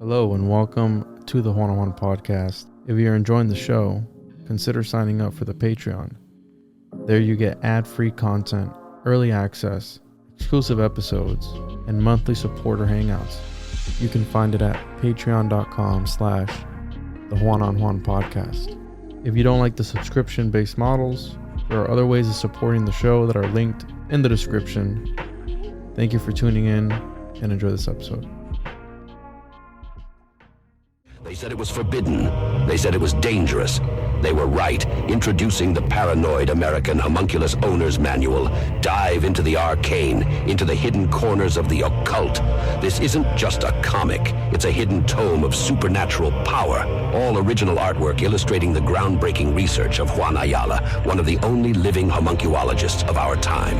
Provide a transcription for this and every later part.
Hello and welcome to the Juan podcast. If you're enjoying the show, consider signing up for the Patreon. There you get ad-free content, early access, exclusive episodes, and monthly supporter hangouts. You can find it at patreon.com/the Juan podcast. If you don't like the subscription-based models, there are other ways of supporting the show that are linked in the description. Thank you for tuning in and enjoy this episode. They said it was forbidden. They said it was dangerous. They were right. Introducing the paranoid American homunculus owner's manual. Dive into the arcane, into the hidden corners of the occult. This isn't just a comic. It's a hidden tome of supernatural power. All original artwork illustrating the groundbreaking research of Juan Ayala, one of the only living homunculologists of our time.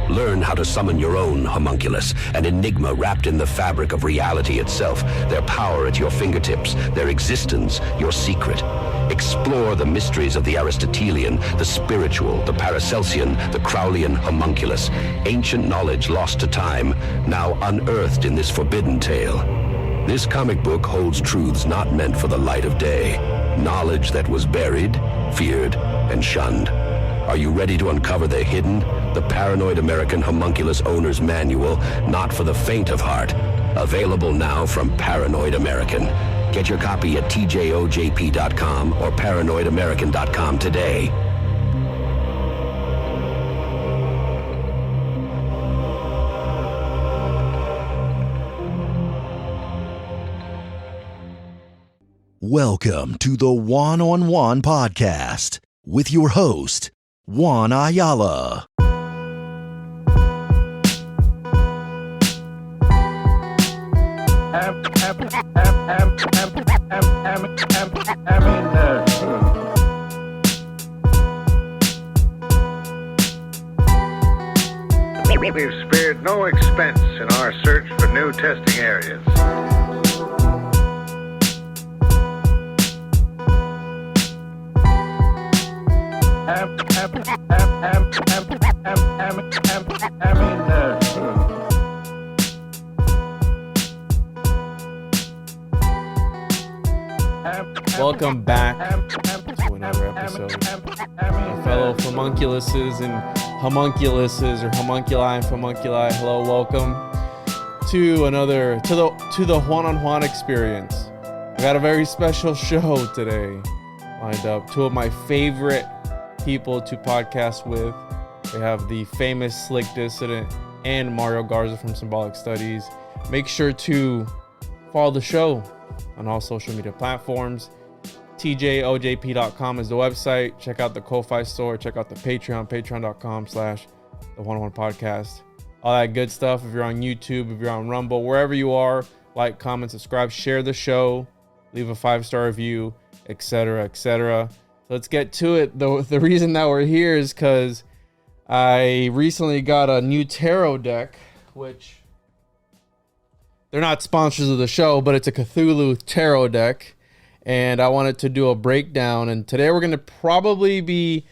Learn how to summon your own homunculus, an enigma wrapped in the fabric of reality itself, their power at your fingertips, their existence, your secret. Explore the mysteries of the Aristotelian, the spiritual, the Paracelsian, the Crowleyan homunculus, ancient knowledge lost to time, now unearthed in this forbidden tale. This comic book holds truths not meant for the light of day, knowledge that was buried, feared, and shunned. Are you ready to uncover the hidden? The Paranoid American Homunculus Owner's Manual, not for the faint of heart. Available now from Paranoid American. Get your copy at tjojp.com or paranoidamerican.com today. Welcome to the One-on-One podcast with your host, Juan Ayala. We've spared no expense in our search for new testing areas. Welcome back to another episode. My fellow homunculuses and homunculuses, or homunculi and homunculi. Hello, welcome to the Juan experience. I got a very special show today lined up. Two of my favorite people to podcast with. We have the famous Slick Dissident and Mario Garza from Symbolic Studies. Make sure to follow the show on all social media platforms. tjojp.com is the website. Check out the Ko-Fi store. Check out the Patreon, patreon.com/the One podcast. All that good stuff. If you're on YouTube, if you're on Rumble, wherever you are, like, comment, subscribe, share the show, leave a 5-star review, etc., etc. So let's get to it. The reason that we're here is because I recently got a new tarot deck, which they're not sponsors of the show, but it's a Cthulhu tarot deck. And I wanted to do a breakdown. And today we're going to probably be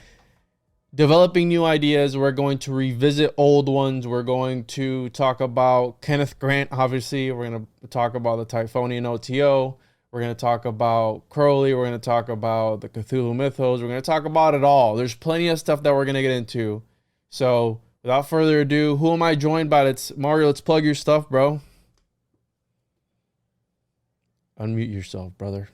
developing new ideas. We're going to revisit old ones. We're going to talk about Kenneth Grant, obviously. We're going to talk about the Typhonian OTO. We're going to talk about Crowley. We're going to talk about the Cthulhu mythos. We're going to talk about it all. There's plenty of stuff that we're going to get into. So without further ado, who am I joined by? Mario, let's plug your stuff, bro. Unmute yourself, brother.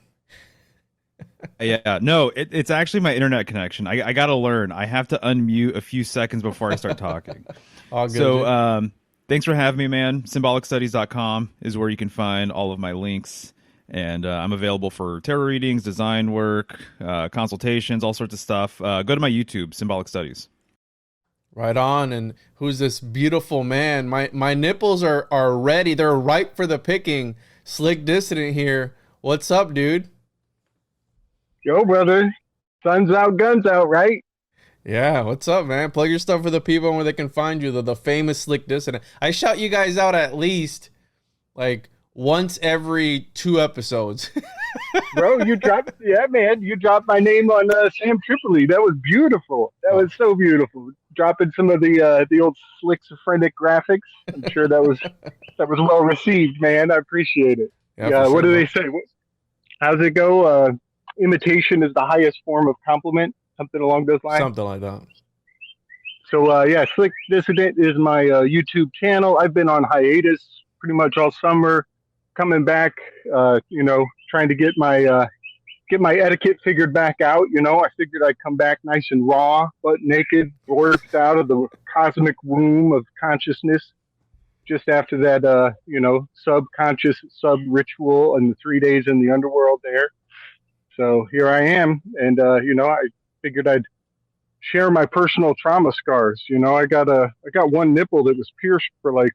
Yeah, no, it's actually my internet connection. I got to learn. I have to unmute a few seconds before I start talking. All good, so thanks for having me, man. Symbolicstudies.com is where you can find all of my links. And I'm available for tarot readings, design work, consultations, all sorts of stuff. Go to my YouTube, Symbolic Studies. Right on. And who's this beautiful man? My nipples are ready. They're ripe for the picking. Slick Dissident here. What's up, dude? Yo, brother. Sun's out, guns out, right? Yeah, what's up, man? Plug your stuff for the people and where they can find you. The famous Slick Dissident. I shout you guys out at least like once every 2 episodes. Bro, you dropped my name on Sam Tripoli. That was beautiful. That was so beautiful. Dropping some of the old schizophrenic graphics. I'm sure that was well received, man. I appreciate it. Yeah, for what sure, do they bro. say? How's it go? Imitation is the highest form of compliment, something along those lines. Something like that. So, yeah, Slick Dissident is my YouTube channel. I've been on hiatus pretty much all summer, coming back, trying to get my etiquette figured back out. I figured I'd come back nice and raw, but naked, birthed out of the cosmic womb of consciousness just after that, subconscious sub ritual and the 3 days in the underworld there. So here I am. And, I figured I'd share my personal trauma scars. I got one nipple that was pierced for like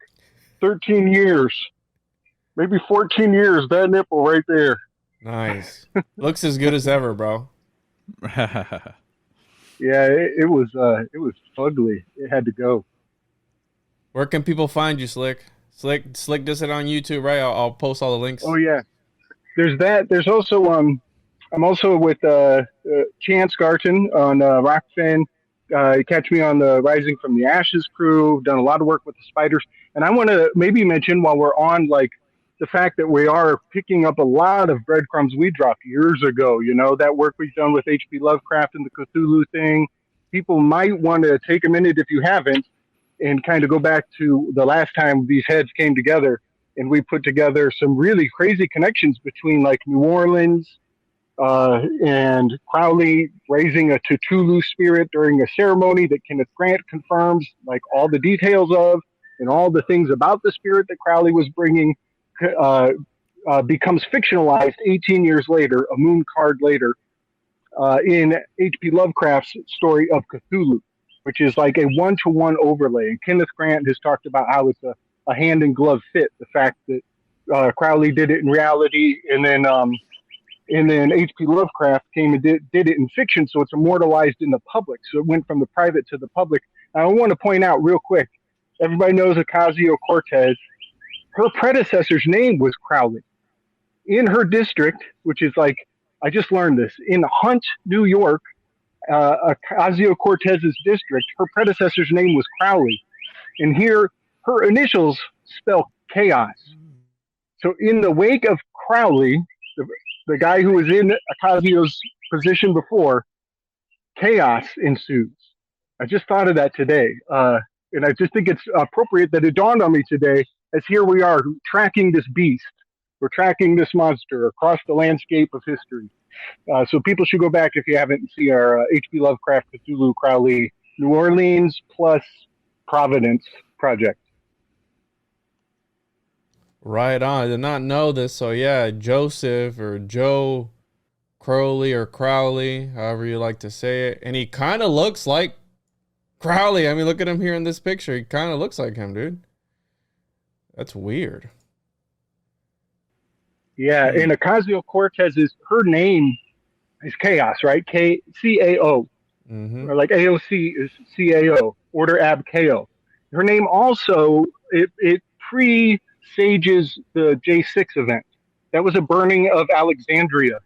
13 years, maybe 14 years, that nipple right there. Nice. Looks as good as ever, bro. Yeah, it was ugly. It had to go. Where can people find you, Slick? Slick Dissident on YouTube, right? I'll post all the links. Oh yeah. There's that. There's also I'm also with Chance Garton on Rockfin. Catch me on the Rising from the Ashes crew. Done a lot of work with the spiders. And I want to maybe mention while we're on like the fact that we are picking up a lot of breadcrumbs we dropped years ago. That work we've done with H.P. Lovecraft and the Cthulhu thing. People might want to take a minute if you haven't and kind of go back to the last time these heads came together and we put together some really crazy connections between like New Orleans and Crowley raising a Cthulhu spirit during a ceremony that Kenneth Grant confirms like all the details of, and all the things about the spirit that Crowley was bringing becomes fictionalized 18 years later, a moon card later, in H.P. Lovecraft's story of Cthulhu, which is like a one-to-one overlay. And Kenneth Grant has talked about how it's a hand-in-glove fit, the fact that Crowley did it in reality, and then H.P. Lovecraft came and did it in fiction, so it's immortalized in the public. So it went from the private to the public. And I want to point out real quick, everybody knows Ocasio-Cortez. Her predecessor's name was Crowley. In her district, which is like, I just learned this, in Hunt, New York, Ocasio-Cortez's district, her predecessor's name was Crowley. And here, her initials spell chaos. So in the wake of Crowley, the guy who was in Ocasio's position before, chaos ensues. I just thought of that today. And I just think it's appropriate that it dawned on me today, as here we are tracking this beast. We're tracking this monster across the landscape of history. So people should go back if you haven't and see our H.P. Lovecraft, Cthulhu, Crowley, New Orleans plus Providence project. Right on. I did not know this. So yeah, Joseph or Joe Crowley or Crowley, however you like to say it. And he kind of looks like Crowley. I mean, look at him here in this picture. He kind of looks like him, dude. That's weird. Yeah, and Ocasio-Cortez her name is Chaos, right? CAO. Or like AOC is CAO, Order Ab Chaos. Her name also, it presages the J6 event. That was a burning of Alexandria.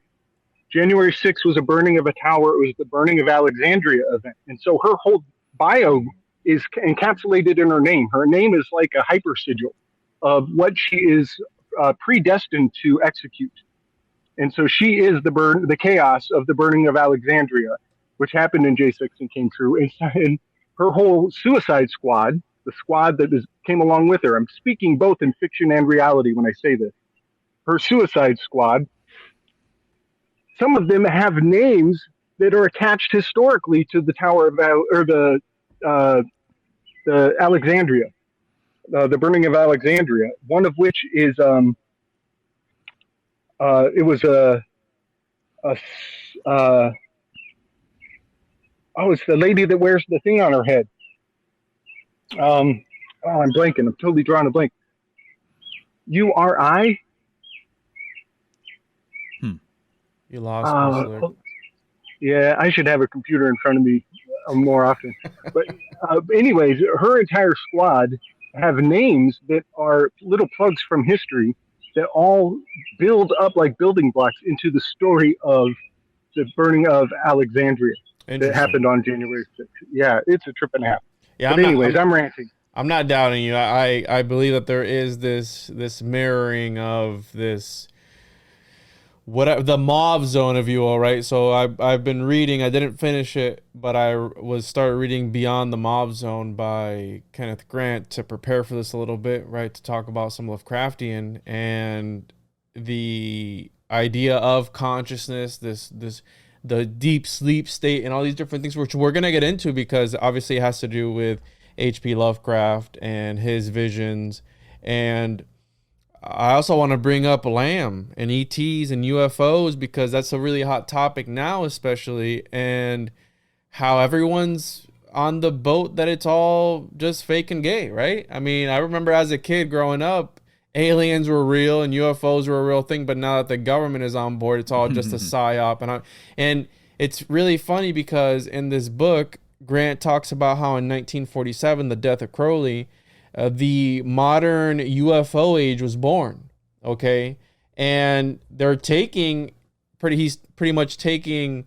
January 6th was a burning of a tower. It was the burning of Alexandria event. And so her whole bio is encapsulated in her name. Her name is like a hyper sigil of what she is predestined to execute. And so she is the chaos of the burning of Alexandria, which happened in J6 and came true. And her whole suicide squad, the squad that came along with her, I'm speaking both in fiction and reality when I say this, her suicide squad, some of them have names that are attached historically to the Tower of the Alexandria, the burning of Alexandria. One of which is it's the lady that wears the thing on her head. I'm blanking. I'm totally drawing a blank. URI. You lost me, Slick. Yeah, I should have a computer in front of me more often. But anyways, her entire squad have names that are little plugs from history that all build up like building blocks into the story of the burning of Alexandria that happened on January 6th. Yeah, it's a trip and a half. Yeah, but anyways, I'm ranting. I'm not doubting you. I believe that there is this mirroring of this, whatever, the Mauve Zone, if you will, right? So I've been reading. I didn't finish it, but I was started reading Beyond the Mauve Zone by Kenneth Grant to prepare for this a little bit, right? To talk about some Lovecraftian and the idea of consciousness, the deep sleep state, and all these different things, which we're gonna get into because obviously it has to do with H.P. Lovecraft and his visions. And I also want to bring up Lamb and ETs and UFOs because that's a really hot topic now, especially, and how everyone's on the boat that it's all just fake and gay, right? I mean, I remember as a kid growing up, aliens were real and UFOs were a real thing, but now that the government is on board, it's all just a psyop. And it's really funny because in this book, Grant talks about how in 1947, the death of Crowley, the modern UFO age was born. Okay. And they're he's pretty much taking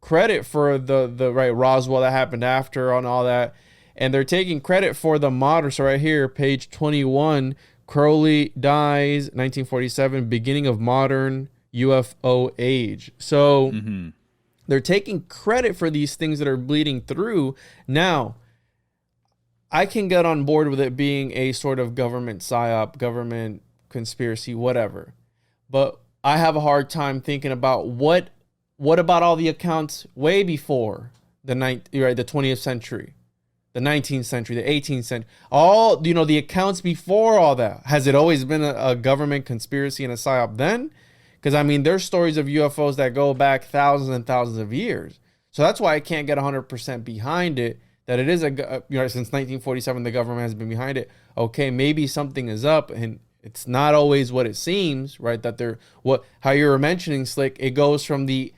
credit for the right Roswell that happened after and all that. And they're taking credit for the modern. So right here, page 21, Crowley dies 1947, beginning of modern UFO age. So they're taking credit for these things that are bleeding through. Now, I can get on board with it being a sort of government psyop, government conspiracy, whatever. But I have a hard time thinking about what about all the accounts way before the 20th century, the 19th century, the 18th century, all, the accounts before all that. Has it always been a government conspiracy and a psyop then? Because, I mean, there's stories of UFOs that go back thousands and thousands of years. So that's why I can't get 100% behind it, that it is since 1947, the government has been behind it. Okay, maybe something is up, and it's not always what it seems, right? That how you were mentioning, Slick, it goes from the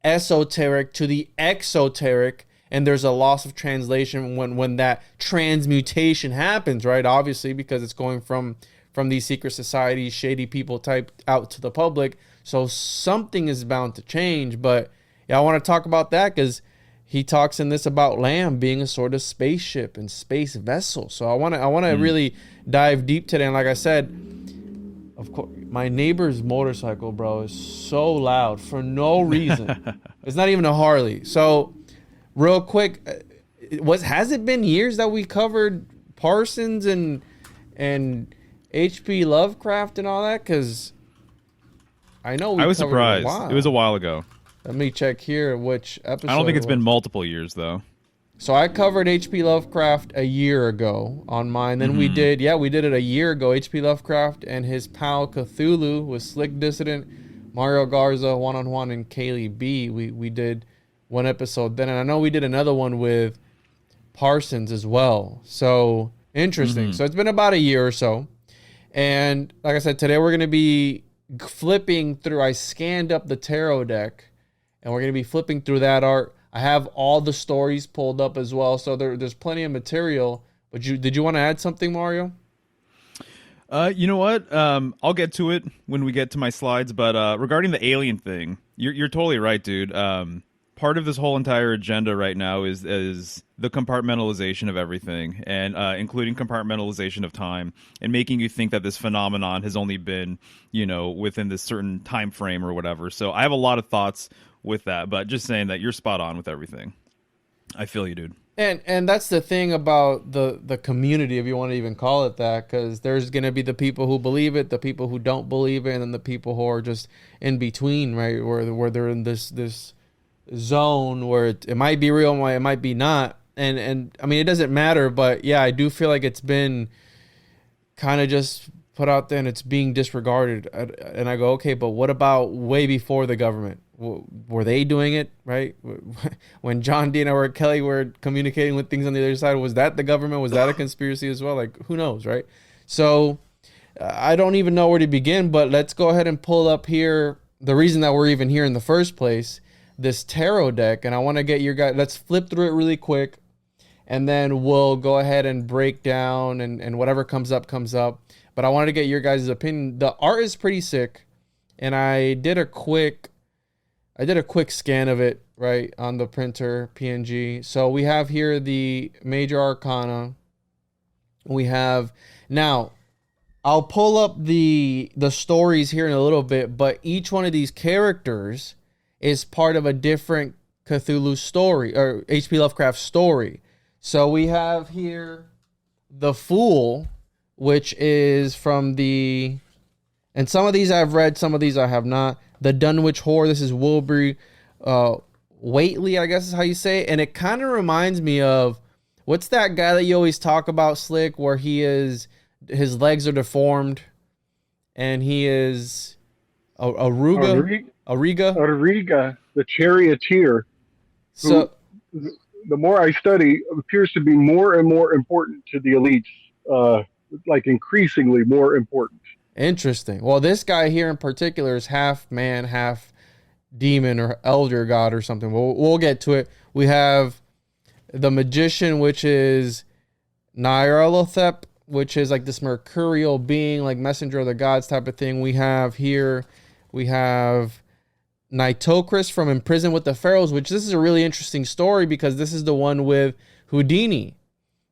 esoteric to the exoteric, and there's a loss of translation when that transmutation happens, right? Obviously, because it's going from these secret societies, shady people type out to the public. So something is bound to change. But yeah, I want to talk about that because he talks in this about Lamb being a sort of spaceship and space vessel. So I want to really dive deep today. And like I said, of course, my neighbor's motorcycle, bro, is so loud for no reason. It's not even a Harley. So real quick, has it been years that we covered Parsons and H.P. Lovecraft and all that? Because I know I was surprised. It was a while ago. Let me check here which episode. I don't think it's been multiple years, though. So I covered H.P. Lovecraft a year ago on mine. Then we did it a year ago. H.P. Lovecraft and his pal Cthulhu with Slick Dissident, Mario Garza, Juan, and Kaylee B. We did one episode then. And I know we did another one with Parsons as well. So interesting. So it's been about a year or so. And like I said, today we're going to be flipping through. I scanned up the tarot deck, and we're going to be flipping through that art. I have all the stories pulled up as well, so there's plenty of material. But did you want to add something, Mario? You know what? I'll get to it when we get to my slides. But regarding the alien thing, you're totally right, dude. Part of this whole entire agenda right now is the compartmentalization of everything, and including compartmentalization of time, and making you think that this phenomenon has only been, within this certain time frame or whatever. So I have a lot of thoughts with that, but just saying that you're spot on with everything. I feel you, dude. And that's the thing about the community, if you want to even call it that, because there's going to be the people who believe it, the people who don't believe it, and then the people who are just in between, right, where they're in this zone where it might be real, it might be not, and I mean, it doesn't matter. But yeah, I do feel like it's been kind of just put out there and it's being disregarded. And I go, okay, but what about way before the government? Were they doing it, right? When John Dean or Kelly were communicating with things on the other side, was that the government? Was that a conspiracy as well? Like, who knows, right? So I don't even know where to begin, but let's go ahead and pull up here the reason that we're even here in the first place, this tarot deck. And I want to get your guys, let's flip through it really quick, and then we'll go ahead and break down, and whatever comes up comes up. But I wanted to get your guys' opinion. The art is pretty sick, and I did a quick scan of it, right, on the printer, PNG. So we have here the major arcana, We have now. I'll pull up the stories here in a little bit, but each one of these characters is part of a different Cthulhu story or H.P. Lovecraft story. So we have here the Fool, which is from the, and some of these I've read, some of these I have not. The Dunwich Whore, this is Wilbury Whately, I guess is how you say it. And it kind of reminds me of, what's that guy that you always talk about, Slick, where his legs are deformed and he is Auriga, the charioteer. So the more I study, appears to be more and more important to the elites, like increasingly more important. Interesting. Well, this guy here in particular is half man, half demon or elder god or something. We'll get to it. We have the magician, which is Nyarlathotep, which is like this mercurial being, like messenger of the gods type of thing. We have Nitocris from In Prison with the Pharaohs, which this is a really interesting story because this is the one with Houdini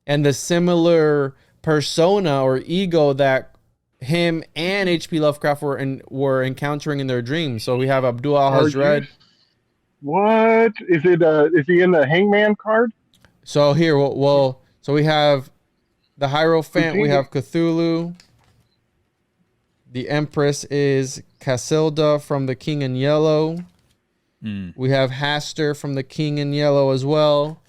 and the similar persona or ego that him and H.P. Lovecraft were encountering in their dreams. So we have Abdul al-Hazred. What is it? Is he in the Hangman card? So here, so we have the Hierophant. We have Cthulhu. The Empress is Casilda from The King in Yellow. We have Hastur from The King in Yellow as well.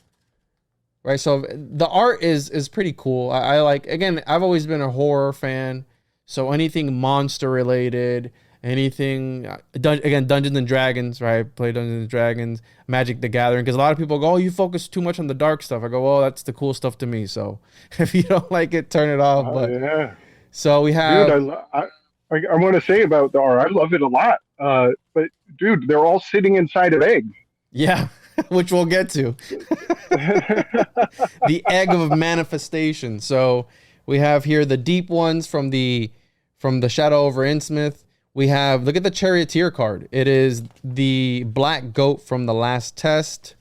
Right, so the art is pretty cool. I like, again, I've always been a horror fan. So anything monster related, anything, again, Dungeons and Dragons, right? Play Dungeons and Dragons, Magic the Gathering. Because a lot of people go, oh, you focus too much on the dark stuff. I go, well, that's the cool stuff to me. So if you don't like it, turn it off. But yeah. So we have... Dude, I want to say about the art, I love it a lot. But, dude, they're all sitting inside of eggs. Yeah, which we'll get to. The egg of manifestation. So we have here the deep ones from the Shadow over Innsmouth. We have, look at the Charioteer card. It is the black goat from The Last Test.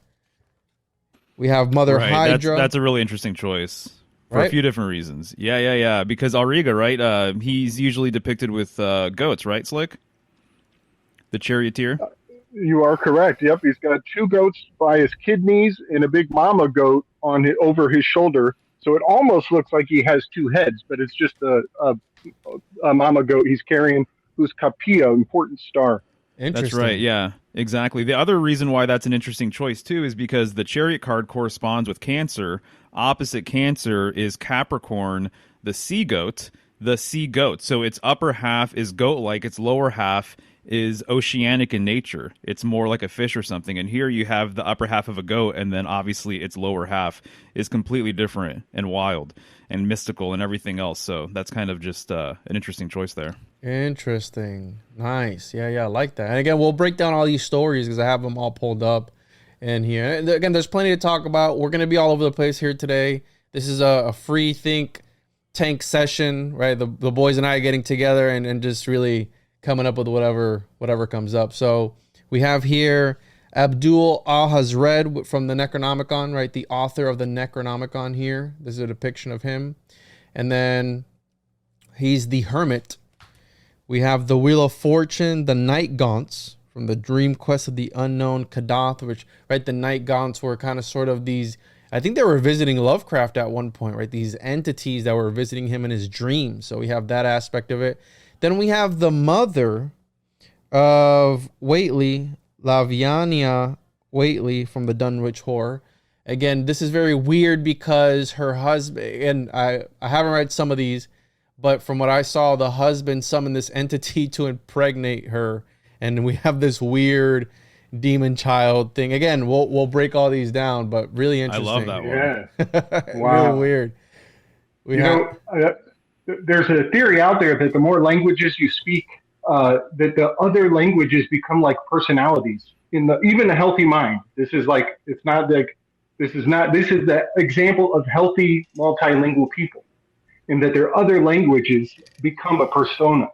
We have Mother Hydra. That's a really interesting choice for a few different reasons. Yeah. Because Auriga, right? He's usually depicted with goats, right, Slick? The Charioteer. You are correct. Yep, he's got two goats by his kidneys and a big mama goat over his shoulder. So it almost looks like he has two heads, but it's just a mama goat he's carrying, who's Capia, important star. That's right. Yeah, exactly. The other reason why that's an interesting choice too is because the Chariot card corresponds with Cancer. Opposite Cancer is Capricorn, the sea goat. So its upper half is goat-like, its lower half is oceanic in nature. It's more like a fish or something. And here you have the upper half of a goat, and then obviously its lower half is completely different and wild and mystical and everything else. So that's kind of just an interesting choice there. Interesting. Nice. Yeah, I like that. And again, we'll break down all these stories because I have them all pulled up in here. And again, there's plenty to talk about. We're going to be all over the place here today. This is a free think tank session, right? The boys and I are getting together and just really coming up with whatever comes up. So we have here Abdul al-Hazred from the Necronomicon, right? The author of the Necronomicon here. This is a depiction of him. And then he's the Hermit. We have the Wheel of Fortune, the Night Gaunts from the Dream Quest of the Unknown Kadath, which, right, the Night Gaunts were kind of sort of these, I think they were visiting Lovecraft at one point, right? These entities that were visiting him in his dreams. So we have that aspect of it. Then we have the mother of Whately, Lavinia Whately from the Dunwich Whore. Again, this is very weird because her husband, and I haven't read some of these, but from what I saw, the husband summoned this entity to impregnate her, and we have this weird demon child thing. Again, we'll break all these down, but really interesting. I love that one. Yeah. Wow. Really weird. There's a theory out there that the more languages you speak, that the other languages become like personalities even a healthy mind. This is the example of healthy multilingual people, in that their other languages become a persona.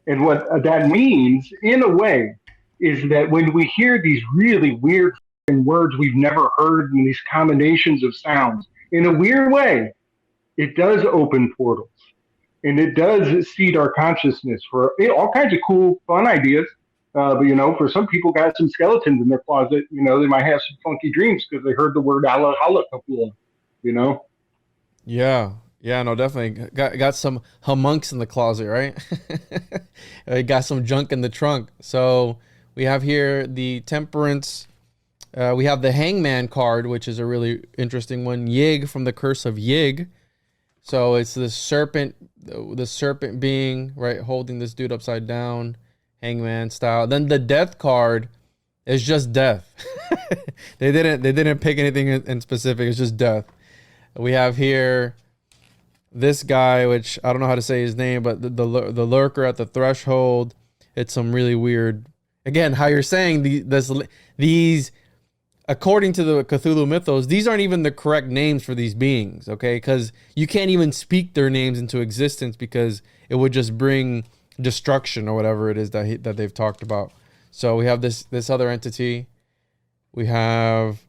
And what that means, in a way, is that when we hear these really weird words we've never heard and these combinations of sounds, in a weird way, it does open portals, and it does seed our consciousness for all kinds of cool, fun ideas. But for some people, got some skeletons in their closet. They might have some funky dreams because they heard the word Allah Kapula. Yeah. Yeah, no, definitely got some homunks in the closet, right? Got some junk in the trunk. So we have here the Temperance. We have the Hangman card, which is a really interesting one. Yig from the Curse of Yig. So it's the serpent being, right, holding this dude upside down, Hangman style. Then the Death card is just death. They didn't pick anything in specific. It's just death. We have here this guy, which I don't know how to say his name, but the lurker at the threshold. It's some really weird. Again, how you're saying these, according to the Cthulhu mythos, these aren't even the correct names for these beings, okay? Because you can't even speak their names into existence because it would just bring destruction or whatever it is that they've talked about. So we have this other entity. We have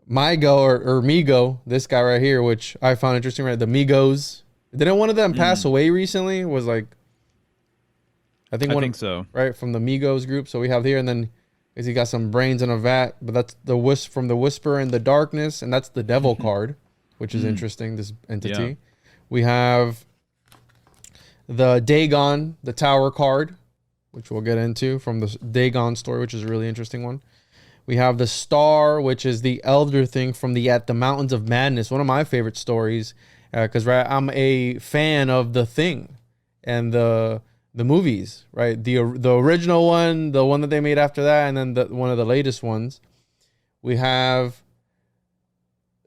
Migo or Migo, this guy right here, which I found interesting, right? The Migos. Didn't one of them pass away recently? Was like, I think so. Right, from the Migos group. So we have here, and then he got some brains in a vat, but that's from the Whisper in the Darkness, and that's the Devil card, which is interesting, this entity. Yeah. We have the Dagon, the Tower card, which we'll get into from the Dagon story, which is a really interesting one. We have the Star, which is the Elder Thing from At the Mountains of Madness, one of my favorite stories, because I'm a fan of The Thing and the movies, right? The original one, the one that they made after that, and then one of the latest ones. We have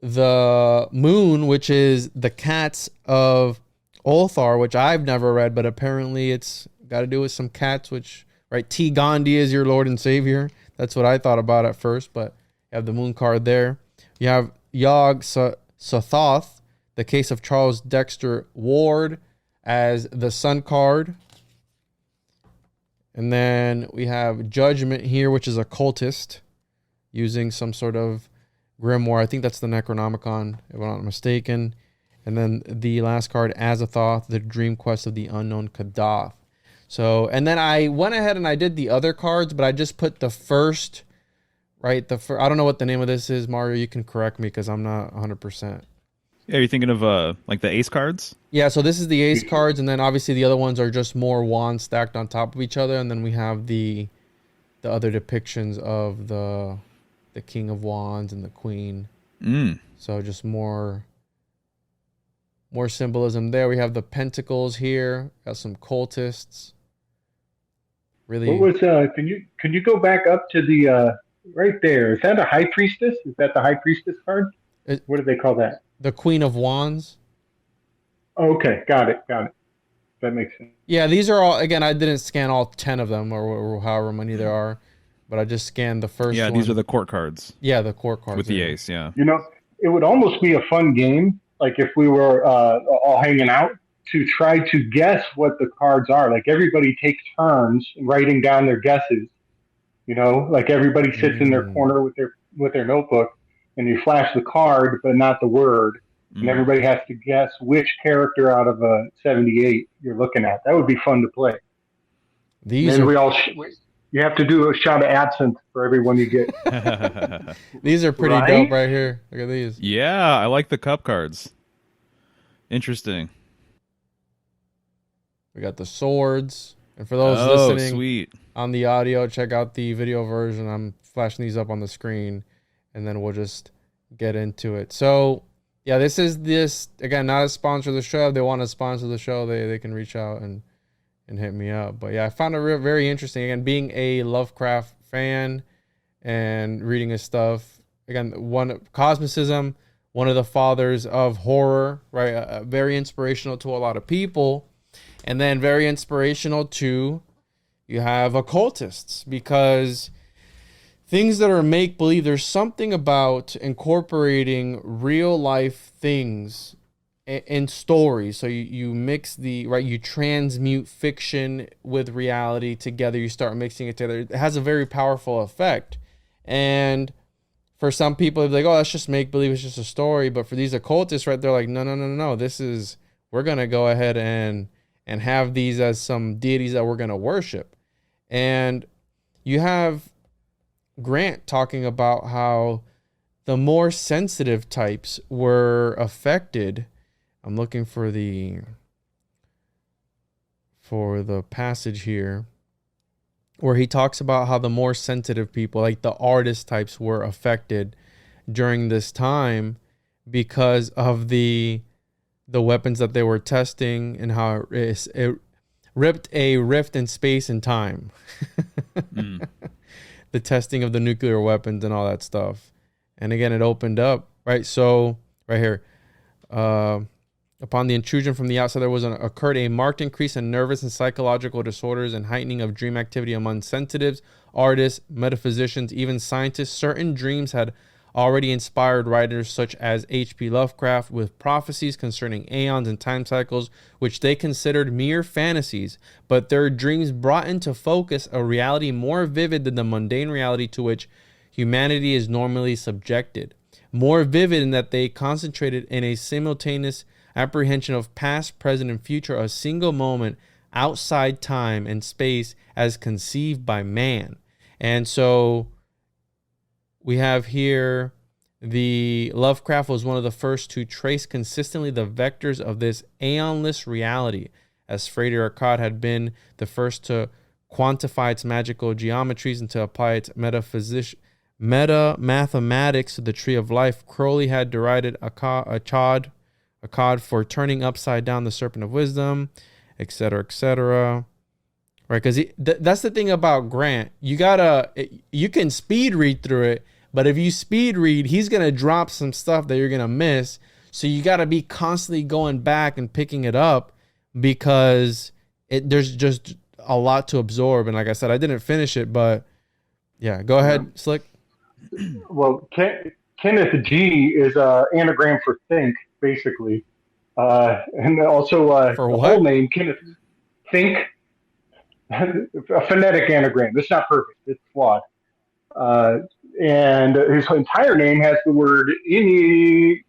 the Moon, which is the Cats of Ulthar, which I've never read, but apparently it's got to do with some cats, which, right? T. Gandhi is your Lord and Savior. That's what I thought about at first, but you have the Moon card there. You have Yog Sothoth, the Case of Charles Dexter Ward, as the Sun card. And then we have Judgment here, which is a cultist using some sort of grimoire. I think that's the Necronomicon, if I'm not mistaken. And then the last card, Azathoth, the Dream Quest of the Unknown Kadath. So, and then I went ahead and I did the other cards, but I just put the first, right? I don't know what the name of this is, Mario. You can correct me because I'm not 100%. Yeah, you're thinking of like the ace cards? Yeah, so this is the ace cards, and then obviously the other ones are just more wands stacked on top of each other, and then we have the other depictions of the King of Wands and the Queen. So just more symbolism there. We have the pentacles here. Got some cultists. Really. What was can you go back up to the right there? Is that a high priestess? Is that the high priestess card? What do they call that? The Queen of Wands. Okay, got it. That makes sense. Yeah, these are all, again, I didn't scan all 10 of them or however many there are, but I just scanned the first one. Yeah, these are the court cards. Yeah, the court cards. With the ace, yeah. It would almost be a fun game, like if we were all hanging out, to try to guess what the cards are. Like everybody takes turns writing down their guesses. Like everybody sits in their corner with their notebook, and you flash the card, but not the word. And everybody has to guess which character out of a 78 you're looking at. That would be fun to play. You have to do a shot of absinthe for every one you get. These are pretty dope right here. Look at these. Yeah, I like the cup cards. Interesting. We got the swords. And for those listening sweet. On the audio, check out the video version. I'm flashing these up on the screen, and then we'll just get into it. So, yeah, this again, not a sponsor of the show. If they want to sponsor the show, they can reach out and hit me up. But yeah, I found it very interesting. Again, being a Lovecraft fan and reading his stuff. Again, Cosmicism, one of the fathers of horror, right? Very inspirational to a lot of people. And then very inspirational to, you have occultists, because things that are make-believe, there's something about incorporating real-life things in stories. So you mix you transmute fiction with reality together. You start mixing it together. It has a very powerful effect. And for some people, they're like, oh, that's just make believe, it's just a story. But for these occultists, right, they're like, no, we're gonna go ahead and have these as some deities that we're gonna worship. And you have Grant talking about how the more sensitive types were affected. I'm looking for the passage here where he talks about how the more sensitive people, like the artist types, were affected during this time because of the weapons that they were testing, and how it ripped a rift in space and time. The testing of the nuclear weapons and all that stuff. And again, it opened up, right? So right here, upon the intrusion from the outside, occurred a marked increase in nervous and psychological disorders and heightening of dream activity among sensitives, artists, metaphysicians, even scientists. Certain dreams had already inspired writers such as H.P. Lovecraft with prophecies concerning aeons and time cycles, which they considered mere fantasies, but their dreams brought into focus a reality more vivid than the mundane reality to which humanity is normally subjected. More vivid in that they concentrated in a simultaneous apprehension of past, present, and future, a single moment outside time and space as conceived by man. And so we have here the Lovecraft was one of the first to trace consistently the vectors of this aeonless reality, as Frater Arcade had been the first to quantify its magical geometries and to apply its meta-mathematics to the tree of life. Crowley had derided Akkad for turning upside down the serpent of wisdom, etc., etc. Right, because that's the thing about Grant. You can speed read through it, but if you speed read, he's gonna drop some stuff that you're gonna miss. So you gotta be constantly going back and picking it up, because there's just a lot to absorb. And like I said, I didn't finish it, but yeah, go ahead, Slick. Well, Kenneth G is an anagram for think, basically, and also for the what? whole name Kenneth Think, a phonetic anagram. It's not perfect; it's flawed. And his entire name has the word Enneagram,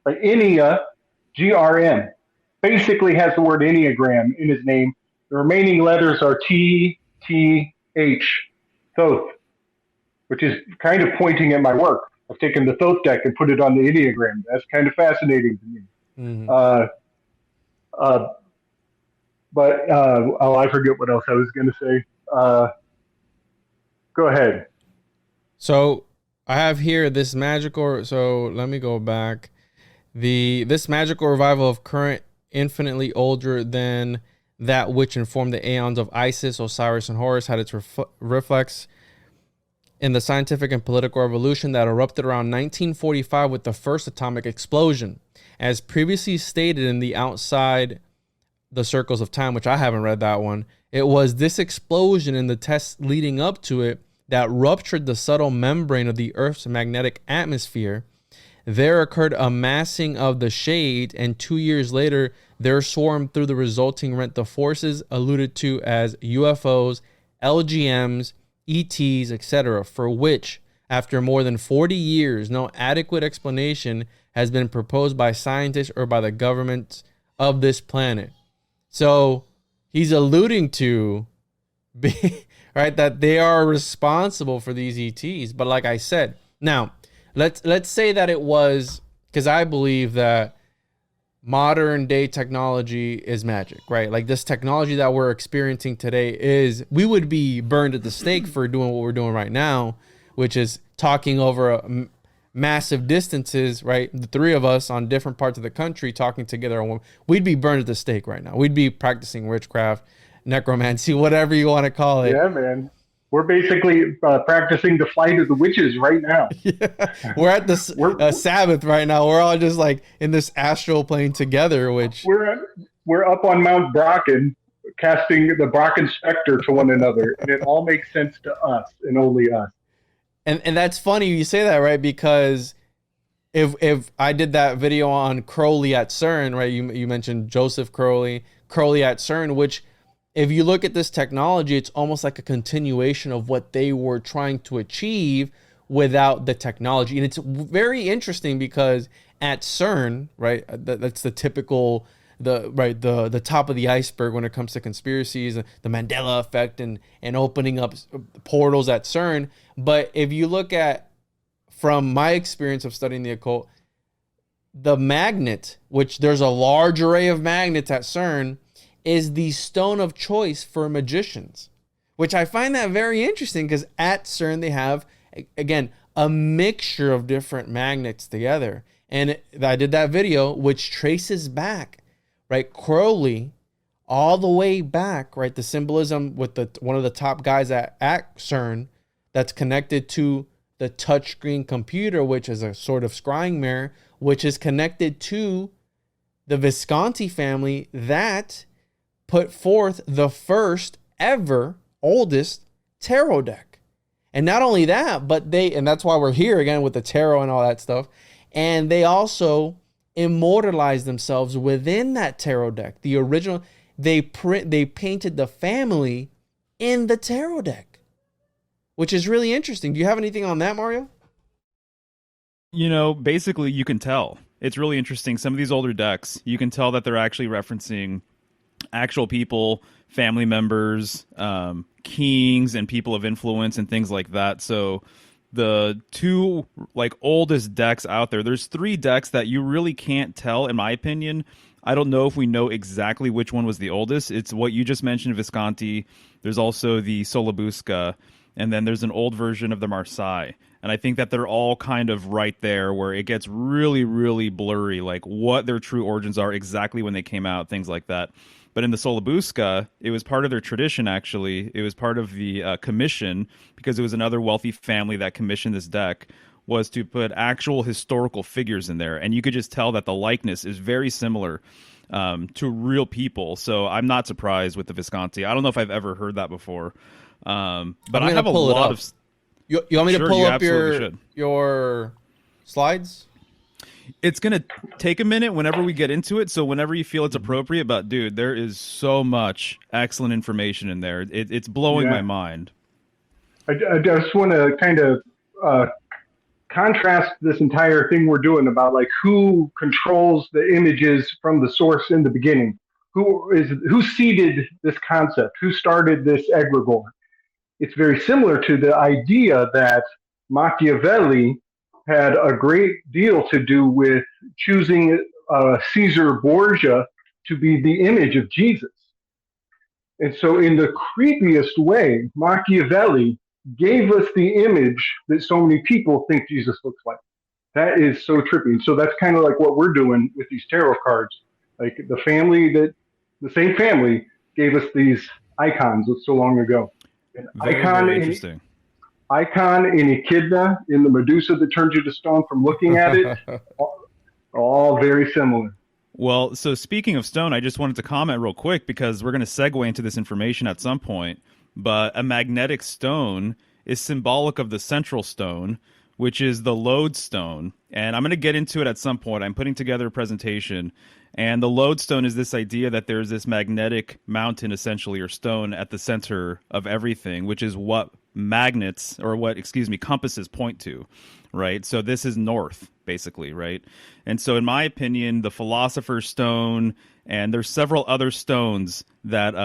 like Ennea, GRM. Basically has the word Enneagram in his name. The remaining letters are T, T, H, Thoth, which is kind of pointing at my work. I've taken the Thoth deck and put it on the Enneagram. That's kind of fascinating to me. Mm-hmm. I forget what else I was going to say. Go ahead. So I have here this magical. So let me go back. This magical revival of current, infinitely older than that which informed the aeons of Isis, Osiris, and Horus, had its reflex in the scientific and political revolution that erupted around 1945 with the first atomic explosion. As previously stated in the Outside the Circles of Time, which I haven't read that one, it was this explosion and the tests leading up to it that ruptured the subtle membrane of the Earth's magnetic atmosphere. There occurred a massing of the shade, and 2 years later, there swarmed through the resulting rent the forces alluded to as UFOs, LGMs, ETs, etc., for which, after more than 40 years, no adequate explanation has been proposed by scientists or by the governments of this planet. So he's alluding to, right, that they are responsible for these ETs. But like I said, now let's say that it was, because I believe that modern day technology is magic, right? Like this technology that we're experiencing today we would be burned at the stake for doing what we're doing right now, which is talking over massive distances, right? The three of us on different parts of the country talking together. We'd be burned at the stake right now. We'd be practicing witchcraft, necromancy, whatever you want to call it. Yeah, man. We're basically practicing the flight of the witches right now. Yeah. We're at the Sabbath right now. We're all just like in this astral plane together, which we're up on Mount Brocken, casting the Brocken specter to one another, and it all makes sense to us and only us. And that's funny you say that, right? Because if I did that video on Crowley at CERN, right? You mentioned Joseph Crowley at CERN, which, if you look at this technology, it's almost like a continuation of what they were trying to achieve without the technology. And it's very interesting because at CERN, right, that's the typical, the top of the iceberg when it comes to conspiracies, the Mandela effect and opening up portals at CERN. But if you look at, from my experience of studying the occult, the magnet, which there's a large array of magnets at CERN, is the stone of choice for magicians, which I find that very interesting because at CERN they have, again, a mixture of different magnets together. And I did that video, which traces back, right, Crowley, all the way back, right, the symbolism with one of the top guys at CERN that's connected to the touchscreen computer, which is a sort of scrying mirror, which is connected to the Visconti family that put forth the first ever, oldest tarot deck. And not only that, but and that's why we're here again with the tarot and all that stuff. And they also immortalized themselves within that tarot deck. The original, they painted the family in the tarot deck, which is really interesting. Do you have anything on that, Mario? You know, basically you can tell. It's really interesting. Some of these older decks, you can tell that they're actually referencing actual people, family members, kings and people of influence and things like that. So the two oldest decks out there, there's 3 decks that you really can't tell, in my opinion. I don't know if we know exactly which one was the oldest. It's what you just mentioned, Visconti. There's also the Solabusca, and then there's an old version of the Marseille. And I think that they're all kind of right there where it gets really, really blurry, like what their true origins are, exactly when they came out, things like that. But in the Solabusca, it was part of their tradition, actually. It was part of the commission, because it was another wealthy family that commissioned this deck, was to put actual historical figures in there. And you could just tell that the likeness is very similar to real people. So I'm not surprised with the Visconti. I don't know if I've ever heard that before. But I have a lot of... You want me to pull up should. your slides? It's going to take a minute whenever we get into it, so whenever you feel it's appropriate. But, dude, there is so much excellent information in there. It's blowing my mind. I just want to kind of contrast this entire thing we're doing about who controls the images from the source in the beginning. Who seeded this concept? Who started this egregore? It's very similar to the idea that Machiavelli had a great deal to do with choosing Caesar Borgia to be the image of Jesus. And so in the creepiest way, Machiavelli gave us the image that so many people think Jesus looks like. That is so trippy. And so that's kind of like what we're doing with these tarot cards. Like the same family gave us these icons so long ago. An very interesting. Icon in Echidna, in the Medusa that turns you to stone from looking at it, all very similar. Well, so speaking of stone, I just wanted to comment real quick because we're going to segue into this information at some point. But a magnetic stone is symbolic of the central stone, which is the lodestone. And I'm going to get into it at some point. I'm putting together a presentation. And the lodestone is this idea that there's this magnetic mountain, essentially, or stone at the center of everything, which is what compasses point to, right? So this is north, basically, right? And so in my opinion, the Philosopher's Stone, and there's several other stones that,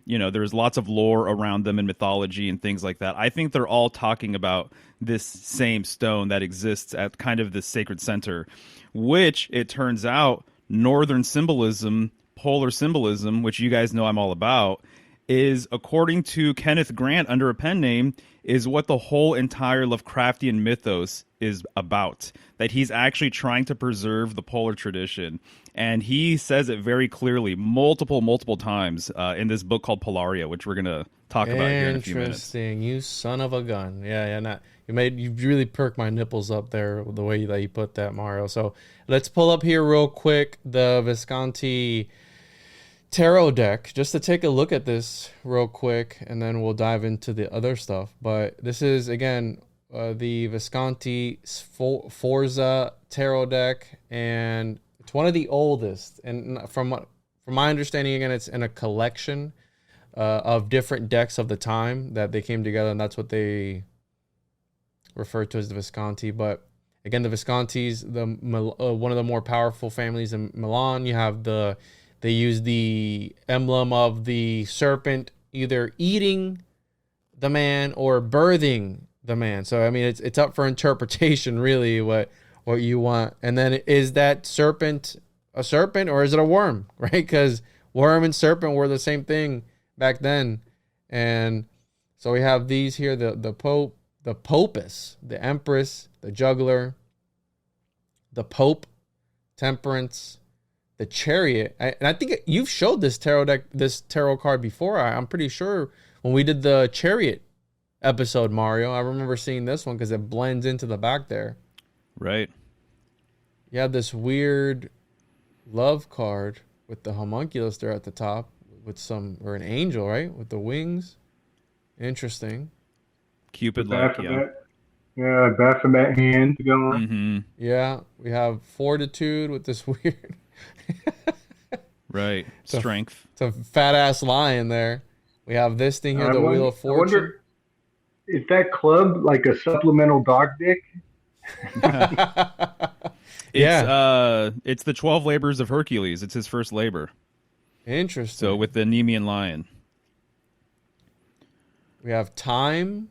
there's lots of lore around them in mythology and things like that. I think they're all talking about this same stone that exists at kind of this sacred center, which it turns out northern symbolism, polar symbolism, which you guys know I'm all about, is, according to Kenneth Grant under a pen name, is what the whole entire Lovecraftian mythos is about. That he's actually trying to preserve the polar tradition. And he says it very clearly multiple times in this book called Polaria, which we're going to talk about here in a few minutes. Interesting. You son of a gun. Yeah. You really perked my nipples up there with the way that you put that, Mario. So let's pull up here real quick the Visconti tarot deck just to take a look at this real quick, and then we'll dive into the other stuff. But this is, again, the Visconti Forza tarot deck, and it's one of the oldest. And from my understanding, again, it's in a collection of different decks of the time that they came together, and that's what they referred to as the Visconti. But again, the Viscontis, one of the more powerful families in Milan. You have they use the emblem of the serpent either eating the man or birthing the man. So I mean, it's up for interpretation, really, what you want. And then, is that serpent a serpent or is it a worm, right? Because worm and serpent were the same thing back then. And so we have these here: the Pope, the Popus, the Empress, the Juggler, the Pope, Temperance, the Chariot. And I think you've showed this tarot card before. I'm pretty sure when we did the Chariot episode, Mario, I remember seeing this one because it blends into the back there. Right. You have this weird love card with the homunculus there at the top with or an angel, right? With the wings. Interesting. Cupid like, yeah. Yeah, Baphomet hand going. Mm-hmm. Yeah, we have Fortitude with this weird... Right. Strength. It's a fat ass lion there. We have this thing here, the Wheel of Fortune. I wonder, is that club like a supplemental dog dick? It's the 12 labors of Hercules. It's his first labor. Interesting. So with the Nemean lion. We have Time.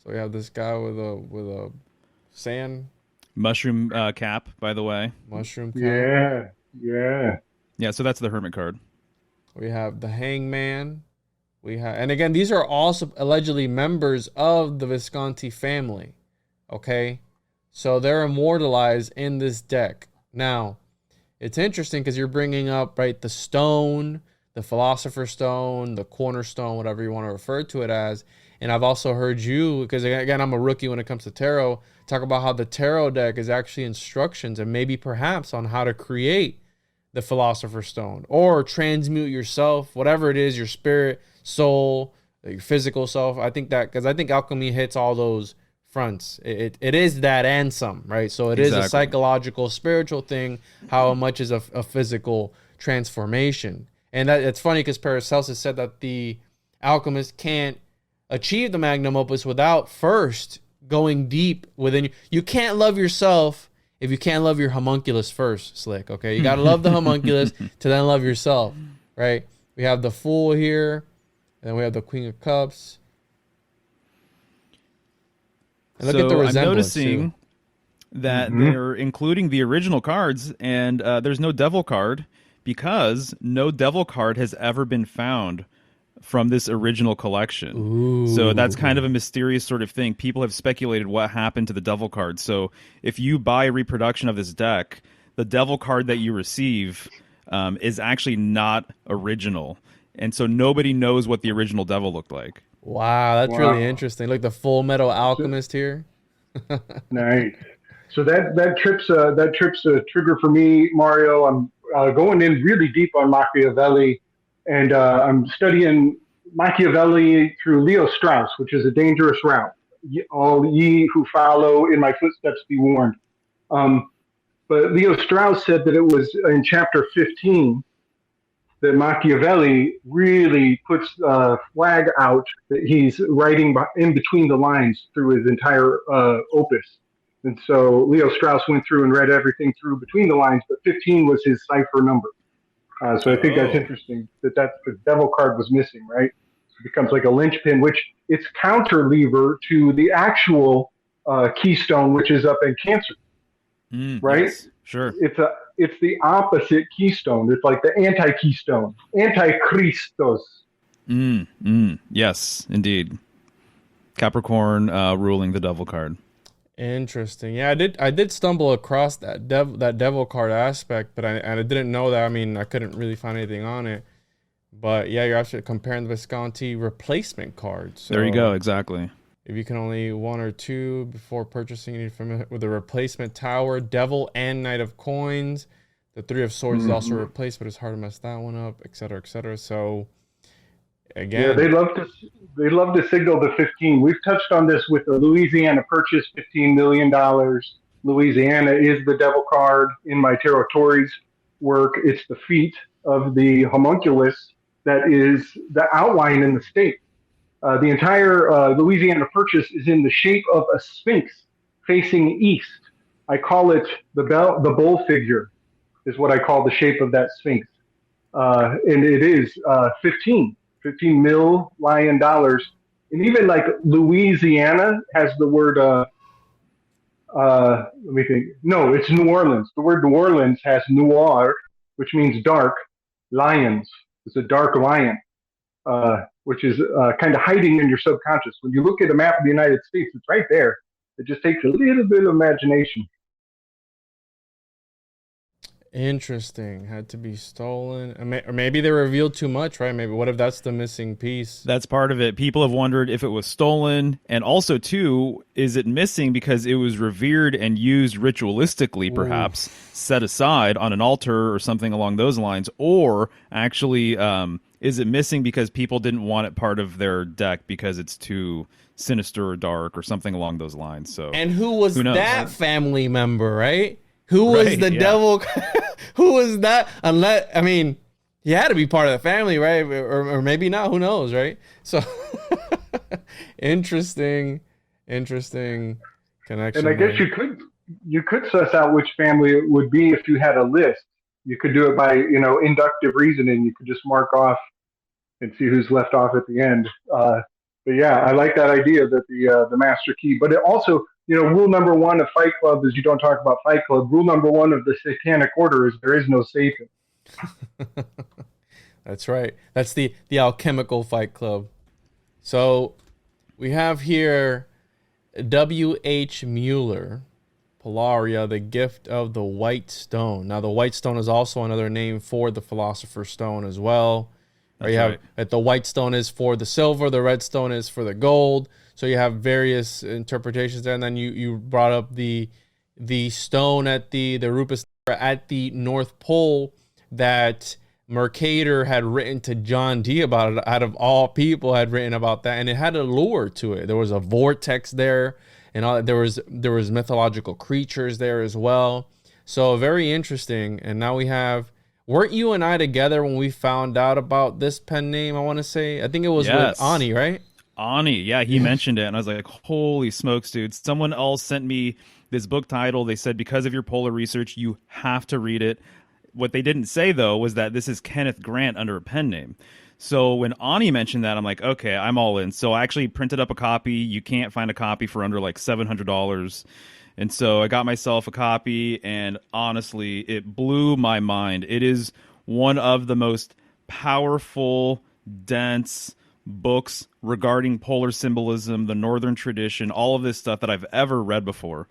So we have this guy with a sand mushroom cap, by the way. Mushroom cap. Yeah. So that's the Hermit card. We have the Hangman. And again, these are also allegedly members of the Visconti family. Okay, so they're immortalized in this deck. Now, it's interesting because you're bringing up, right, the stone, the Philosopher's Stone, the Cornerstone, whatever you want to refer to it as. And I've also heard you, because again, I'm a rookie when it comes to tarot, talk about how the tarot deck is actually instructions and maybe perhaps on how to create the Philosopher's Stone or transmute yourself, whatever it is, your spirit, soul, your physical self. I think that, because I think alchemy hits all those fronts. It is that and some, right? So it is a psychological, spiritual thing. How much is a physical transformation? And it's funny because Paracelsus said that the alchemist can't achieve the magnum opus without first going deep within you. You can't love yourself if you can't love your homunculus first, Slick. Okay, you got to love the homunculus to then love yourself, right? We have the Fool here, and then we have the Queen of Cups. And look at the resemblance. I'm noticing that they're including the original cards, and there's no Devil card because no Devil card has ever been found from this original collection. Ooh. So that's kind of a mysterious sort of thing. People have speculated what happened to the Devil card. So if you buy a reproduction of this deck, the Devil card that you receive is actually not original. And so nobody knows what the original Devil looked like. Wow, that's really interesting. Like the Full Metal Alchemist here. Nice. So that trip's a trigger for me, Mario. I'm going in really deep on Machiavelli, and I'm studying Machiavelli through Leo Strauss, which is a dangerous route. All ye who follow in my footsteps be warned. But Leo Strauss said that it was in chapter 15 that Machiavelli really puts a flag out that he's writing in between the lines through his entire opus. And so Leo Strauss went through and read everything through between the lines, but 15 was his cipher number. So I think that's interesting that the Devil card was missing, right? It becomes like a linchpin, which it's counter lever to the actual keystone, which is up in Cancer, right? Yes, sure. It's the opposite keystone. It's like the anti-keystone, anti-Christos. Yes, indeed. Capricorn ruling the Devil card. Interesting. Yeah, I did stumble across that Devil card aspect, but I didn't know that. I mean, I couldn't really find anything on it. But yeah, you're actually comparing the Visconti replacement cards. So there you go. Exactly. If you can only one or two before purchasing, you need to be familiar with the replacement Tower, Devil, and Knight of Coins. The Three of Swords is also replaced, but it's hard to mess that one up, etc., etc. So again, yeah, they love to signal the 15. We've touched on this with the Louisiana purchase, $15 million. Louisiana is the Devil card in my Tarot Tories work. It's the feet of the homunculus that is the outline in the state. The entire Louisiana Purchase is in the shape of a sphinx facing east. I call it the bull figure, is what I call the shape of that sphinx. And it is 15 million dollars. And even like Louisiana has the word, let me think. No, it's New Orleans. The word New Orleans has noir, which means dark, lions. It's a dark lion, which is kind of hiding in your subconscious. When you look at a map of the United States, it's right there. It just takes a little bit of imagination. Interesting. Had to be stolen. Or maybe they revealed too much, right? Maybe what if that's the missing piece? That's part of it. People have wondered if it was stolen. And also, too, is it missing because it was revered and used ritualistically, perhaps, set aside on an altar or something along those lines? Or actually, is it missing because people didn't want it part of their deck because it's too sinister or dark or something along those lines? So, and who was knows, that right? Family member, right? Who was the devil? Who was that? Unless, I mean, he had to be part of the family, right? Or maybe not. Who knows, right? So, interesting connection. And I guess you could suss out which family it would be if you had a list. You could do it by, inductive reasoning. You could just mark off and see who's left off at the end. But yeah, I like that idea that the master key. But it also, rule number one of Fight Club is you don't talk about Fight Club. Rule number one of the Satanic Order is there is no Satan. That's right. That's the alchemical Fight Club. So we have here W.H. Mueller, Polaria, the gift of the White Stone. Now, the White Stone is also another name for the Philosopher's Stone as well. You have that the white stone is for the silver, the red stone is for the gold. So you have various interpretations there. And then you brought up the stone at the Rupus at the North Pole that Mercator had written to John Dee about it. Out of all people, had written about that, and it had a lure to it. There was a vortex there, and all. There was mythological creatures there as well. So very interesting. And now we have. Weren't you and I together when we found out about this pen name? I want to say. I think it was with Ani, right? Ani, yeah, he mentioned it, and I was like, holy smokes, dude. Someone else sent me this book title. They said, because of your polar research, you have to read it. What they didn't say, though, was that this is Kenneth Grant under a pen name. So when Ani mentioned that, I'm like, okay, I'm all in. So I actually printed up a copy. You can't find a copy for under like $700. And so I got myself a copy, and honestly, it blew my mind. It is one of the most powerful, dense books regarding polar symbolism, the Northern tradition, all of this stuff that I've ever read before.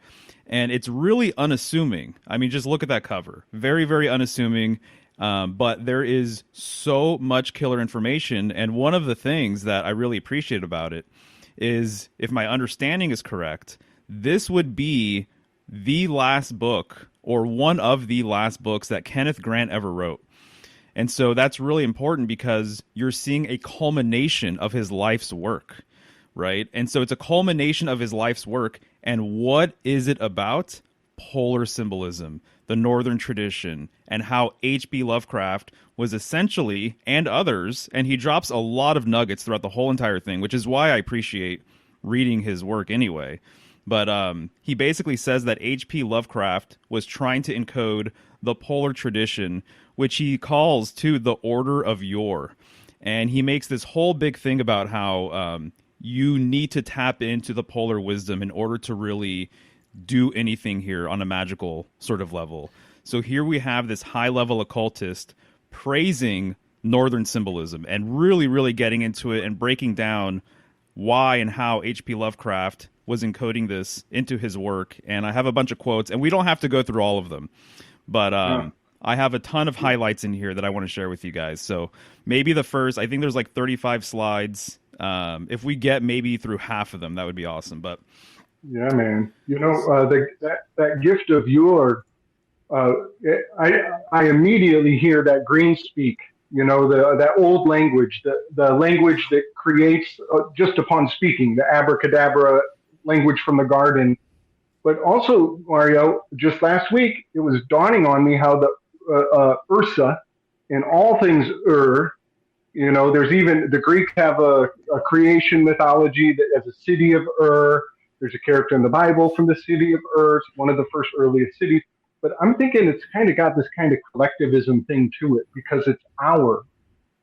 And it's really unassuming. I mean, just look at that cover. Very, very unassuming. But there is so much killer information. And one of the things that I really appreciate about it is, if my understanding is correct, this would be the last book or one of the last books that Kenneth Grant ever wrote. And so that's really important because you're seeing a culmination of his life's work, right? And so it's a culmination of his life's work. And what is it about? Polar symbolism, the Northern tradition, and how H.P. Lovecraft was essentially, and others, and he drops a lot of nuggets throughout the whole entire thing, which is why I appreciate reading his work anyway. But he basically says that H.P. Lovecraft was trying to encode the polar tradition, which he calls to the order of yore. And he makes this whole big thing about how you need to tap into the polar wisdom in order to really do anything here on a magical sort of level. So here we have this high-level occultist praising Northern symbolism and really, really getting into it and breaking down why and how H.P. Lovecraft was encoding this into his work. And I have a bunch of quotes, and we don't have to go through all of them, but I have a ton of highlights in here that I want to share with you guys. So maybe the first, I think there's like 35 slides. If we get maybe through half of them, that would be awesome. But yeah, man, that gift of yore, I immediately hear that green speak. That old language, the language that creates just upon speaking, the abracadabra language from the garden. But also, Mario, just last week, it was dawning on me how the Ursa and all things You know, there's even the Greeks have a creation mythology that as a city of Ur. There's a character in the Bible from the city of Ur. It's one of the first earliest cities. But I'm thinking it's kind of got this kind of collectivism thing to it because it's our,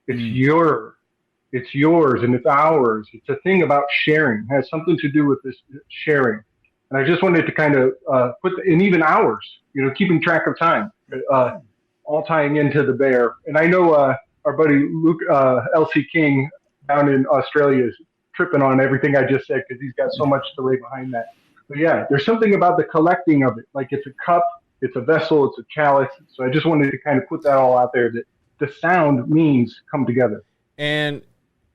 it's it's yours and it's ours. It's a thing about sharing. It has something to do with this sharing. And I just wanted to kind of and even ours, you know, keeping track of time, all tying into the bear. And I know our buddy Luke L.C. King down in Australia is tripping on everything I just said because he's got so much to lay behind that. But yeah, there's something about the collecting of it. Like it's a cup, it's a vessel, it's a chalice. So I just wanted to kind of put that all out there that the sound means come together. And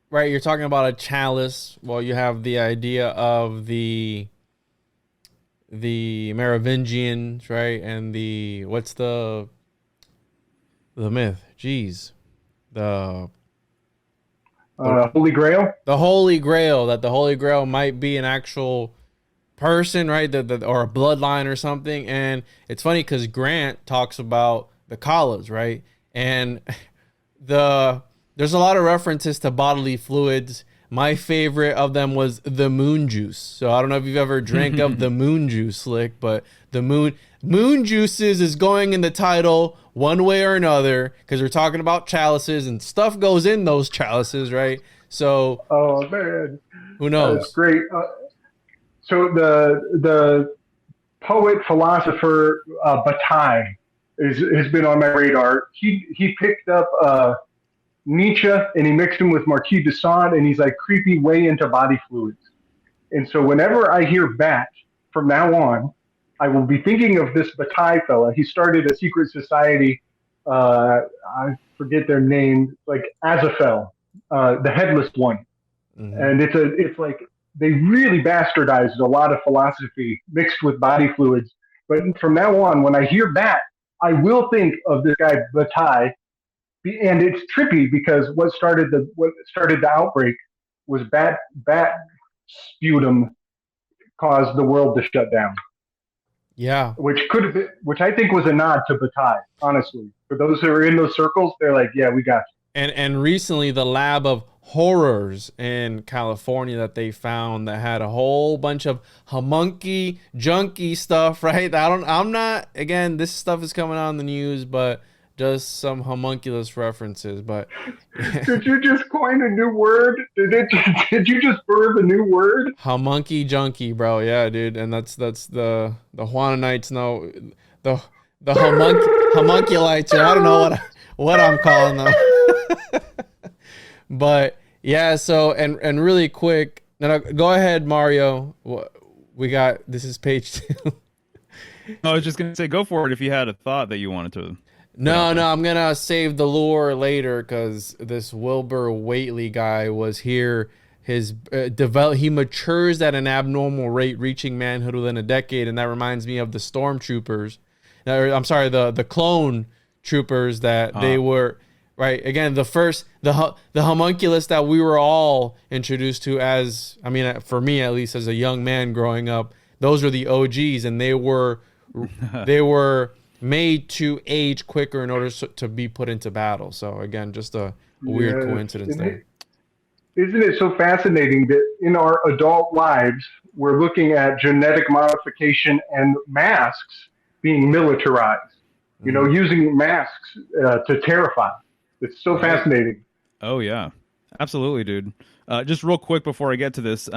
right, you're talking about a chalice. Well, you have the idea of the Merovingians, right? And what's the myth? Jeez. The Holy Grail? The Holy Grail, that the Holy Grail might be an actual person, right? Or a bloodline or something. And it's funny because Grant talks about the Kalas, right? And there's a lot of references to bodily fluids. My favorite of them was the moon juice. So I don't know if you've ever drank of the moon juice, Slick, but the moon juices is going in the title one way or another because we're talking about chalices and stuff goes in those chalices, right? So, oh man, who knows? That's great. So the poet philosopher Bataille has been on my radar. He picked up Nietzsche and he mixed him with Marquis de Sade, and he's like creepy way into body fluids. And so whenever I hear bat from now on, I will be thinking of this Bataille fella. He started a secret society. I forget their name, like Azrael, the headless one. Mm-hmm. And it's like they really bastardized a lot of philosophy mixed with body fluids. But from now on, when I hear bat, I will think of this guy Bataille. And it's trippy because what started the outbreak was bat sputum caused the world to shut down. Yeah, which I think was a nod to Bataille. Honestly, for those who are in those circles, they're like, yeah, we got you. And recently, the Lab of Horrors in California that they found that had a whole bunch of homunky junky stuff. Right? I'm not. Again, this stuff is coming on the news, but just some homunculus references. But did you just coin a new word? Did you just birth a new word? Homunky junky, bro. Yeah, dude. And that's the Juanites know the homunculites. I don't know what I'm calling them. But yeah, so and really quick. Now go ahead, Mario. We got this is page 2. I was just gonna say, go for it if you had a thought that you wanted to. No, I'm going to save the lore later because this Wilbur Whately guy was here. He matures at an abnormal rate, reaching manhood within a decade, and that reminds me of the stormtroopers. I'm sorry, the clone troopers that they were, right? Again, the homunculus that we were all introduced to as, I mean, for me at least as a young man growing up, those were the OGs, and they were made to age quicker in order to be put into battle. So again, just a weird coincidence there. Isn't it so fascinating that in our adult lives, we're looking at genetic modification and masks being militarized, you know, using masks to terrify. It's so fascinating. Oh yeah, absolutely, dude. Just real quick before I get to this,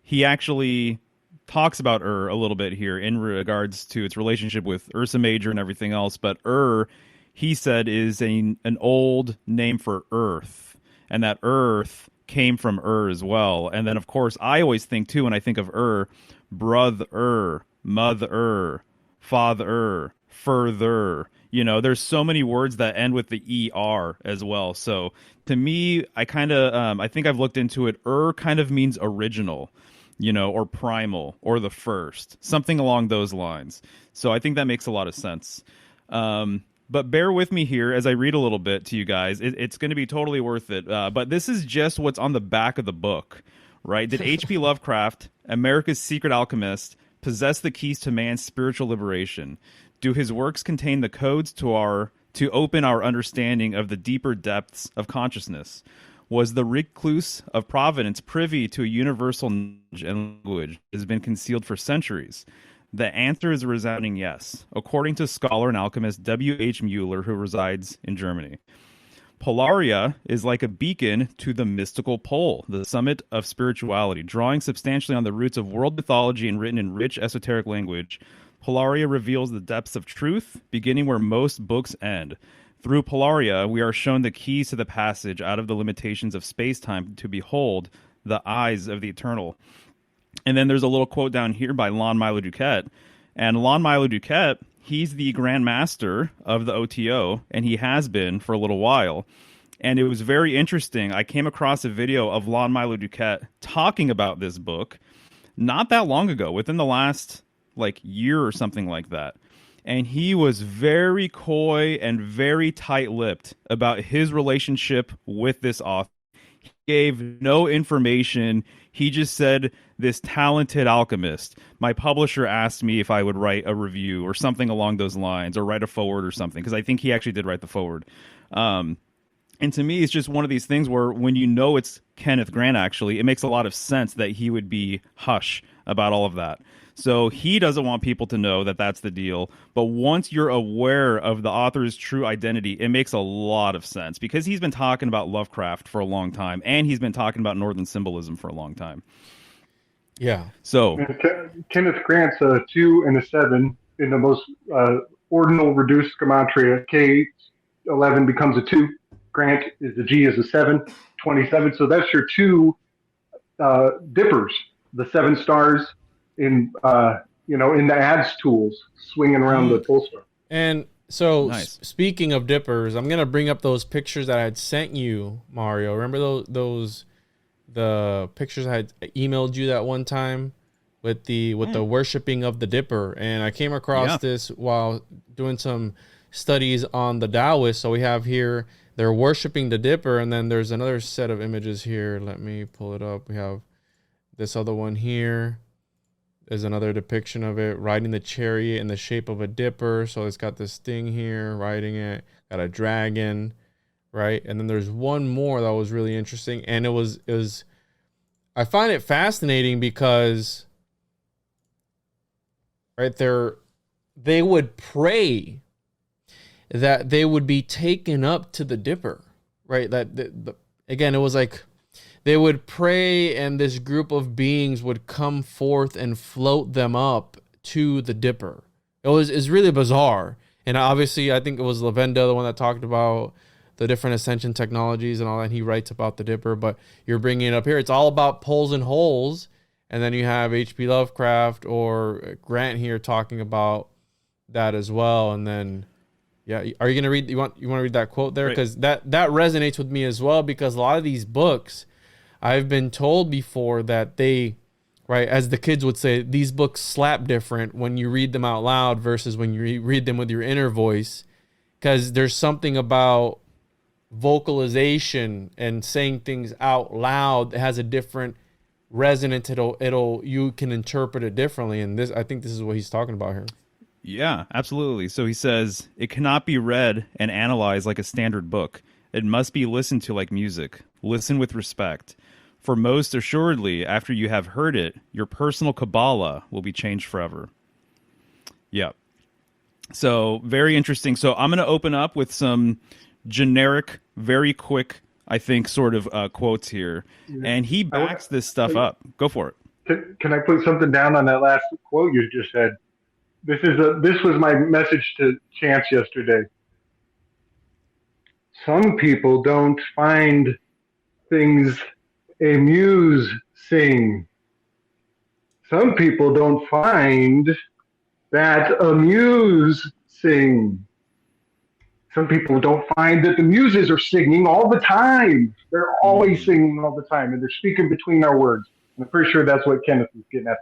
he actually talks about a little bit here in regards to its relationship with Ursa Major and everything else, but he said, is an old name for Earth, and that Earth came from as well. And then, of course, I always think, too, when I think of brother, mother, father, further. You know, there's so many words that end with the ER as well. So, to me, I kind of, I think I've looked into it. Kind of means original, you know, or primal, or the first, something along those lines. So I think that makes a lot of sense. But bear with me here as I read a little bit to you guys. It's going to be totally worth it. But this is just what's on the back of the book, right? Did H.P. Lovecraft, America's secret alchemist, possess the keys to man's spiritual liberation? Do his works contain the codes to our to open our understanding of the deeper depths of consciousness? Was the recluse of Providence privy to a universal knowledge and language that has been concealed for centuries? The answer is a resounding yes, according to scholar and alchemist W.H. Mueller, who resides in Germany. Polaria is like a beacon to the mystical pole, the summit of spirituality, drawing substantially on the roots of world mythology and written in rich esoteric language. Polaria reveals the depths of truth, beginning where most books end. Through Polaria, we are shown the keys to the passage out of the limitations of space-time to behold the eyes of the eternal. And then there's a little quote down here by Lon Milo Duquette. And Lon Milo Duquette, he's the Grand Master of the OTO, and he has been for a little while. And it was very interesting. I came across a video of Lon Milo Duquette talking about this book not that long ago, within the last year or something like that. And he was very coy and very tight-lipped about his relationship with this author. He gave no information. He just said, this talented alchemist. My publisher asked me if I would write a review or something along those lines, or write a forward or something, because I think he actually did write the forward. And to me, it's just one of these things where when you know it's Kenneth Grant, actually, it makes a lot of sense that he would be hush about all of that. So he doesn't want people to know that that's the deal. But once you're aware of the author's true identity, it makes a lot of sense, because he's been talking about Lovecraft for a long time, and he's been talking about Northern symbolism for a long time. Yeah. So Kenneth Grant's a 2 and a 7 in the most ordinal reduced gematria. K11 becomes a 2. Grant is the G is a 7, 27. So that's your 2 dippers, the 7 stars in in the ads tools swinging around the pole star. And so nice. Speaking of dippers, I'm gonna bring up those pictures that I had sent you, Mario. Remember the pictures I had emailed you that one time with the worshiping of the dipper? And I came across this while doing some studies on the Taoists. So we have here, they're worshiping the dipper, and then there's another set of images here. Let me pull it up. We have this other one here. There's another depiction of it riding the chariot in the shape of a dipper. So it's got this thing here riding it, got a dragon, right? And then there's one more that was really interesting, and it was I find it fascinating because right there they would pray that they would be taken up to the dipper, right? Again, it was like they would pray, and this group of beings would come forth and float them up to the dipper. It's really bizarre. And obviously, I think it was Lavenda, the one that talked about the different ascension technologies and all that. And he writes about the dipper, but you're bringing it up here. It's all about poles and holes. And then you have H.P. Lovecraft or Grant here talking about that as well. And then, yeah, are you going to read? You want to read that quote there? Because that resonates with me as well, because a lot of these books, I've been told before that they, right, as the kids would say, these books slap different when you read them out loud versus when you read them with your inner voice, because there's something about vocalization and saying things out loud that has a different resonance. You can interpret it differently, and I think this is what he's talking about here. Yeah, absolutely. So he says, it cannot be read and analyzed like a standard book. It must be listened to like music. Listen with respect. For most assuredly, after you have heard it, your personal Kabbalah will be changed forever. Yeah. So very interesting. So I'm going to open up with some generic, very quick, I think, sort of quotes here. Yeah. And he backs this stuff up. Go for it. Can I put something down on that last quote you just said? This was my message to Chance yesterday. Some people don't find things amusing. Some people don't find that amusing. Some people don't find that the muses are singing all the time. They're always singing all the time, and they're speaking between their words. And I'm pretty sure that's what Kenneth is getting at.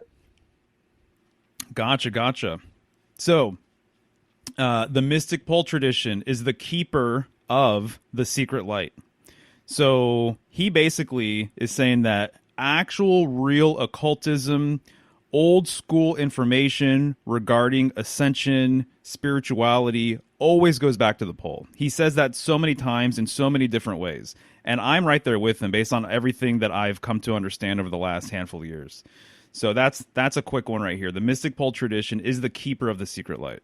Gotcha. So, the mystic pole tradition is the keeper of the secret light. So he basically is saying that actual real occultism old school information regarding ascension, spirituality, always goes back to the pole. He says that so many times in so many different ways. And I'm right there with him based on everything that I've come to understand over the last handful of years. So that's a quick one right here. The mystic pole tradition is the keeper of the secret light.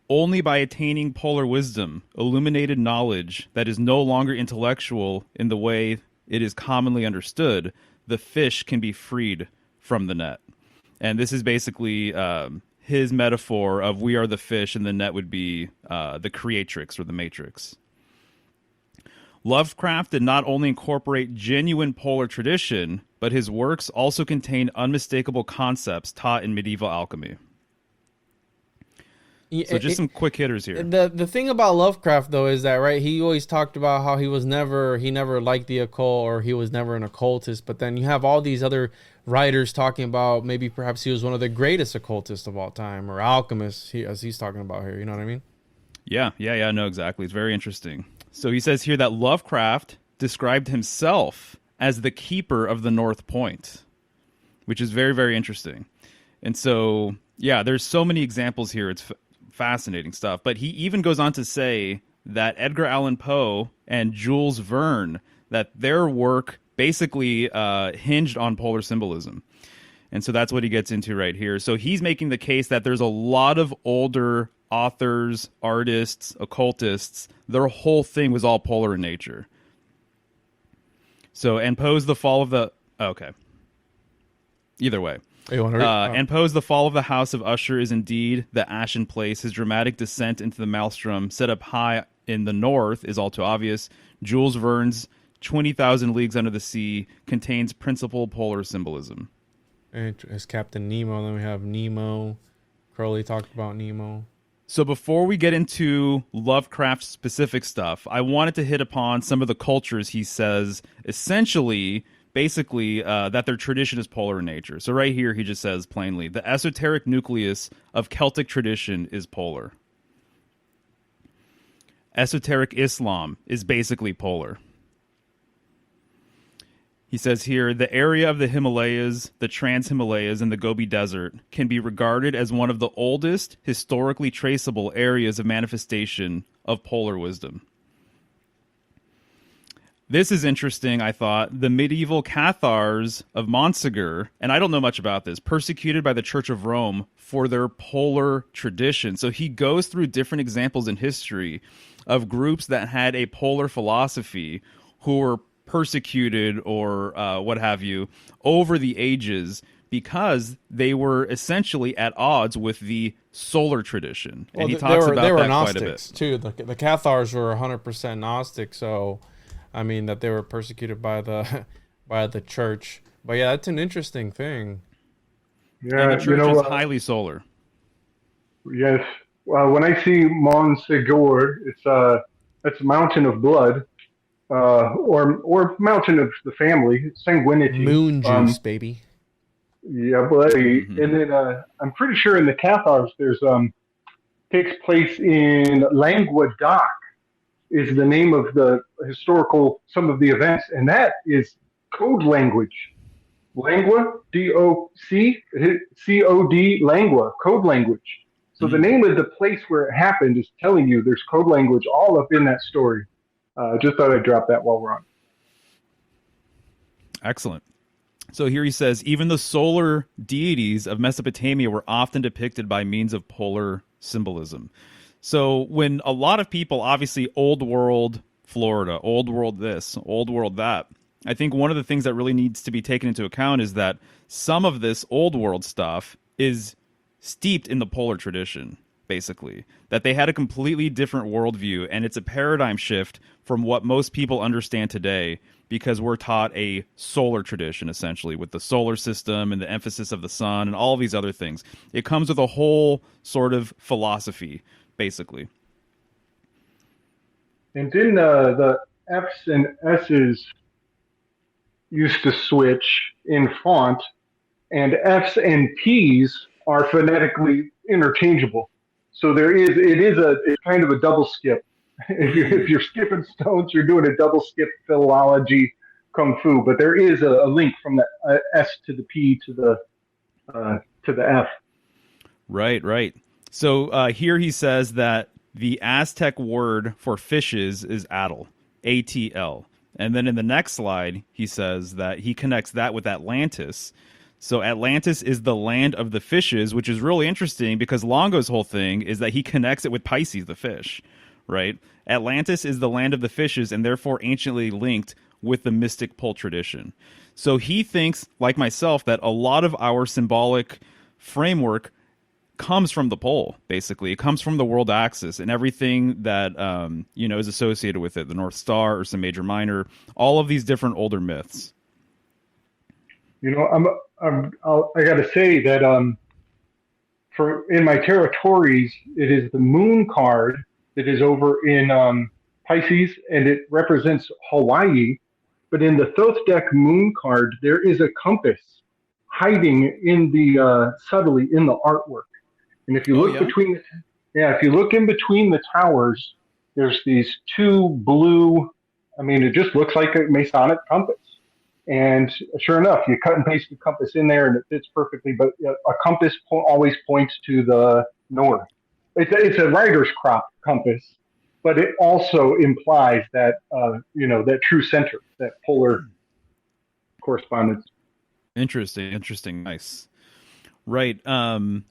Only by attaining polar wisdom, illuminated knowledge that is no longer intellectual in the way it is commonly understood, the fish can be freed from the net. And this is basically his metaphor of we are the fish and the net would be the creatrix or the matrix. Lovecraft did not only incorporate genuine polar tradition, but his works also contain unmistakable concepts taught in medieval alchemy. So just some quick hitters here. The thing about Lovecraft though is that, right, he always talked about how he never liked the occult, or he was never an occultist, but then you have all these other writers talking about maybe perhaps he was one of the greatest occultists of all time, or alchemists, as he's talking about here, you know what I mean? Yeah, no, exactly. It's very interesting. So he says here that Lovecraft described himself as the keeper of the North Point, which is very, very interesting. And so, yeah, there's so many examples here. It's fascinating stuff. But he even goes on to say that Edgar Allan Poe and Jules Verne, that their work basically hinged on polar symbolism. And so that's what he gets into right here. So he's making the case that there's a lot of older authors, artists, occultists, their whole thing was all polar in nature. So, and Poe's The Fall of the... Okay. Either way. And Poe's The Fall of the House of Usher is indeed the ashen place. His dramatic descent into the maelstrom, set up high in the north, is all too obvious. Jules Verne's 20,000 Leagues Under the Sea contains principal polar symbolism. And as Captain Nemo, then we have Nemo. Crowley talked about Nemo. So before we get into Lovecraft specific stuff, I wanted to hit upon some of the cultures he says essentially, basically, that their tradition is polar in nature. So right here, he just says plainly, the esoteric nucleus of Celtic tradition is polar. Esoteric Islam is basically polar. He says here, the area of the Himalayas, the Trans-Himalayas, and the Gobi Desert can be regarded as one of the oldest historically traceable areas of manifestation of polar wisdom. This is interesting, I thought. The medieval Cathars of Montsegur, and I don't know much about this, persecuted by the Church of Rome for their polar tradition. So he goes through different examples in history of groups that had a polar philosophy who were persecuted or what have you over the ages because they were essentially at odds with the solar tradition. And he talks about that quite a bit. Too. The Cathars were 100% Gnostic, so I mean that they were persecuted by the church. But yeah, that's an interesting thing. Yeah, and the church is highly solar. Yes. When I see Montsegur, it's a mountain of blood. Or mountain of the family, sanguinity. Moon juice, baby. Yeah, buddy. Mm-hmm. And then I'm pretty sure in the Cathars, there's takes place in Languedoc, is the name of the historical, some of the events, and that is code language. Lingua, D-O-C-C-O-D, Langua, code language. So the name of the place where it happened is telling you there's code language all up in that story. Just thought I'd drop that while we're on. Excellent. So here he says, even the solar deities of Mesopotamia were often depicted by means of polar symbolism. So when a lot of people, obviously old world Florida, old world this, old world that, I think one of the things that really needs to be taken into account is that some of this old world stuff is steeped in the polar tradition. Basically, that they had a completely different worldview, and it's a paradigm shift from what most people understand today because we're taught a solar tradition, essentially, with the solar system and the emphasis of the sun and all of these other things. It comes with a whole sort of philosophy, basically. And then the F's and S's used to switch in font, and F's and P's are phonetically interchangeable. So it's kind of a double skip. If you're skipping stones, you're doing a double skip philology kung fu, but there is a link from the S to the P to the F. Right. So here he says that the Aztec word for fishes is atl, A-T-L. And then in the next slide, he says that he connects that with Atlantis. So Atlantis is the land of the fishes, which is really interesting because Longo's whole thing is that he connects it with Pisces, the fish, right? Atlantis is the land of the fishes and therefore anciently linked with the mystic pole tradition. So he thinks, like myself, that a lot of our symbolic framework comes from the pole, basically. It comes from the world axis and everything that is associated with it, the North Star, Ursa Major Minor, all of these different older myths. I got to say that in my territories, it is the moon card that is over in Pisces, and it represents Hawaii. But in the Thoth deck moon card, there is a compass hiding in the subtly in the artwork. And if you look if you look in between the towers, there's these two blue. It just looks like a Masonic compass. And sure enough, you cut and paste the compass in there, and it fits perfectly. But a compass always points to the north. It's a writer's crop compass, but it also implies that that true center, that polar correspondence. Interesting, nice. Right.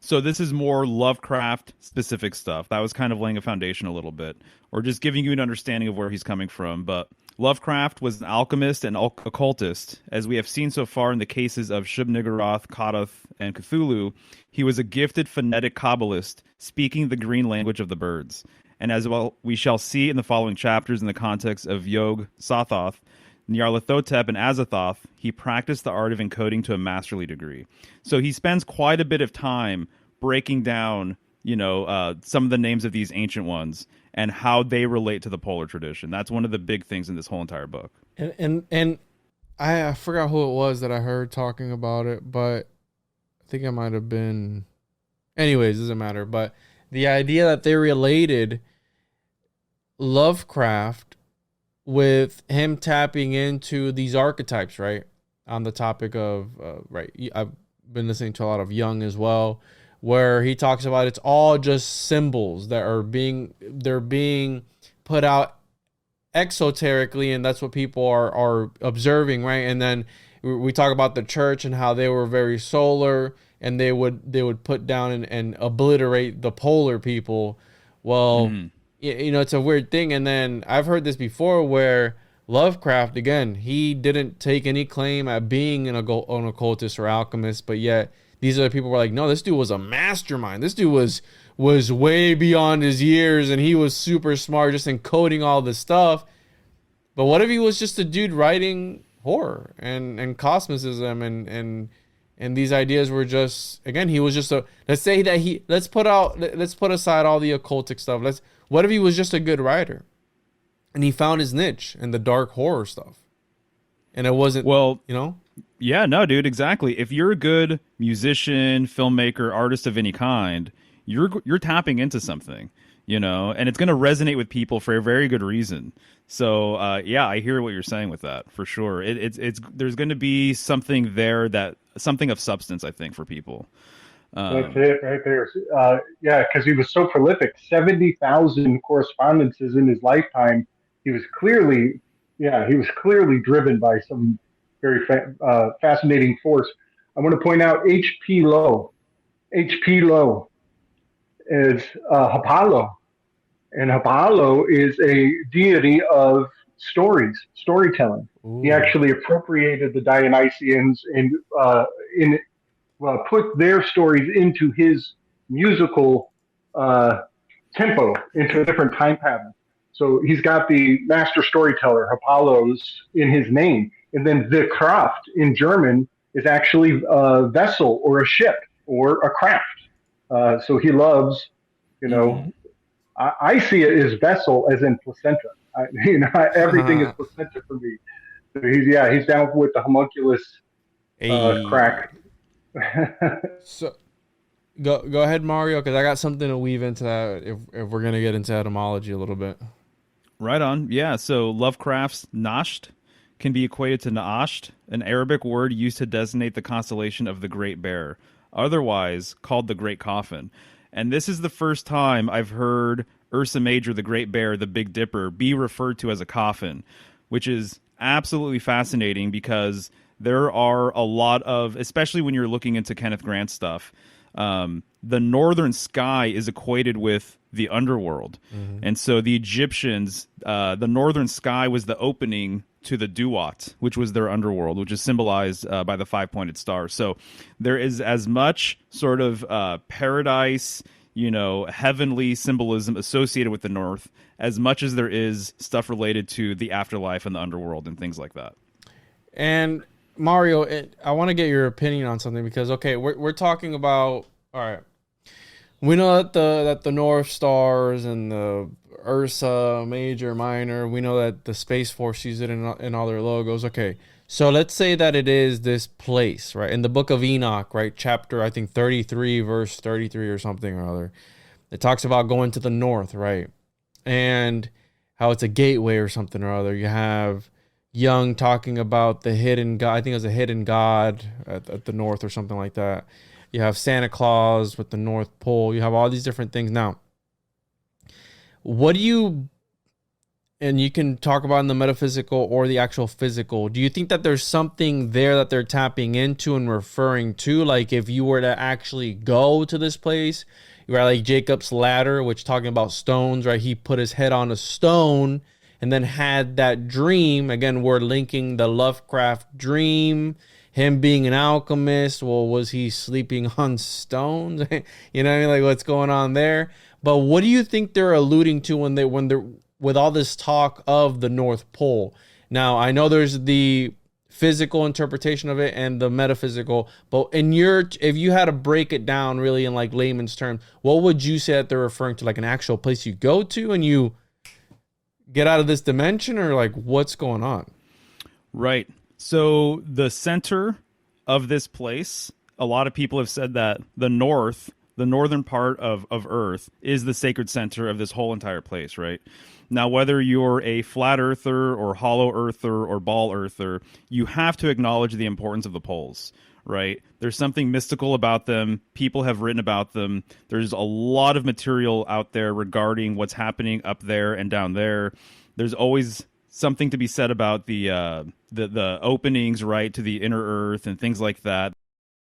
So this is more Lovecraft specific stuff. That was kind of laying a foundation a little bit, or just giving you an understanding of where he's coming from. But Lovecraft was an alchemist and occultist, as we have seen so far in the cases of Shub-Niggurath, Kadath, and Cthulhu. He was a gifted phonetic Kabbalist, speaking the green language of the birds. And as well, we shall see in the following chapters in the context of Yog, Sothoth, Nyarlathotep, and Azathoth, he practiced the art of encoding to a masterly degree. So he spends quite a bit of time breaking down, some of the names of these ancient ones and how they relate to the polar tradition. That's one of the big things in this whole entire book. And I forgot who it was that I heard talking about it, but I think it might have been. Anyways, doesn't matter. But the idea that they related Lovecraft with him tapping into these archetypes, right? On the topic of, I've been listening to a lot of Jung as well, where he talks about it's all just symbols that are being put out exoterically, and that's what people are observing, right? And then we talk about the church and how they were very solar, and they would put down and obliterate the polar people. Well, it's a weird thing. And then I've heard this before where Lovecraft, again, he didn't take any claim at being an occultist or alchemist, but yet these other people were like, no, this dude was a mastermind. This dude was way beyond his years, and he was super smart, just encoding all this stuff. But what if he was just a dude writing horror and cosmicism and these ideas were just, again, he was just let's put aside all the occultic stuff. What if he was just a good writer and he found his niche in the dark horror stuff and it wasn't, Yeah, no, dude, exactly. If you're a good musician, filmmaker, artist of any kind, you're tapping into something, and it's going to resonate with people for a very good reason. So, I hear what you're saying with that for sure. It's there's going to be something there, something of substance, I think, for people. That's it right there. Because he was so prolific, 70,000 correspondences in his lifetime. He was clearly driven by some very fascinating force. I want to point out H.P. Lowe. H.P. Lowe is Hapalo. And Hapalo is a deity of storytelling. Ooh. He actually appropriated the Dionysians and put their stories into his musical tempo, into a different time pattern. So he's got the master storyteller, Hapalo's, in his name. And then the Kraft in German is actually a vessel or a ship or a craft. So he loves, I see it as vessel as in placenta. Everything is placenta for me. So he's down with the homunculus crack. So go ahead, Mario, because I got something to weave into that if we're going to get into etymology a little bit. Right on. Yeah, so Lovecraft's Nasht can be equated to Naasht, an Arabic word used to designate the constellation of the Great Bear, otherwise called the Great Coffin. And this is the first time I've heard Ursa Major, the Great Bear, the Big Dipper, be referred to as a coffin, which is absolutely fascinating because there are a lot of, especially when you're looking into Kenneth Grant stuff, the northern sky is equated with the underworld. Mm-hmm. And so the Egyptians, the northern sky was the opening to the Duat, which was their underworld, which is symbolized by the 5-pointed star. So there is as much sort of paradise, heavenly symbolism associated with the North as much as there is stuff related to the afterlife and the underworld and things like that. And Mario, I want to get your opinion on something because, okay, we're talking about, all right, we know that the North Stars and the Ursa Major, Minor, we know that the Space Force uses it in all their logos. Okay, so let's say that it is this place, right? In the book of Enoch, right, chapter, I think 33, verse 33 or something or other, it talks about going to the north, right? And how it's a gateway or something or other. You have Young talking about the hidden God. I think it was a hidden God at the north or something like that. You have Santa Claus with the North Pole. You have all these different things. Now, what do you, and you can talk about in the metaphysical or the actual physical, do you think that there's something there that they're tapping into and referring to? Like if you were to actually go to this place, right, like Jacob's ladder, which talking about stones, right? He put his head on a stone and then had that dream. Again, we're linking the Lovecraft dream, him being an alchemist. Well, was he sleeping on stones? You know what I mean? Like what's going on there? But what do you think they're alluding to when they're with all this talk of the North Pole? Now, I know there's the physical interpretation of it and the metaphysical, but if you had to break it down really in like layman's terms, what would you say that they're referring to? Like an actual place you go to and you get out of this dimension, or like what's going on? Right. So the center of this place, a lot of people have said that the northern part of Earth is the sacred center of this whole entire place, right? Now, whether you're a flat earther or hollow earther or ball earther, you have to acknowledge the importance of the poles, right? There's something mystical about them. People have written about them. There's a lot of material out there regarding what's happening up there and down there. There's always something to be said about the openings, right, to the inner earth and things like that.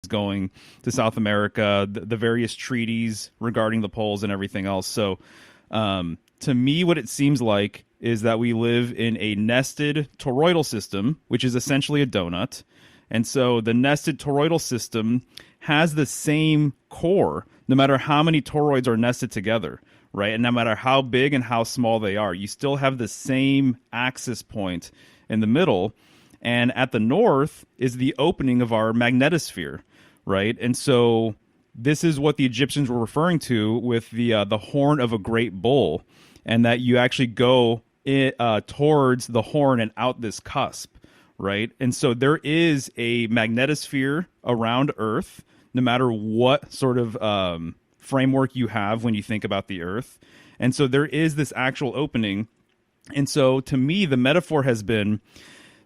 Going to South America, the various treaties regarding the poles and everything else. So to me, what it seems like is that we live in a nested toroidal system, which is essentially a donut. And so the nested toroidal system has the same core, no matter how many toroids are nested together, right? And no matter how big and how small they are, you still have the same axis point in the middle. And at the north is the opening of our magnetosphere, right? And so this is what the Egyptians were referring to with the horn of a great bull, and that you actually go towards the horn and out this cusp, right? And so there is a magnetosphere around Earth, no matter what sort of framework you have when you think about the Earth. And so there is this actual opening. And so to me, the metaphor has been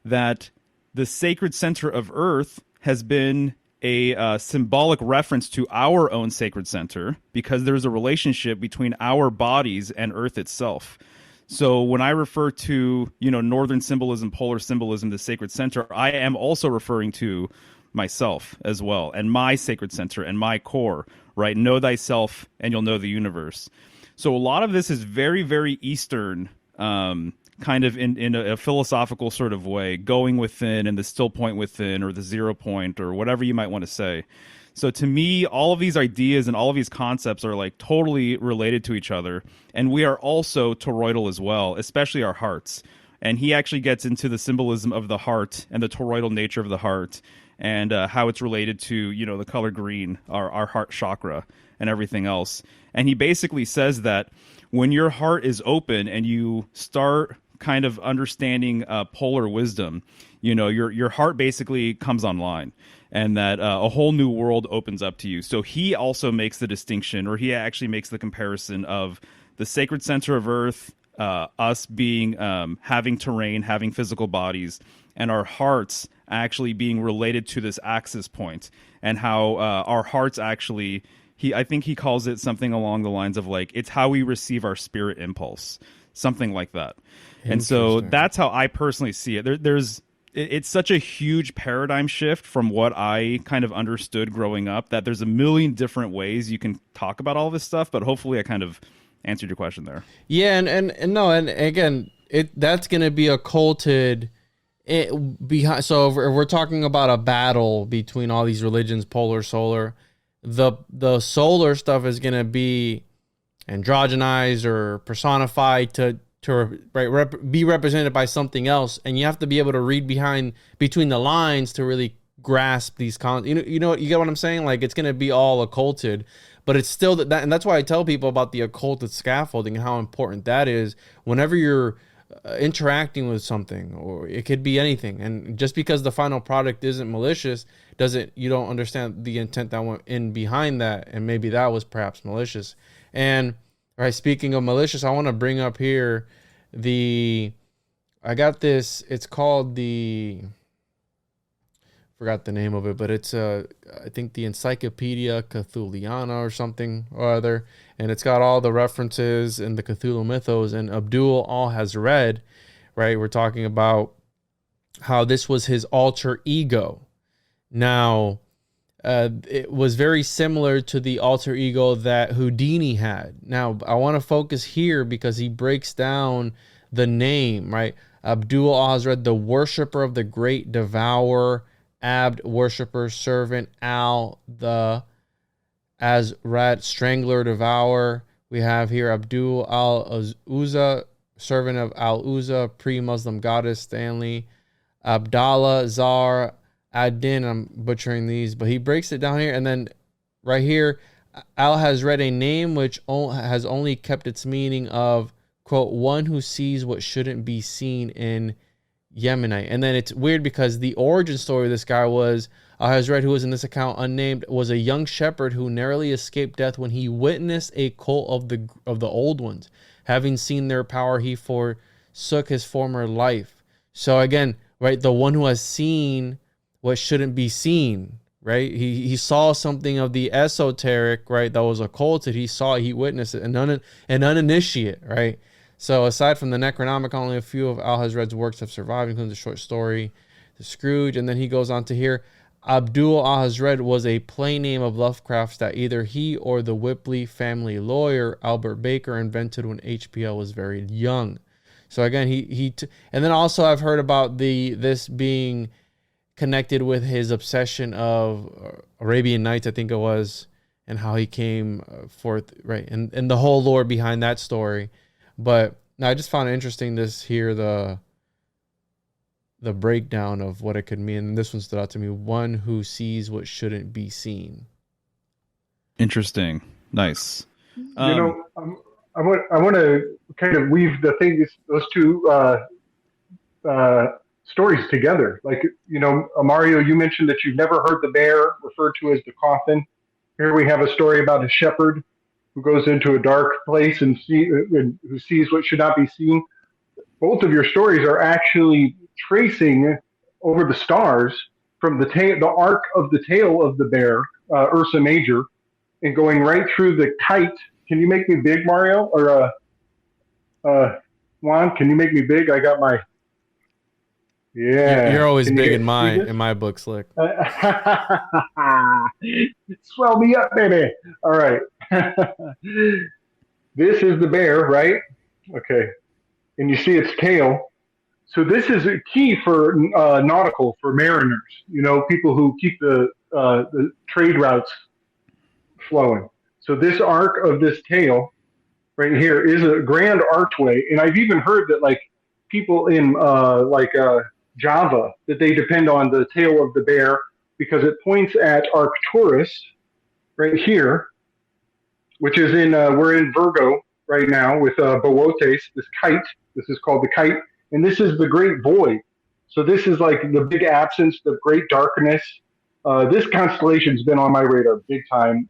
that the sacred center of Earth has been a symbolic reference to our own sacred center, because there's a relationship between our bodies and Earth itself. So when I refer to, northern symbolism, polar symbolism, the sacred center, I am also referring to myself as well, and my sacred center and my core, right? Know thyself and you'll know the universe. So a lot of this is very, very Eastern, kind of in a philosophical sort of way, going within and the still point within, or the 0 point, or whatever you might want to say. So to me, all of these ideas and all of these concepts are like totally related to each other. And we are also toroidal as well, especially our hearts. And he actually gets into the symbolism of the heart and the toroidal nature of the heart, and how it's related to, the color green, our heart chakra and everything else. And he basically says that when your heart is open and you start kind of understanding polar wisdom, your heart basically comes online, and that a whole new world opens up to you. So he also makes the distinction, or he actually makes the comparison of the sacred center of Earth, us being having terrain, having physical bodies, and our hearts actually being related to this axis point, and how our hearts actually, I think he calls it something along the lines of like, it's how we receive our spirit impulse, something like that. And so that's how I personally see it. It's such a huge paradigm shift from what I kind of understood growing up, that there's a million different ways you can talk about all this stuff, but hopefully I kind of answered your question there. Yeah, and no, and again, that's going to be occulted behind. So if we're talking about a battle between all these religions, polar, solar, the solar stuff is going to be androgenized or personified to be represented by something else, and you have to be able to read between the lines to really grasp these you know you get what I'm saying? Like, it's going to be all occulted, but it's still that, and that's why I tell people about the occulted scaffolding and how important that is whenever you're interacting with something, or it could be anything. And just because the final product isn't malicious you don't understand the intent that went in behind that, and maybe that was perhaps malicious. And right, speaking of malicious, I want to bring up here I got this, it's called forgot the name of it, but it's I think the Encyclopedia Cthulhiana or something or other, and it's got all the references in the Cthulhu mythos, and Abdul Al-Hazred, right? We're talking about how this was his alter ego. Now, it was very similar to the alter ego that Houdini had. Now, I want to focus here because he breaks down the name, right? Abdul Al-Hazred, the worshiper of the great devourer, Abd, worshipper, servant, Al, the Azrat, strangler, devourer. We have here Abdul Al-Uzza, servant of Al-Uzza, pre-Muslim goddess, Stanley, Abdallah, Zar, Ad-Din, I'm butchering these, but he breaks it down here. And then right here, Al has read a name which has only kept its meaning of, quote, one who sees what shouldn't be seen in Yemenite. And then it's weird because the origin story of this guy was, Al has read, who was in this account unnamed, was a young shepherd who narrowly escaped death when he witnessed a cult of the old ones. Having seen their power, he forsook his former life. So again, right, the one who has seen what shouldn't be seen, right? He saw something of the esoteric, right, that was occulted. He witnessed it, an uninitiate, right? So aside from the Necronomicon, only a few of Al-Hazred's works have survived, including the short story, The Scrooge. And then he goes on to here, Abdul Al-Hazred was a plain name of Lovecraft's that either he or the Whipley family lawyer, Albert Baker, invented when HPL was very young. So again, and then also I've heard about this being connected with his obsession of Arabian Nights, I think it was, and how he came forth, right, and the whole lore behind that story. But I just found it interesting the breakdown of what it could mean. And this one stood out to me: one who sees what shouldn't be seen. Interesting, nice. I want to kind of weave those two stories together. Like, Mario, you mentioned that you've never heard the bear referred to as the coffin. Here we have a story about a shepherd who goes into a dark place and who sees what should not be seen. Both of your stories are actually tracing over the stars from the arc of the tail of the bear, Ursa Major, and going right through the kite. Can you make me big, Mario? Or Juan, can you make me big? I got my... Yeah, you're always big in my book, Slick. Swell me up, baby. All right. This is the bear, right? Okay. And you see its tail. So this is a key for nautical, for mariners. People who keep the trade routes flowing. So this arc of this tail right here is a grand archway, and I've even heard that like people in Java, that they depend on the tail of the bear because it points at Arcturus right here, which is we're in Virgo right now with Boötes, this kite. This is called the kite, and this is the great void. So this is like the big absence, the great darkness. This constellation's been on my radar big time.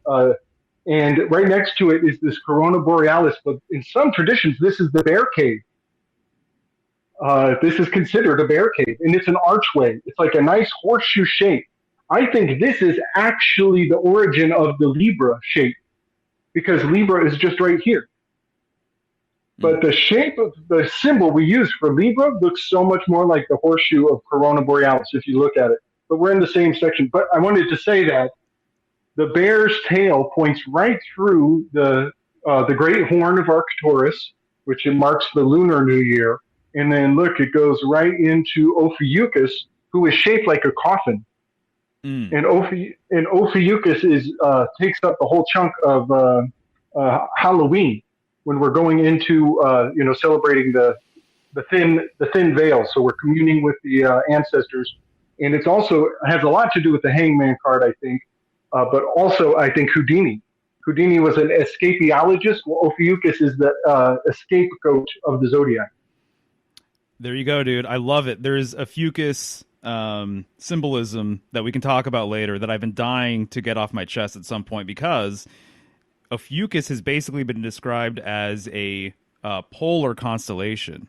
And right next to it is this Corona Borealis, but in some traditions, this is the bear cave. This is considered a bear cave, and it's an archway. It's like a nice horseshoe shape. I think this is actually the origin of the Libra shape, because Libra is just right here. But the shape of the symbol we use for Libra looks so much more like the horseshoe of Corona Borealis if you look at it. But we're in the same section. But I wanted to say that the bear's tail points right through the great horn of Arcturus, which it marks the lunar new year. And then look, it goes right into Ophiuchus, who is shaped like a coffin. And Ophiuchus takes up the whole chunk of Halloween, when we're going into celebrating the thin veil. So we're communing with the ancestors, and it's also has a lot to do with the Hangman card, I think, but also I think Houdini. Houdini was an escapeologist. Well, Ophiuchus is the scapegoat of the zodiac. There you go, dude. I love it. There's a Fucus symbolism that we can talk about later that I've been dying to get off my chest at some point, because Ophiuchus has basically been described as a polar constellation.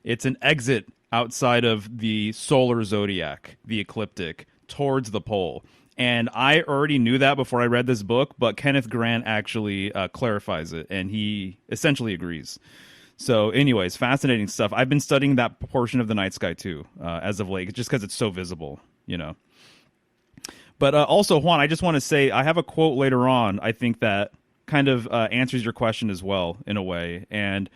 It's an exit outside of the solar zodiac, the ecliptic, towards the pole. And I already knew that before I read this book, but Kenneth Grant actually clarifies it, and he essentially agrees. So anyways, fascinating stuff. I've been studying that portion of the night sky too, as of late, just because it's so visible, you know. But also, Juan, I just want to say, I have a quote later on, I think that kind of answers your question as well, in a way. And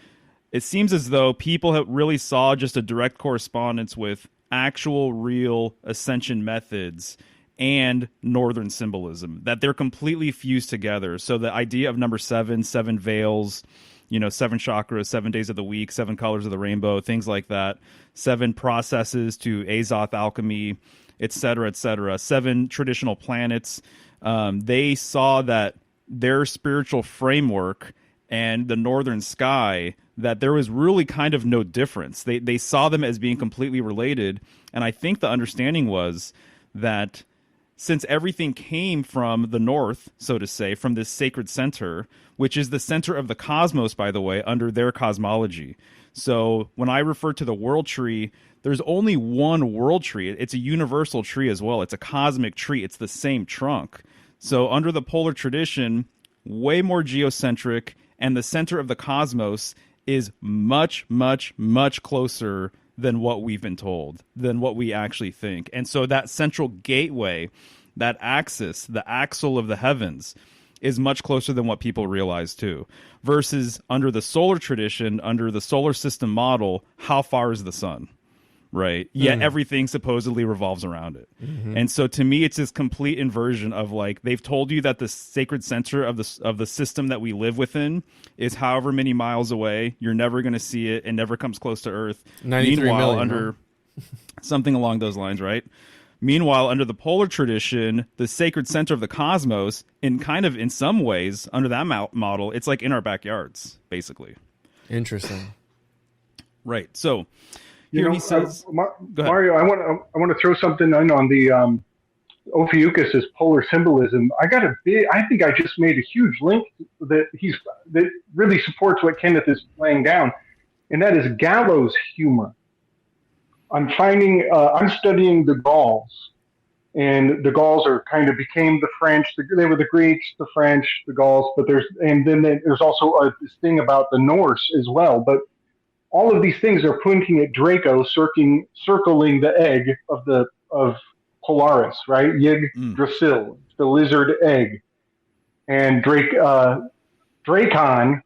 it seems as though people have really saw just a direct correspondence with actual real ascension methods and northern symbolism, that they're completely fused together. So the idea of number 7, 7 veils, 7 chakras, 7 days of the week, 7 colors of the rainbow, things like that, 7 processes to Azoth alchemy, etc., 7 traditional planets. They saw that their spiritual framework and the northern sky, that there was really kind of no difference. They saw them as being completely related. And I think the understanding was that since everything came from the north, so to say, from this sacred center, which is the center of the cosmos, by the way, under their cosmology. So when I refer to the world tree, there's only one world tree. It's a universal tree as well. It's a cosmic tree. It's the same trunk. So under the polar tradition, way more geocentric, and the center of the cosmos is much, much, much closer than what we've been told, than what we actually think. And so that central gateway, that axis, the axle of the heavens, is much closer than what people realize too. Versus under the solar tradition, under the solar system model, how far is the sun? Right? Yet everything supposedly revolves around it. And so to me, it's this complete inversion of, like, they've told you that the sacred center of the system that we live within is however many miles away. You're never going to see it. It never comes close to Earth. 93 Meanwhile, million, under something along those lines, right? Meanwhile, under the polar tradition, the sacred center of the cosmos, in some ways, under that model, it's like in our backyards, basically. Interesting. Right. So here he says, Mario, I want to throw something in on the Ophiuchus's polar symbolism. I think I just made a huge link that really supports what Kenneth is laying down, and that is gallows humor. I'm studying the Gauls, and the Gauls became the French. They were the Greeks, the French, the Gauls, but there's also this thing about the Norse as well. But all of these things are pointing at Draco, circling the egg of Polaris, right? Yggdrasil, the lizard egg, and Dracon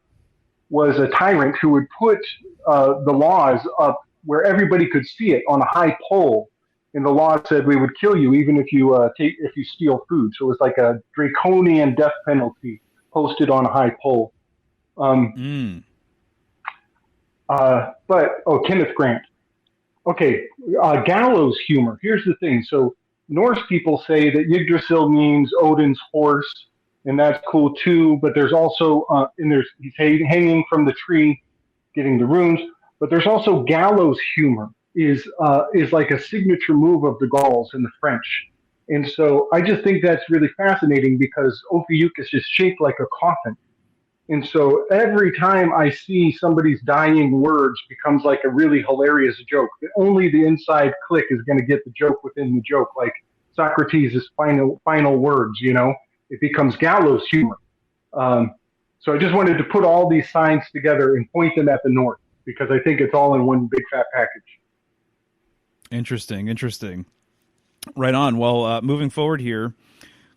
was a tyrant who would put the laws up where everybody could see it on a high pole, and the law said we would kill you even if you steal food. So it was like a draconian death penalty posted on a high pole. Kenneth Grant. Okay, gallows humor. Here's the thing. So Norse people say that Yggdrasil means Odin's horse, and that's cool too. But there's also he's hanging from the tree, getting the runes. But there's also gallows humor is like a signature move of the Gauls and the French. And so I just think that's really fascinating because Ophiuchus is shaped like a coffin. And so every time I see somebody's dying words becomes like a really hilarious joke. Only the inside clique is going to get the joke within the joke, like Socrates' final words, you know? It becomes gallows humor. So I just wanted to put all these signs together and point them at the north, because I think it's all in one big fat package. Interesting. Right on. Well, moving forward here,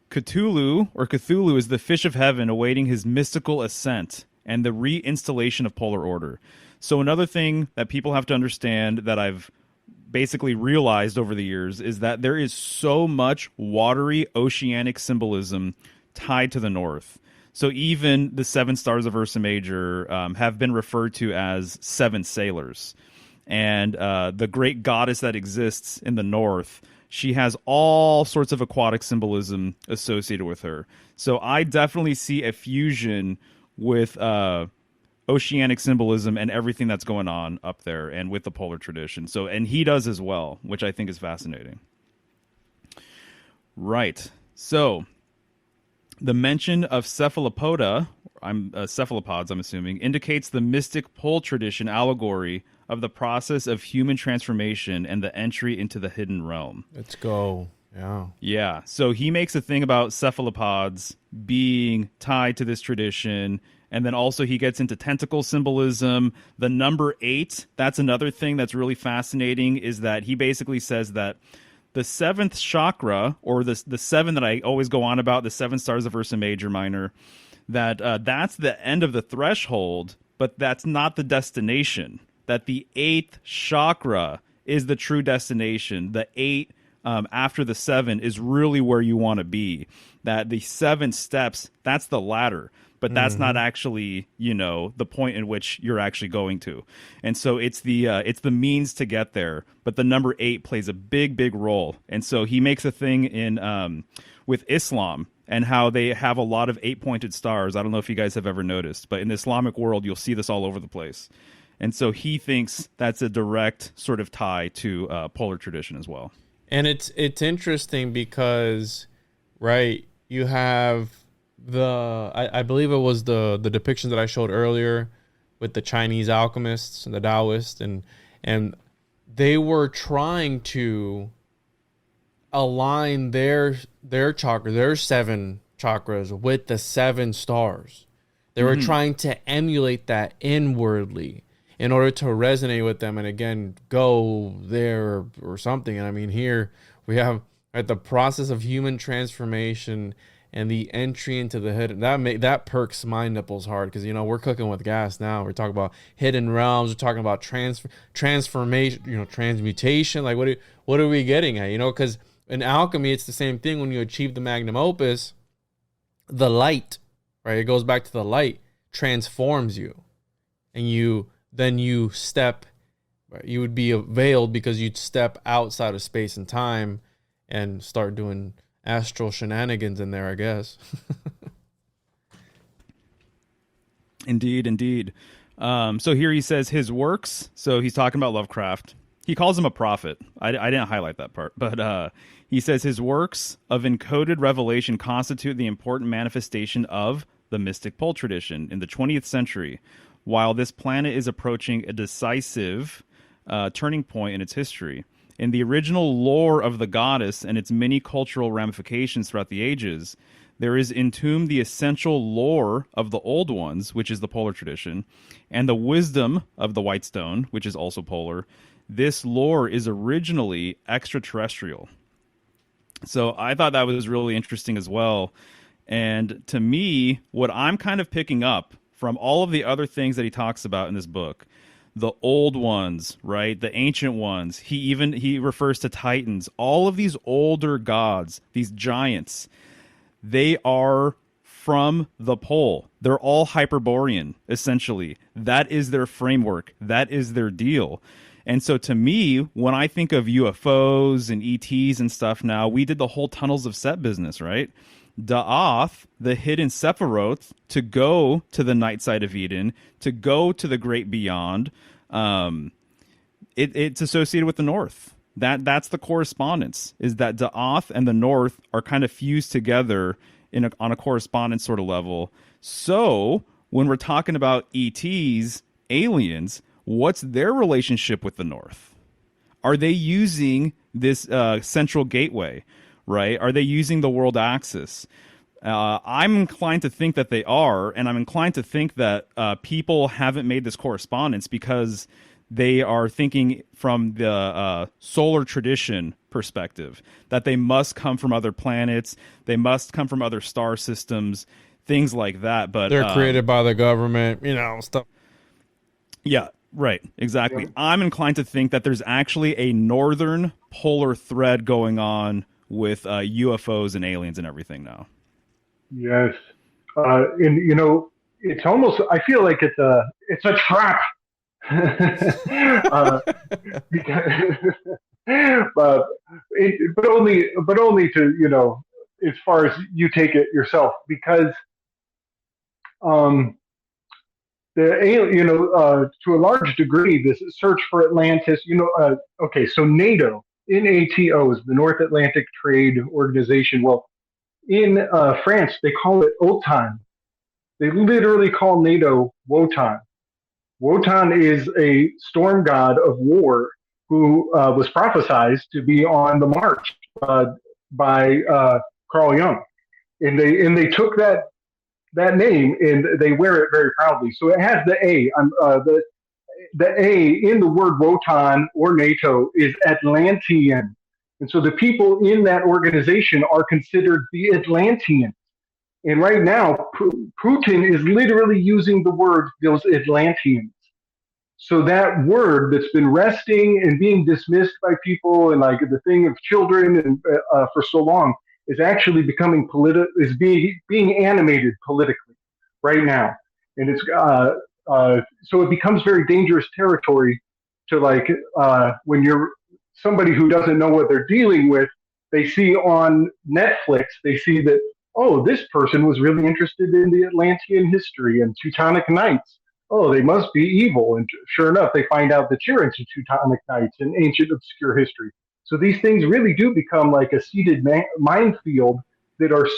Cthulhu is the fish of heaven awaiting his mystical ascent and the reinstallation of polar order. So another thing that people have to understand that I've basically realized over the years is that there is so much watery oceanic symbolism tied to the north. So even the 7 stars of Ursa Major have been referred to as 7 sailors. And the great goddess that exists in the north, she has all sorts of aquatic symbolism associated with her. So I definitely see a fusion with oceanic symbolism and everything that's going on up there and with the polar tradition. So, and he does as well, which I think is fascinating. Right. So the mention of cephalopods, I'm assuming, indicates the mystic pole tradition allegory of the process of human transformation and the entry into the hidden realm. Let's go. Yeah. So he makes a thing about cephalopods being tied to this tradition. And then also he gets into tentacle symbolism. The number 8, that's another thing that's really fascinating, is that he basically says that the 7th chakra, or the 7 that I always go on about, the 7 stars of Ursa Major Minor, that that's the end of the threshold, but that's not the destination. That the 8th chakra is the true destination. The 8 after the 7 is really where you want to be. That the 7 steps, that's the ladder. But that's not actually, the point in which you're actually going to. And so it's the means to get there. But the number 8 plays a big role. And so he makes a thing in with Islam and how they have a lot of 8-pointed stars. I don't know if you guys have ever noticed, but in the Islamic world, you'll see this all over the place. And so he thinks that's a direct sort of tie to polar tradition as well. And it's interesting because, right, you have I believe it was the depiction that I showed earlier with the Chinese alchemists and the Taoists, and they were trying to align their chakra, their 7 chakras with the 7 stars. They were trying to emulate that inwardly in order to resonate with them and again go there or something. And I mean, here we have the process of human transformation and the entry into the hidden. That perks my nipples hard, because we're cooking with gas now. We're talking about hidden realms. We're talking about transformation, transmutation. Like what are we getting at? Because in alchemy, it's the same thing. When you achieve the magnum opus, the light, right? It goes back to the light transforms you, and then you step. Right? You would be veiled because you'd step outside of space and time and start doing astral shenanigans in there, I guess. Indeed. So here he says his works. So he's talking about Lovecraft. He calls him a prophet. I didn't highlight that part, but he says his works of encoded revelation constitute the important manifestation of the mystic pole tradition in the 20th century, while this planet is approaching a decisive turning point in its history. In the original lore of the goddess and its many cultural ramifications throughout the ages, there is entombed the essential lore of the Old Ones, which is the polar tradition, and the wisdom of the White Stone, which is also polar. This lore is originally extraterrestrial. So I thought that was really interesting as well. And to me, what I'm kind of picking up from all of the other things that he talks about in this book, the old ones, right? The ancient ones. He refers to Titans. All of these older gods, these giants, they are from the pole. They're all Hyperborean, essentially. That is their framework. That is their deal. And so to me, when I think of UFOs and ETs and stuff now, we did the whole Tunnels of Set business, right? Da'ath, the hidden Sephiroth, to go to the night side of Eden, to go to the great beyond. It's associated with the North. That's the correspondence, is that Da'ath and the North are kind of fused together on a correspondence sort of level. So when we're talking about ETs, aliens, what's their relationship with the North? Are they using this central gateway, right? Are they using the world axis? I'm inclined to think that they are, and I'm inclined to think that people haven't made this correspondence because they are thinking from the solar tradition perspective, that they must come from other planets, they must come from other star systems, things like that. But they're created by the government, stuff. Yeah, right, exactly. Yeah. I'm inclined to think that there's actually a northern polar thread going on with UFOs and aliens and everything now. Yes, and it's almost, I feel like it's a trap. But only to as far as you take it yourself, because to a large degree, this search for Atlantis, okay, so NATO, NATO is the North Atlantic Trade Organization. Well, in France, they call it OTAN. They literally call NATO Wotan. Wotan is a storm god of war who was prophesied to be on the march by Carl Jung, and they took that name and they wear it very proudly. So it has the A. The A in the word Wotan or NATO is Atlantean, and so the people in that organization are considered the Atlanteans. And right now, Putin is literally using the word those Atlanteans. So that word that's been resting and being dismissed by people and like the thing of children and for so long is actually becoming is being animated politically right now. And it's so it becomes very dangerous territory to when you're somebody who doesn't know what they're dealing with, they see on Netflix, they see that, oh, this person was really interested in the Atlantean history and Teutonic Knights. Oh, they must be evil. And sure enough, they find out that you're into Teutonic Knights and ancient obscure history. So these things really do become like a seeded minefield that are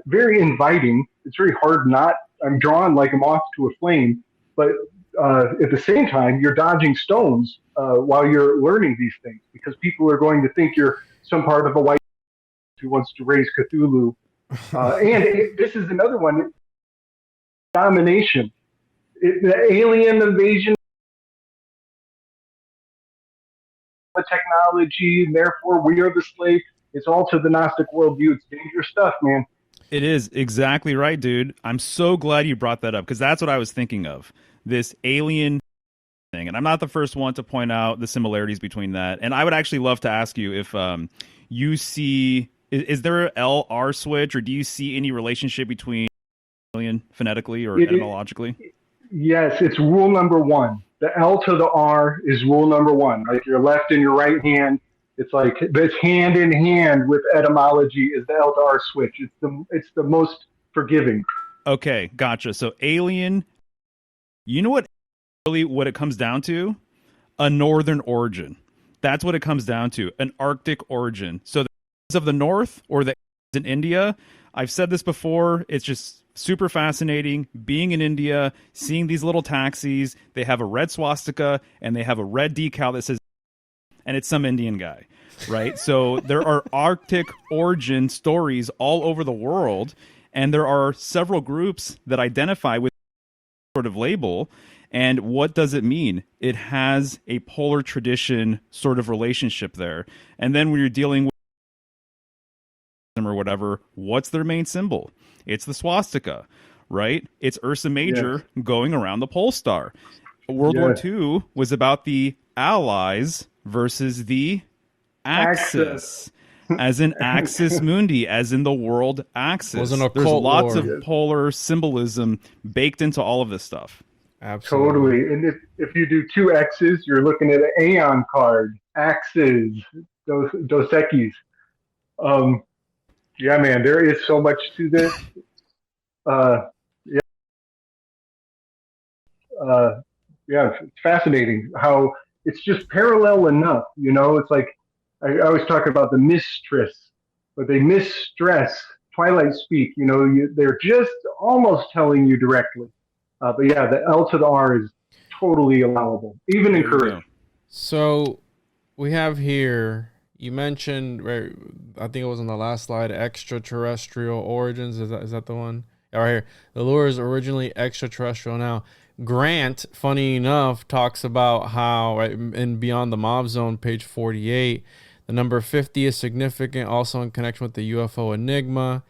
very inviting. It's very hard not. I'm drawn like a moth to a flame, but at the same time, you're dodging stones while you're learning these things, because people are going to think you're some part of a white who wants to raise Cthulhu. This is another one, domination. The alien invasion, the technology, and therefore we are the slave. It's all to the Gnostic worldview. It's dangerous stuff, man. It is exactly right, dude. I'm so glad you brought that up, because that's what I was thinking of, this alien thing. And I'm not the first one to point out the similarities between that. And I would actually love to ask you if you see, is there an L-R switch, or do you see any relationship between alien phonetically or etymologically? Yes, it's rule number one. The L to the R is rule number one. Like your left and your right hand, it's like this hand in hand with etymology is the L to R switch. It's the most forgiving. Okay, gotcha. So alien, you know what it comes down to? A northern origin. That's what it comes down to, an Arctic origin. So the of the North or the in India, I've said this before, it's just super fascinating being in India, seeing these little taxis. They have a red swastika and they have a red decal that says, and it's some Indian guy, right? So there are Arctic origin stories all over the world, and there are several groups that identify with sort of label. And what does it mean? It has a polar tradition sort of relationship there. And then when you're dealing with them or whatever, what's their main symbol? It's the swastika, right? It's Ursa Major going around the pole star. World War II was about the Allies versus the Axis. As in Axis Mundi, as in the world axis. There's lots of polar symbolism baked into all of this stuff. Absolutely. Totally. And if you do two X's, you're looking at an Aeon card. Axes, Dos Equis. Yeah, man, there is so much to this. It's fascinating how it's just parallel enough. It's like I always talk about the mistress, but they mistress Twilight speak. They're just almost telling you directly. But yeah, the L to the R is totally allowable, even encouraged. So we have here, you mentioned, right, I think it was on the last slide, extraterrestrial origins. Is that the one? Yeah, right here. The lure is originally extraterrestrial. Now, Grant, funny enough, talks about how, right, in Beyond the Mauve Zone, page 48, the number 50 is significant also in connection with the UFO enigma.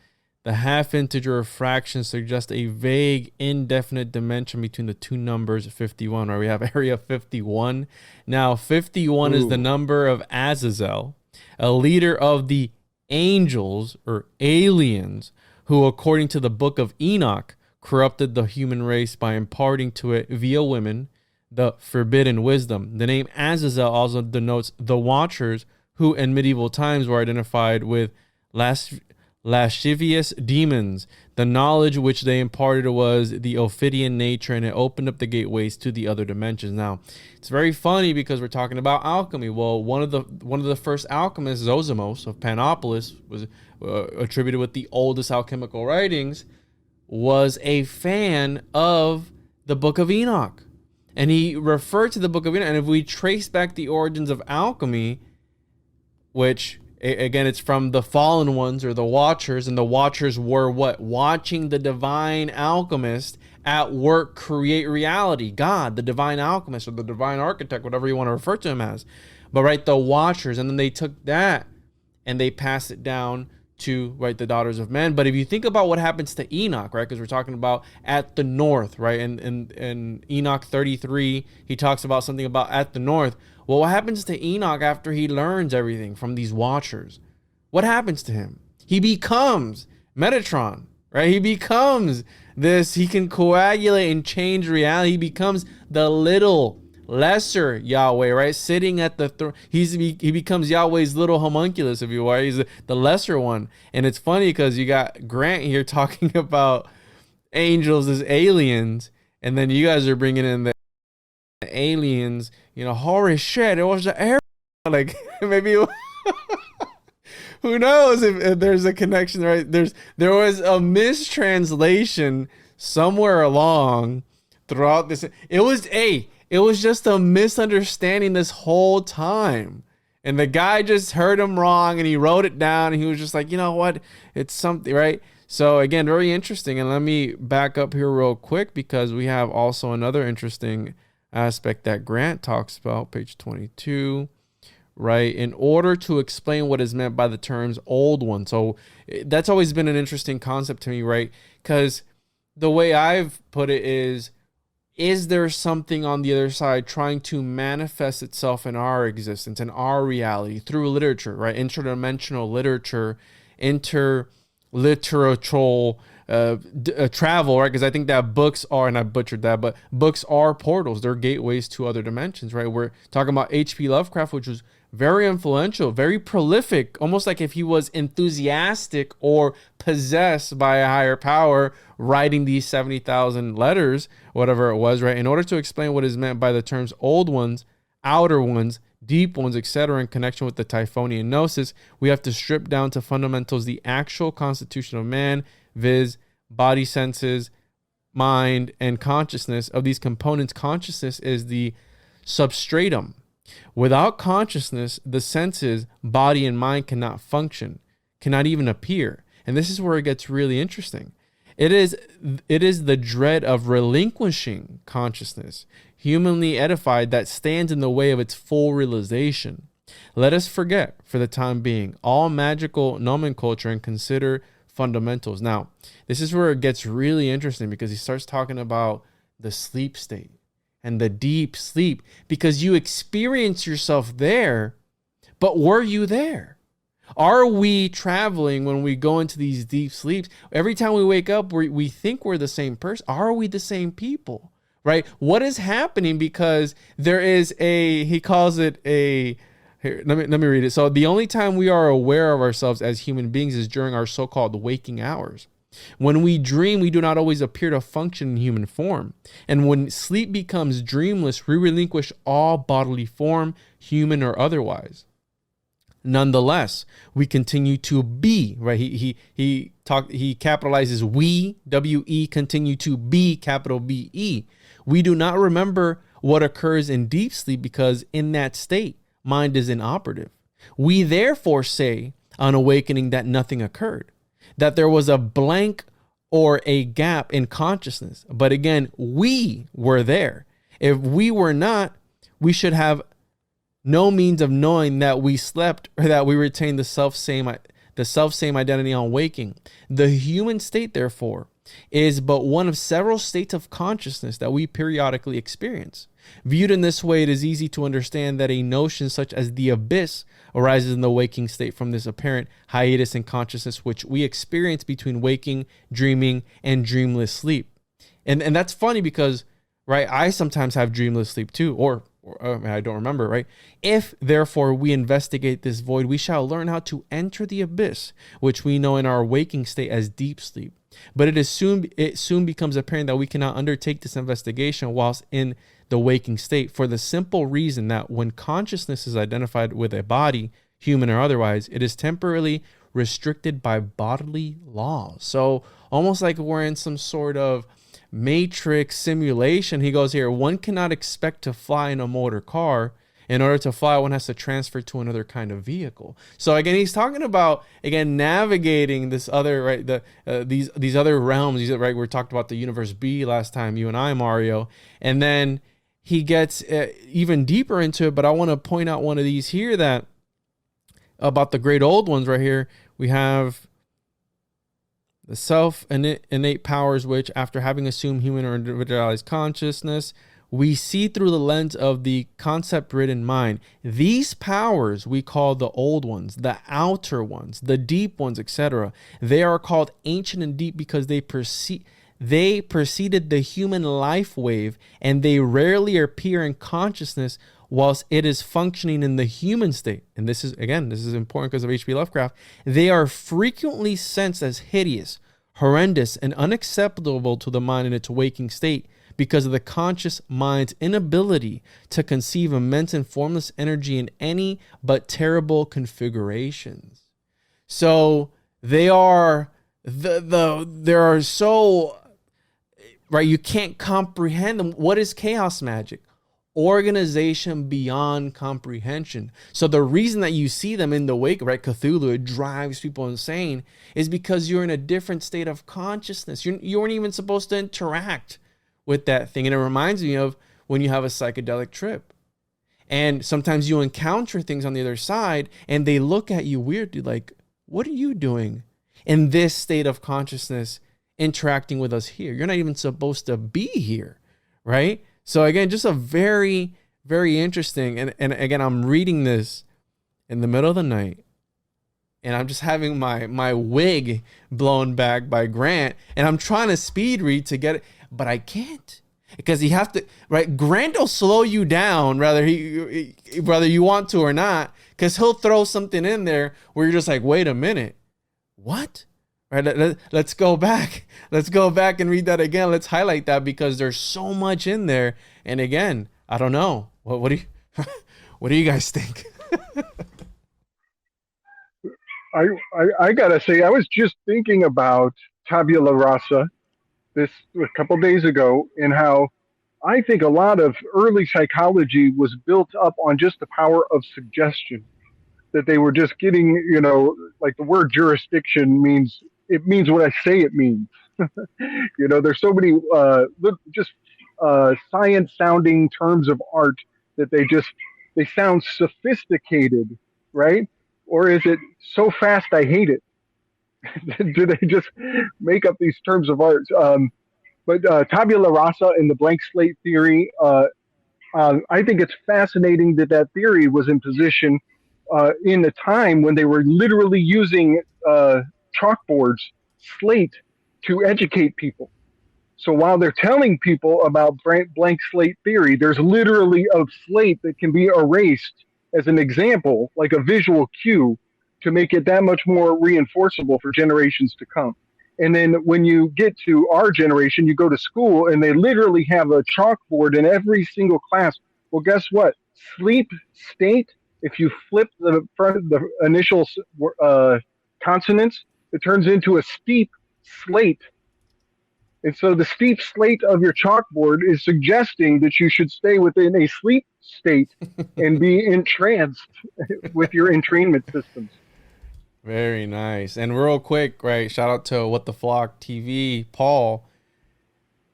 The half integer of fractions suggest a vague, indefinite dimension between the two numbers 51, right? We have area 51. Now, 51 is the number of Azazel, a leader of the angels or aliens who, according to the book of Enoch, corrupted the human race by imparting to it via women the forbidden wisdom. The name Azazel also denotes the Watchers, who in medieval times were identified with lascivious demons. The knowledge which they imparted was the Ophidian nature, and it opened up the gateways to the other dimensions. Now, it's very funny because we're talking about alchemy. Well, one of the first alchemists, Zosimos of Panopolis, was attributed with the oldest alchemical writings, was a fan of the Book of Enoch, and he referred to the Book of Enoch. And if we trace back the origins of alchemy, which again, it's from the fallen ones or the Watchers, and the Watchers were what? Watching the divine alchemist at work create reality. God, the divine alchemist or the divine architect, whatever you want to refer to him as. But right, the Watchers, and then they took that and they passed it down to, right, the daughters of men. But if you think about what happens to Enoch, right, because we're talking about at the north, right, and in Enoch 33, he talks about something about at the north. Well, what happens to Enoch after he learns everything from these Watchers? What happens to him? He becomes Metatron, right? He becomes this, he can coagulate and change reality. He becomes the little, lesser Yahweh, right? Sitting at the throne. He becomes Yahweh's little homunculus, if you will. He's the lesser one. And it's funny because you got Grant here talking about angels as aliens, and then you guys are bringing in the aliens, holy shit, it was the air, like maybe who knows if there's a connection, right? There was a mistranslation somewhere along throughout this. It was just a misunderstanding this whole time, and the guy just heard him wrong and he wrote it down, and he was just like, you know what, it's something, right? So again, very interesting. And let me back up here real quick because we have also another interesting aspect that Grant talks about, page 22, right? In order to explain what is meant by the terms old one. So that's always been an interesting concept to me, right? Because the way I've put it is there something on the other side trying to manifest itself in our existence, in our reality through literature, right? Interdimensional literature, interliteral travel, right? Because I think that books are, and I butchered that, but books are portals. They're gateways to other dimensions, right? We're talking about H.P. Lovecraft, which was very influential, very prolific, almost like if he was enthusiastic or possessed by a higher power, writing these 70,000 letters, whatever it was, right? In order to explain what is meant by the terms old ones, outer ones, deep ones, etc., in connection with the Typhonian gnosis, we have to strip down to fundamentals the actual constitution of man, viz., body, senses, mind, and consciousness. Of these components, consciousness is the substratum. Without consciousness, the senses, body, and mind cannot function, cannot even appear. And this is where it gets really interesting. It is the dread of relinquishing consciousness, humanly edified, that stands in the way of its full realization. Let us forget, for the time being, all magical nomenclature and consider fundamentals. Now, this is where it gets really interesting because he starts talking about the sleep state and the deep sleep, because you experience yourself there, but were you there? Are we traveling when we go into these deep sleeps? Every time we wake up, we think we're the same person. Are we the same people, right? What is happening? Because there is he calls it here, let me read it. So the only time we are aware of ourselves as human beings is during our so-called waking hours. When we dream, we do not always appear to function in human form. And when sleep becomes dreamless, we relinquish all bodily form, human or otherwise. Nonetheless, we continue to be, right? He capitalizes we, W-E, continue to be, capital B-E. We do not remember what occurs in deep sleep because in that state, mind is inoperative. We therefore say on awakening that nothing occurred, that there was a blank or a gap in consciousness. But again, we were there. If we were not, we should have no means of knowing that we slept or that we retained the self-same identity on waking. The human state, therefore, is but one of several states of consciousness that we periodically experience. Viewed in this way, it is easy to understand that a notion such as the abyss arises in the waking state from this apparent hiatus in consciousness which we experience between waking, dreaming, and dreamless sleep. And that's funny because, right, I sometimes have dreamless sleep too, or I don't remember, right? If, therefore, we investigate this void, we shall learn how to enter the abyss, which we know in our waking state as deep sleep. But it soon becomes apparent that we cannot undertake this investigation whilst in the waking state, for the simple reason that when consciousness is identified with a body, human or otherwise, it is temporarily restricted by bodily laws. So almost like we're in some sort of matrix simulation. He goes here, one cannot expect to fly in a motor car. In order to fly, one has to transfer to another kind of vehicle. So again, he's talking about, again, navigating this other, right, these other realms, right? We talked about the universe B last time, you and I, Mario. And then he gets even deeper into it, but I want to point out one of these here that about the great old ones right here. We have the self-innate powers, which after having assumed human or individualized consciousness, we see through the lens of the concept-ridden mind. These powers we call the old ones, the outer ones, the deep ones, etc. They are called ancient and deep because they preceded the human life wave, and they rarely appear in consciousness whilst it is functioning in the human state. And this is important because of H.P. Lovecraft. They are frequently sensed as hideous, horrendous, and unacceptable to the mind in its waking state because of the conscious mind's inability to conceive immense and formless energy in any but terrible configurations. So they are so, right, you can't comprehend them. What is chaos magic? Organization beyond comprehension. So the reason that you see them in the wake, right, Cthulhu, it drives people insane, is because you're in a different state of consciousness. You weren't even supposed to interact with that thing. And it reminds me of when you have a psychedelic trip. And sometimes you encounter things on the other side and they look at you weirdly like, what are you doing in this state of consciousness interacting with us here? You're not even supposed to be here, right? So again, just a very, very interesting. And again, I'm reading this in the middle of the night and I'm just having my wig blown back by Grant and I'm trying to speed read to get it, but I can't because you have to, right? Grant will slow you down whether you want to or not, because he'll throw something in there where you're just like, wait a minute, what? Right, let's go back. Let's go back and read that again. Let's highlight that because there's so much in there. And again, I don't know. What do you guys think? I gotta say, I was just thinking about tabula rasa a couple days ago, and how I think a lot of early psychology was built up on just the power of suggestion. That they were just getting, like the word jurisdiction means what I say it means. There's so many science sounding terms of art that they sound sophisticated, right? Or is it so fast I hate it? Do they just make up these terms of art? But tabula rasa and the blank slate theory, I think it's fascinating that theory was in position in a time when they were literally using chalkboards, slate, to educate people. So while they're telling people about blank slate theory, there's literally a slate that can be erased as an example, like a visual cue, to make it that much more reinforceable for generations to come. And then when you get to our generation, you go to school and they literally have a chalkboard in every single class. Well, guess what? Sleep state if you flip the front, the initial consonants, it turns into a steep slate. And so the steep slate of your chalkboard is suggesting that you should stay within a sleep state and be entranced with your entrainment systems. Very nice. And real quick, right, shout out to What the Flock TV, Paul.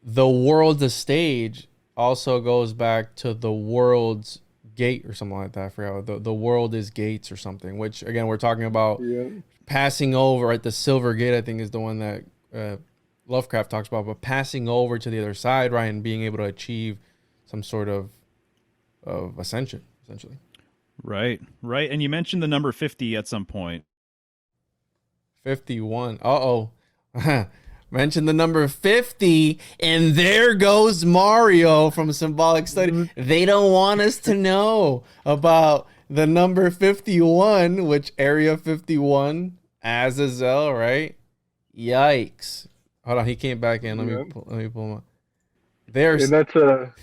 The world's a stage also goes back to the world's gate or something like that. I forgot. The world is gates or something, which, again, we're talking about passing over, right? The silver gate, I think, is the one that Lovecraft talks about, but passing over to the other side, right, and being able to achieve some sort of ascension, essentially. Right. And you mentioned the number 50 at some point. 51. Mentioned the number 50, and there goes Mario from Symbolic Study. They don't want us to know about the number 51, which Area 51, Azazel, right? Yikes. Hold on, he came back in. Let me pull him up. There's that's a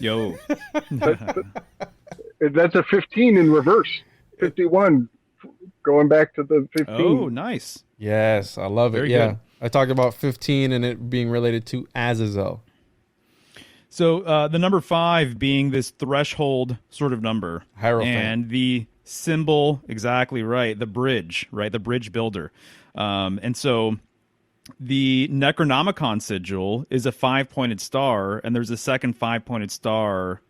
that's a 15 in reverse. 51 going back to the 15. Oh, nice. Yes, I love it. Very yeah. good. I talked about 15 and it being related to Azazel. So the number 5 being this threshold sort of number. Hierophant. And the symbol, exactly right, the bridge, right, the bridge builder. And so the Necronomicon sigil is a 5-pointed star, and there's a second 5-pointed star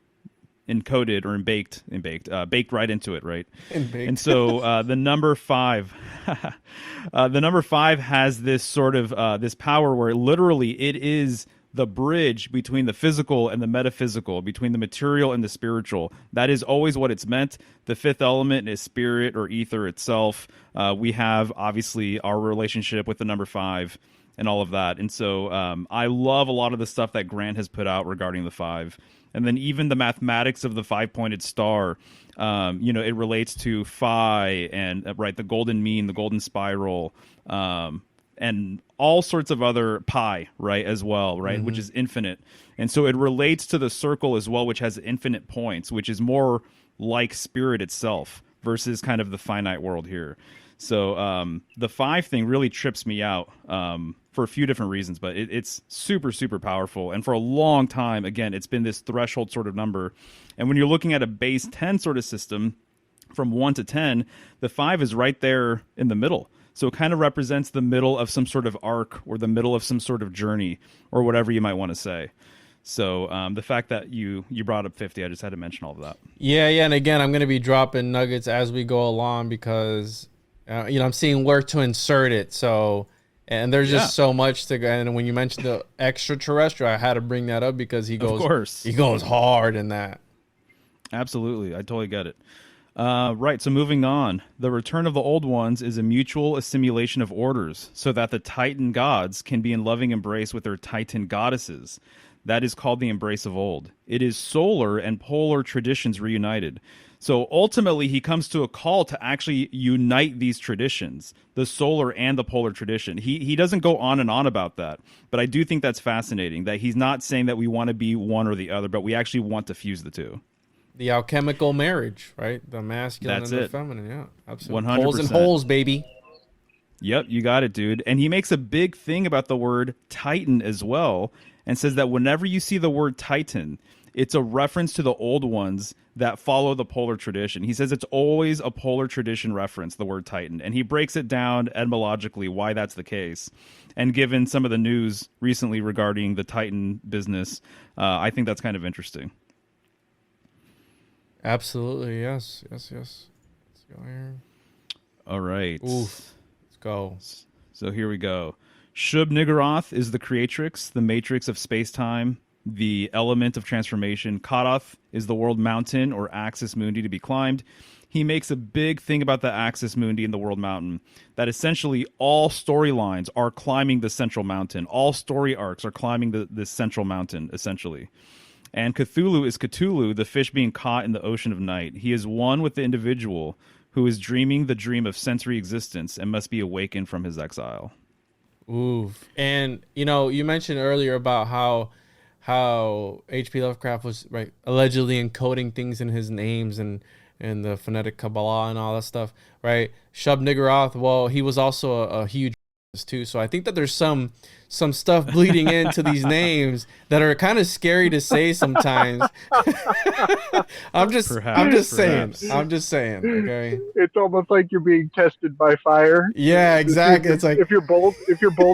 encoded or baked right into it, right? And so the number 5, the number 5 has this sort of this power where literally it is the bridge between the physical and the metaphysical, between the material and the spiritual. That is always what it's meant. The fifth element is spirit or ether itself. We have obviously our relationship with the number 5 and all of that. And so I love a lot of the stuff that Grant has put out regarding the 5. And then even the mathematics of the 5-pointed star, it relates to phi and right, the golden mean, the golden spiral, and all sorts of other pi, right, as well, right, which is infinite. And so it relates to the circle as well, which has infinite points, which is more like spirit itself versus kind of the finite world here. So the 5 thing really trips me out for a few different reasons, but it's super, super powerful. And for a long time, again, it's been this threshold sort of number. And when you're looking at a base 10 sort of system, from 1 to 10, the 5 is right there in the middle. So it kind of represents the middle of some sort of arc or the middle of some sort of journey or whatever you might want to say. So the fact that you brought up 50, I just had to mention all of that. Yeah. And again, I'm going to be dropping nuggets as we go along because, I'm seeing where to insert it. So, and there's just so much to go. And when you mentioned the extraterrestrial, I had to bring that up because he goes hard in that. Absolutely. I totally get it. Right, so moving on. The return of the old ones is a mutual assimilation of orders, so that the Titan gods can be in loving embrace with their Titan goddesses. That is called the embrace of old. It is solar and polar traditions reunited. So ultimately, he comes to a call to actually unite these traditions, the solar and the polar tradition. He doesn't go on and on about that, but I do think that's fascinating, that he's not saying that we want to be one or the other, but we actually want to fuse the two. The alchemical marriage, right? The masculine That's and the it. feminine, yeah. Absolutely. 100%. Holes and holes, baby. Yep, you got it, dude. And he makes a big thing about the word Titan as well, and says that whenever you see the word Titan, it's a reference to the old ones that follow the polar tradition. He says it's always a polar tradition reference, the word Titan. And he breaks it down etymologically why that's the case. And given some of the news recently regarding the Titan business, I think that's kind of interesting. Absolutely, yes. Let's go here. All right. Oof. Let's go. So here we go. Shub-Niggurath is the creatrix, the matrix of space-time, the element of transformation. Kadath is the world mountain or axis mundi to be climbed. He makes a big thing about the axis mundi and the world mountain, that essentially all storylines are climbing the central mountain. All story arcs are climbing this central mountain, essentially. And Cthulhu is Cthulhu, the fish being caught in the ocean of night. He is one with the individual who is dreaming the dream of sensory existence and must be awakened from his exile. Ooh. And, you mentioned earlier about how H.P. Lovecraft was allegedly encoding things in his names and and the phonetic Kabbalah and all that stuff, right? Shub-Niggurath, well, he was also a huge too. So I think that there's some stuff bleeding into these names that are kind of scary to say sometimes. I'm just saying. Okay. It's almost like you're being tested by fire. Yeah, exactly. It's like if you're bold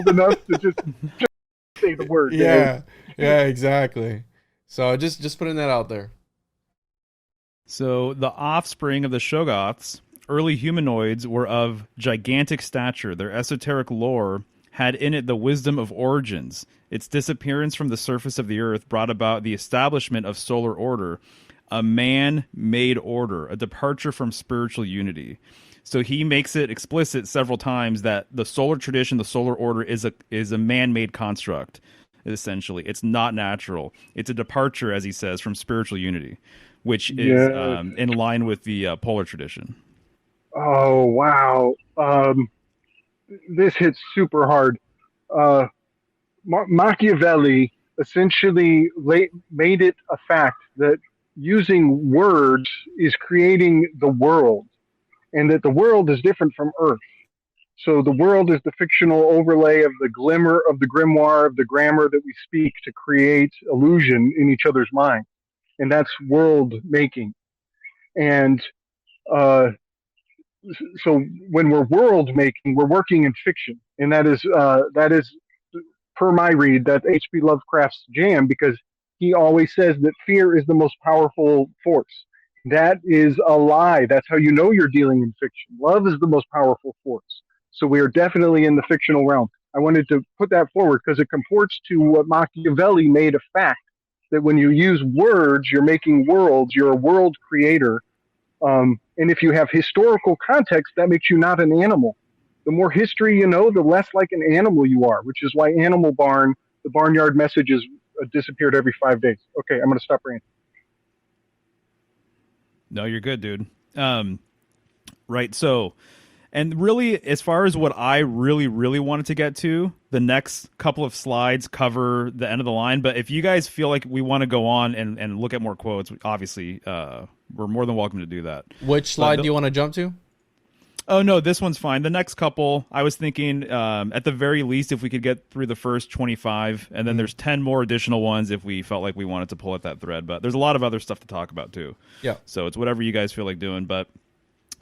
enough to just say the word. Yeah. Yeah, exactly. So just putting that out there. So the offspring of the Shoggoths, early humanoids, were of gigantic stature. Their esoteric lore had in it the wisdom of origins. Its disappearance from the surface of the earth brought about the establishment of solar order, a man-made order, a departure from spiritual unity. So he makes it explicit several times that the solar tradition, the solar order, is a man-made construct, essentially. It's not natural. It's a departure, as he says, from spiritual unity, which is in line with the polar tradition. Oh, wow. This hits super hard. Machiavelli essentially made it a fact that using words is creating the world, and that the world is different from Earth. So the world is the fictional overlay of the glimmer of the grimoire of the grammar that we speak to create illusion in each other's mind. And that's world making. And so when we're world making, we're working in fiction. And that is per my read, that's H.P. Lovecraft's jam, because he always says that fear is the most powerful force. That is a lie. That's how you know you're dealing in fiction. Love is the most powerful force. So we are definitely in the fictional realm. I wanted to put that forward because it comports to what Machiavelli made a fact, that when you use words, you're making worlds, you're a world creator. And if you have historical context, that makes you not an animal. The more history you know, the less like an animal you are, which is why Animal Barn, the barnyard messages disappeared every 5 days. Okay, I'm going to stop ranting. No, you're good, dude. Right, so, and really, as far as what I really, really wanted to get to, the next couple of slides cover the end of the line, but if you guys feel like we want to go on and look at more quotes, obviously, we're more than welcome to do that. Which slide do you want to jump to? Oh, no, this one's fine. The next couple, I was thinking, at the very least, if we could get through the first 25, and then there's 10 more additional ones if we felt like we wanted to pull at that thread. But there's a lot of other stuff to talk about, too. Yeah. So it's whatever you guys feel like doing. But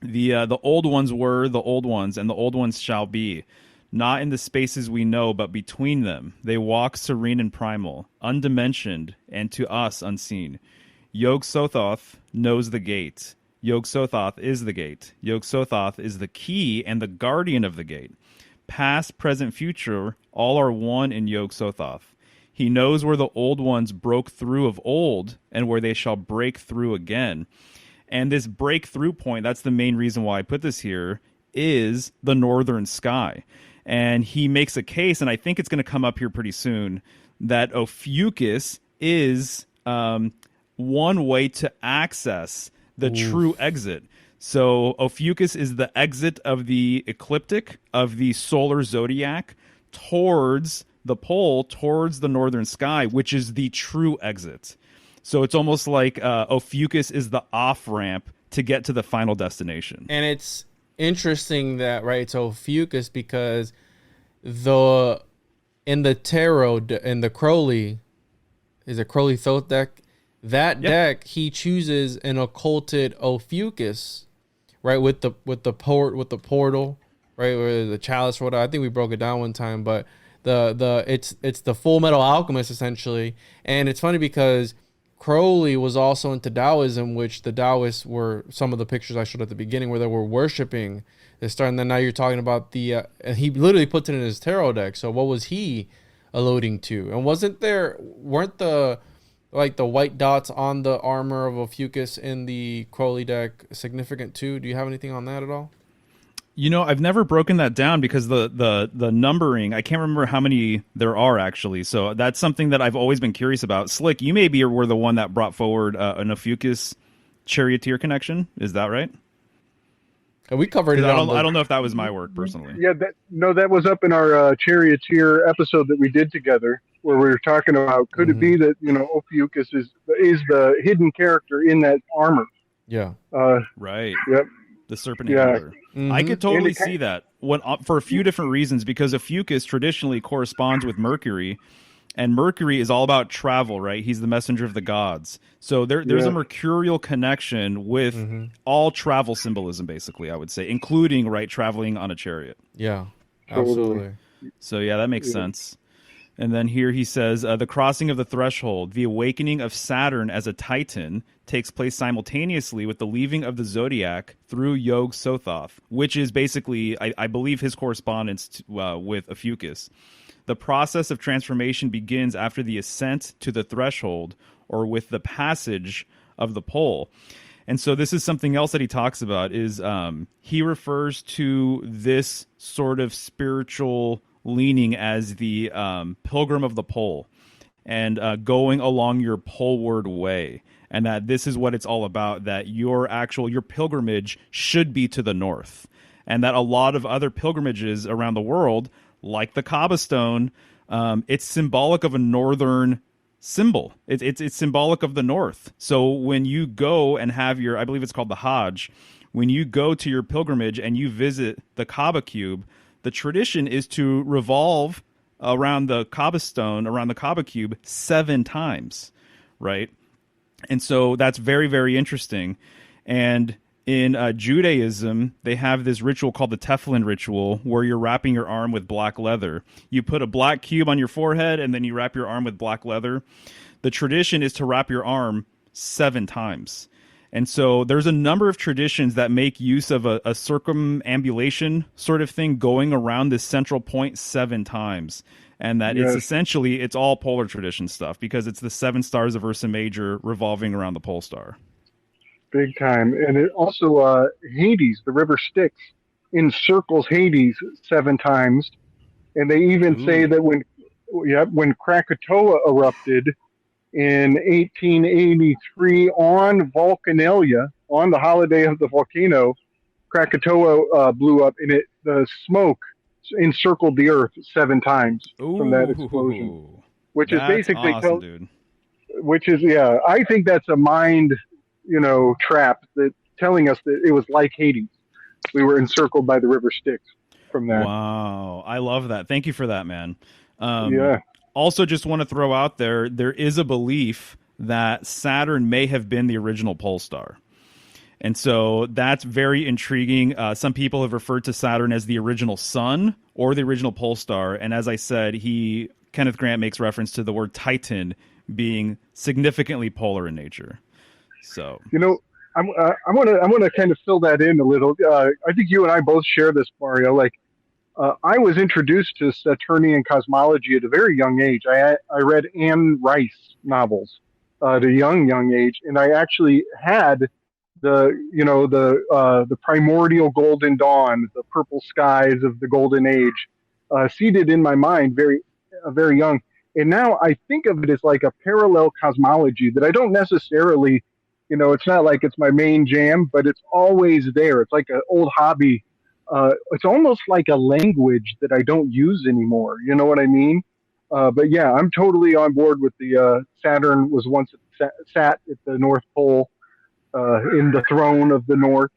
the old ones were the old ones, and the old ones shall be. Not in the spaces we know, but between them. They walk serene and primal, undimensioned, and to us unseen. Yog-Sothoth knows the gate. Yog-Sothoth is the gate. Yog-Sothoth is the key and the guardian of the gate. Past, present, future, all are one in Yog-Sothoth. He knows where the old ones broke through of old and where they shall break through again. And this breakthrough point, that's the main reason why I put this here, is the northern sky. And he makes a case, and I think it's going to come up here pretty soon, that Ophiuchus is one way to access the true exit. So Ophiuchus is the exit of the ecliptic, of the solar zodiac, towards the pole, towards the northern sky, which is the true exit. So it's almost like Ophiuchus is the off-ramp to get to the final destination. And it's interesting that, right, it's Ophiuchus because in the tarot, in the Crowley, is it Crowley Thoth deck? That deck, he chooses an occulted Ophiuchus, right, with the portal, right, or the chalice or whatever. I think we broke it down one time, but it's the Full Metal Alchemist essentially. And it's funny because Crowley was also into Taoism, which the Taoists were some of the pictures I showed at the beginning where they were worshiping this star. And then now you're talking about and he literally puts it in his tarot deck. So what was he alluding to? And weren't the white dots on the armor of Ophiuchus in the Crowley deck significant too? Do you have anything on that at all? You know, I've never broken that down because the numbering, I can't remember how many there are actually. So that's something that I've always been curious about. Slick, you maybe were the one that brought forward an Ophiuchus charioteer connection. Is that right? We covered it. I don't know if that was my work personally. Yeah, that was up in our charioteer episode that we did together, where we were talking about could it be that Ophiuchus is the hidden character in that armor, Yeah. Right. Yep. The serpent Yeah. antler. I could totally see that for a few different reasons, because Ophiuchus traditionally corresponds with Mercury, and Mercury is all about travel, right? He's the messenger of the gods. So there's a mercurial connection with all travel symbolism, basically, I would say, including, right, traveling on a chariot. Yeah, absolutely. So, yeah, that makes sense. And then here he says, the crossing of the threshold, the awakening of Saturn as a Titan, takes place simultaneously with the leaving of the zodiac through Yog Sothoth, which is basically, I believe, his correspondence with Ophiuchus. The process of transformation begins after the ascent to the threshold, or with the passage of the pole. And so this is something else that he talks about, is he refers to this sort of spiritual leaning as the pilgrim of the pole, and going along your poleward way, and that this is what it's all about, that your pilgrimage should be to the north, and that a lot of other pilgrimages around the world, like the Kaaba stone, it's symbolic of a northern symbol. It's symbolic of the north. So when you go and have your, I believe it's called the Hajj, when you go to your pilgrimage and you visit the Kaaba cube, the tradition is to revolve around the Kaaba stone, around the Kaaba cube, 7 times, right? And so that's very, very interesting. And in Judaism, they have this ritual called the Tefillin ritual, where you're wrapping your arm with black leather. You put a black cube on your forehead, and then you wrap your arm with black leather. The tradition is to wrap your arm 7 times. And so there's a number of traditions that make use of a circumambulation sort of thing, going around this central point 7 times. And that it's all polar tradition stuff, because it's the 7 stars of Ursa Major revolving around the pole star. Big time. And it also, Hades, the river Styx, encircles Hades 7 times. And they even say that when Krakatoa erupted in 1883 on Vulcanalia, on the holiday of the volcano, Krakatoa blew up, and the smoke encircled the earth 7 times from that explosion. Which is basically awesome, dude. Which is, I think that's a mind, trap, that telling us that it was like Hades. We were encircled by the river Styx from that. Wow, I love that. Thank you for that, man. Yeah. Also, just want to throw out there is a belief that Saturn may have been the original pole star. And so that's very intriguing. Some people have referred to Saturn as the original sun or the original pole star. And as I said, Kenneth Grant makes reference to the word Titan being significantly polar in nature. So, I want to kind of fill that in a little. I think you and I both share this, Mario. Like, I was introduced to Saturnian cosmology at a very young age. I read Anne Rice novels at a young age, and I actually had the primordial golden dawn, the purple skies of the golden age, seated in my mind very young. And now I think of it as like a parallel cosmology that I don't necessarily, it's not like it's my main jam, but it's always there. It's like an old hobby. It's almost like a language that I don't use anymore. You know what I mean? But yeah, I'm totally on board with the Saturn was once sat at the North Pole, in the throne of the North,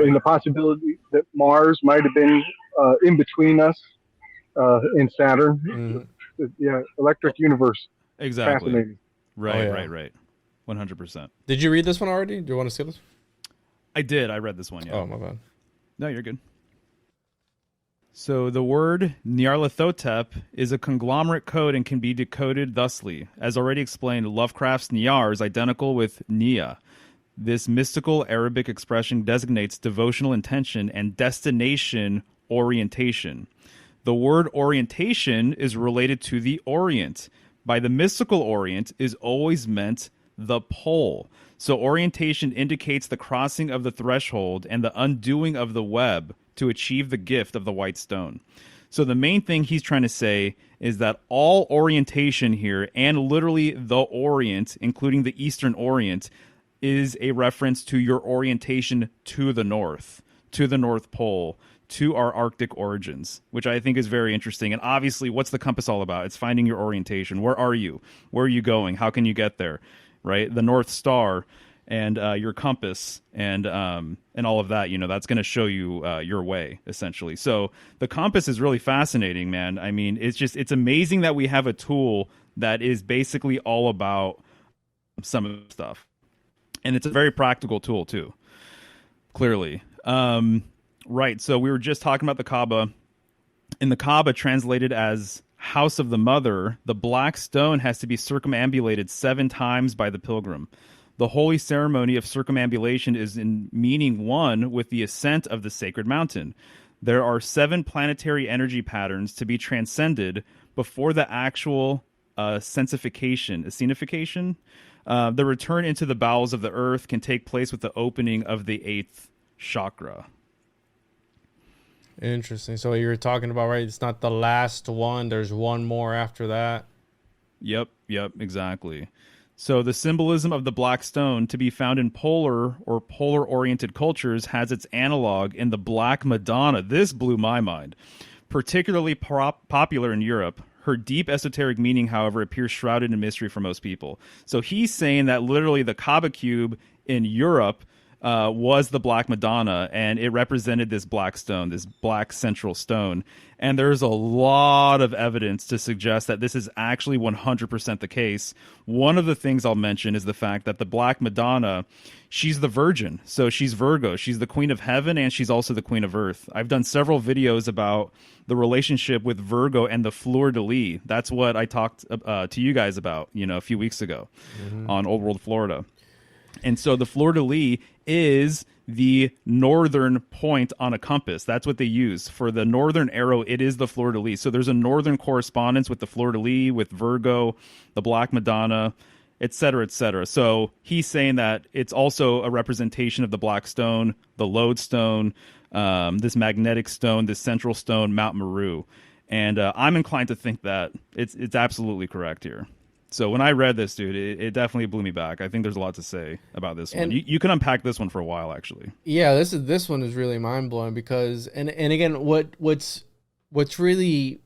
in the possibility that Mars might have been in between us and Saturn. Mhm. Yeah, electric universe. exactly. Fascinating. Right. 100%. Did you read this one already? Do you want to see this? I did. I read this one, yeah. Oh, my bad. No, you're good. So the word Nyarlathotep is a conglomerate code and can be decoded thusly. As already explained, Lovecraft's Nyar is identical with Nia. This mystical Arabic expression designates devotional intention and destination orientation. The word orientation is related to the Orient. By the mystical Orient is always meant the pole. So orientation indicates the crossing of the threshold and the undoing of the web to achieve the gift of the white stone. So the main thing he's trying to say is that all orientation here, and literally the Orient, including the Eastern Orient, is a reference to your orientation to the North Pole, to our Arctic origins, which I think is very interesting. And obviously, what's the compass all about? It's finding your orientation. Where are you? Where are you going? How can you get there? Right? The North Star and your compass and all of that. That's going to show you your way, essentially. So the compass is really fascinating, man. I mean, it's amazing that we have a tool that is basically all about some of the stuff, and it's a very practical tool too, clearly. Right, so we were just talking about the Kaaba. In the Kaaba, translated as House of the Mother, the black stone has to be circumambulated 7 times by the pilgrim. The holy ceremony of circumambulation is in meaning one with the ascent of the sacred mountain. There are 7 planetary energy patterns to be transcended before the actual scenification. The return into the bowels of the earth can take place with the opening of the 8th chakra. Interesting. So you were talking about, right? It's not the last one. There's one more after that. Yep, exactly. So the symbolism of the black stone to be found in polar or polar-oriented cultures has its analog in the Black Madonna. This blew my mind. Particularly popular in Europe. Her deep esoteric meaning, however, appears shrouded in mystery for most people. So he's saying that literally the Kaaba cube in Europe was the Black Madonna, and it represented this black stone, this black central stone. And there's a lot of evidence to suggest that this is actually 100% the case. One of the things I'll mention is the fact that the Black Madonna, she's the Virgin. So she's Virgo. She's the Queen of Heaven, and she's also the Queen of Earth. I've done several videos about the relationship with Virgo and the fleur-de-lis. That's what I talked to you guys about, a few weeks ago on Old World Florida. And so the fleur-de-lis is the northern point on a compass. That's what they use. For the northern arrow, it is the fleur-de-lis. So there's a northern correspondence with the fleur-de-lis, with Virgo, the Black Madonna, et cetera, et cetera. So he's saying that it's also a representation of the black stone, the lodestone, this magnetic stone, this central stone, Mount Meru. And I'm inclined to think that it's absolutely correct here. So when I read this, dude, it definitely blew me back. I think there's a lot to say about this one. You can unpack this one for a while, actually. Yeah, this one is really mind blowing because, and again, what's really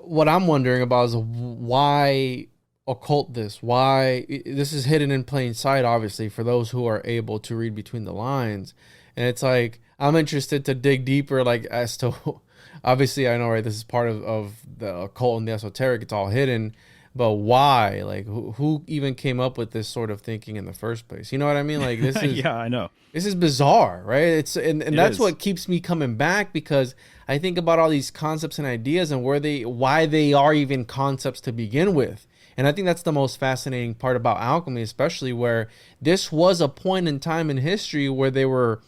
what I'm wondering about is why occult this? Why this is hidden in plain sight? Obviously, for those who are able to read between the lines, and it's like I'm interested to dig deeper, like as to obviously I know, right? This is part of the occult and the esoteric. It's all hidden. But why? Like, who even came up with this sort of thinking in the first place? You know what I mean? Like, this is yeah, I know. This is bizarre, right? It's and that's what keeps me coming back, because I think about all these concepts and ideas and why they are even concepts to begin with. And I think that's the most fascinating part about alchemy, especially where this was a point in time in history where they were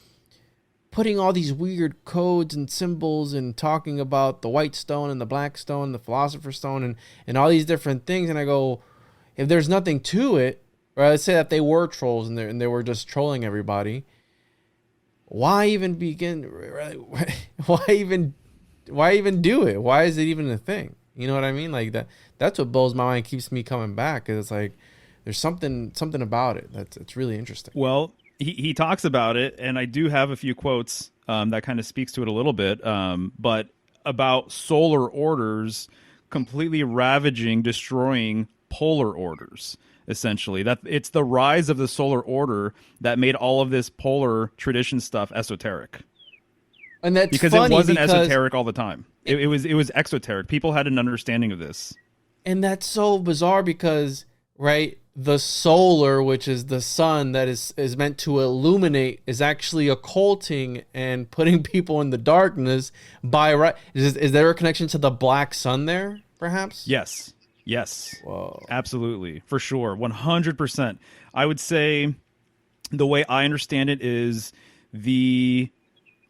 putting all these weird codes and symbols and talking about the white stone and the black stone, the philosopher's stone, and all these different things. And I go, if there's nothing to it, or let's say that they were trolls and they were just trolling everybody, why even begin? Why even do it? Why is it even a thing? You know what I mean? Like that's what blows my mind, keeps me coming back, because it's like there's something about it it's really interesting. Well, he talks about it, and I do have a few quotes that kind of speaks to it a little bit, but about solar orders completely ravaging, destroying polar orders, essentially. That it's the rise of the solar order that made all of this polar tradition stuff esoteric. And that's because funny, it wasn't because esoteric all the time. It was exoteric. People had an understanding of this. And that's so bizarre because, right, the solar, which is the sun that is meant to illuminate, is actually occulting and putting people in the darkness by right. Is there a connection to the black sun there, perhaps? Yes. Whoa. Absolutely. For sure. 100%. I would say the way I understand it is the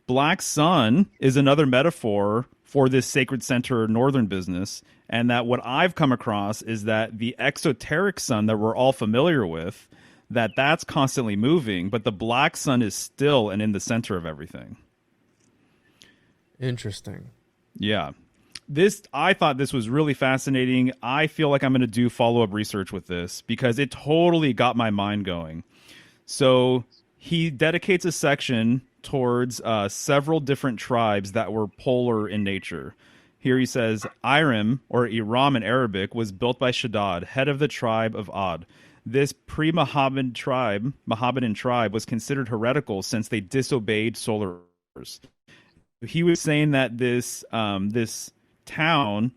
black sun is another metaphor for this sacred center northern business, and that what I've come across is that the exoteric sun that we're all familiar with, that's constantly moving, but the black sun is still and in the center of everything. Interesting. Yeah. I thought this was really fascinating. I feel like I'm going to do follow-up research with this because it totally got my mind going. So he dedicates a section towards several different tribes that were polar in nature. Here he says, Iram, or Iram in Arabic, was built by Shaddad, head of the tribe of Ad. this pre-Mohammedan tribe was considered heretical since they disobeyed solar orders. He was saying that this town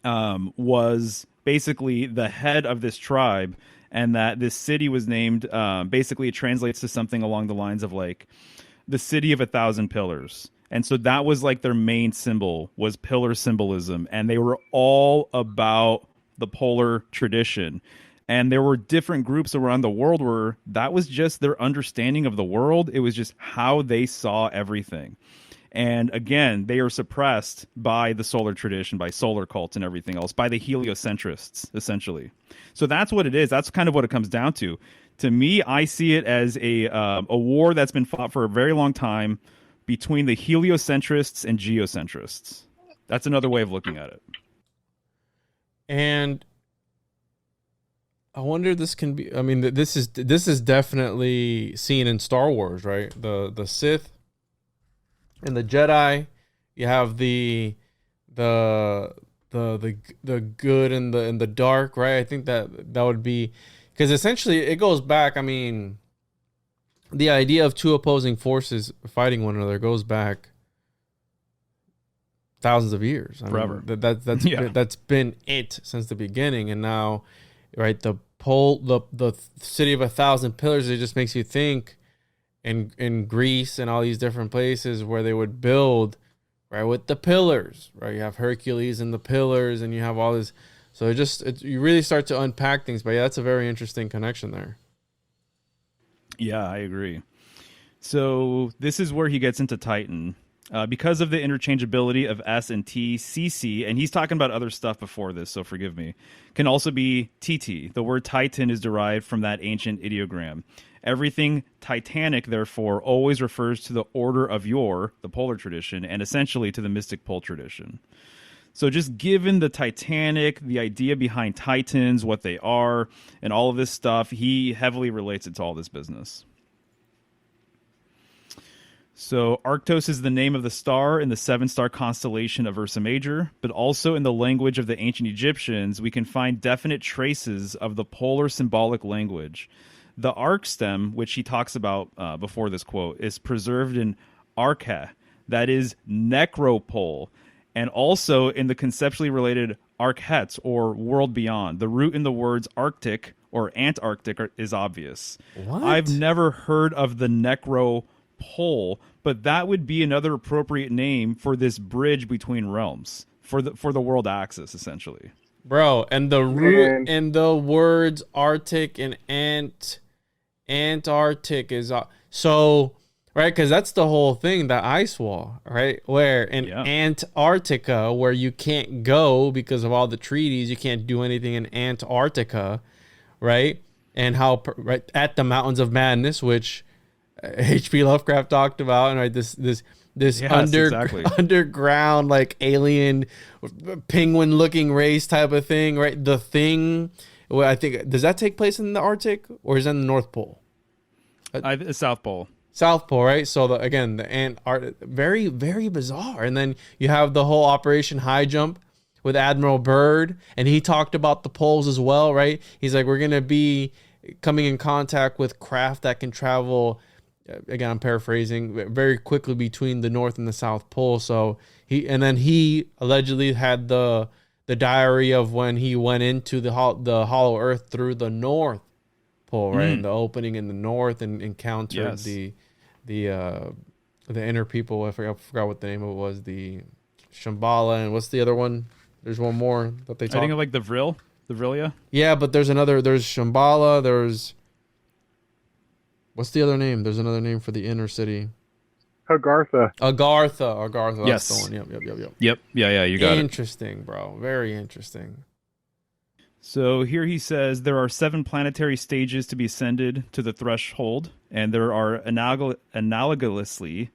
was basically the head of this tribe, and that this city was named, basically it translates to something along the lines of like the city of 1,000 pillars. And so that was like their main symbol, was pillar symbolism. And they were all about the polar tradition. And there were different groups around the world where that was just their understanding of the world. It was just how they saw everything. And again, they are suppressed by the solar tradition, by solar cults and everything else, by the heliocentrists, essentially. So that's what it is. That's kind of what it comes down to. To me, I see it as a war that's been fought for a very long time between the heliocentrists and geocentrists. That's another way of looking at it. And I wonder if this can be, I mean, this is definitely seen in Star Wars, right? The Sith and the Jedi. You have the good and the dark, right? I think that would be, because essentially it goes back, I mean, the idea of two opposing forces fighting one another goes back thousands of years. Forever. That's been it since the beginning. And now, right, the city of 1,000 pillars, it just makes you think in Greece and all these different places where they would build, right, with the pillars, right? You have Hercules and the pillars, and you have all this. So you really start to unpack things. But yeah, that's a very interesting connection there. Yeah, I agree. So this is where he gets into Titan. Because of the interchangeability of S and T, CC, and he's talking about other stuff before this, so forgive me, can also be TT. The word Titan is derived from that ancient ideogram. Everything Titanic, therefore, always refers to the order of the polar tradition, and essentially to the mystic pole tradition. So just given the Titanic, the idea behind Titans, what they are, and all of this stuff, he heavily relates it to all this business. So Arctos is the name of the star in the 7-star constellation of Ursa Major, but also in the language of the ancient Egyptians, we can find definite traces of the polar symbolic language. The arc stem, which he talks about before this quote, is preserved in Arche, that is necropole, and also in the conceptually related Arkhet, or world beyond. The root in the words Arctic or Antarctic is obvious. What? I've never heard of the necropole, but that would be another appropriate name for this bridge between realms, for the world axis, essentially. Bro, and the root in the words Arctic and Antarctic is so, right? Because that's the whole thing, the ice wall, right? Where in Antarctica, where you can't go because of all the treaties, you can't do anything in Antarctica, right? And how right at the Mountains of Madness, which H.P. Lovecraft talked about, and right, this underground like alien penguin looking race type of thing, right? The Thing. Well, I think, does that take place in the Arctic or is that in the North Pole? South Pole. South Pole, right? So the Antarctic, very, very bizarre. And then you have the whole Operation High Jump with Admiral Byrd, and he talked about the poles as well, right? He's like, we're gonna be coming in contact with craft that can travel. Again, I'm paraphrasing, very quickly between the North and the South Pole. So he allegedly had the diary of when he went into the hollow earth through the North Pole, right? And the opening in the North, and encountered the inner people. I forgot what the name of it was. The Shambhala, and what's the other one? There's one more that they talk. I think of like the Vrilia. Yeah, but there's Shambhala. There's, what's the other name? There's another name for the inner city. Agartha. Yes. That's the one. Yep. Yep. Yeah. You got it. Interesting, bro. Very interesting. So here he says there are 7 planetary stages to be ascended to the threshold, and there are analogously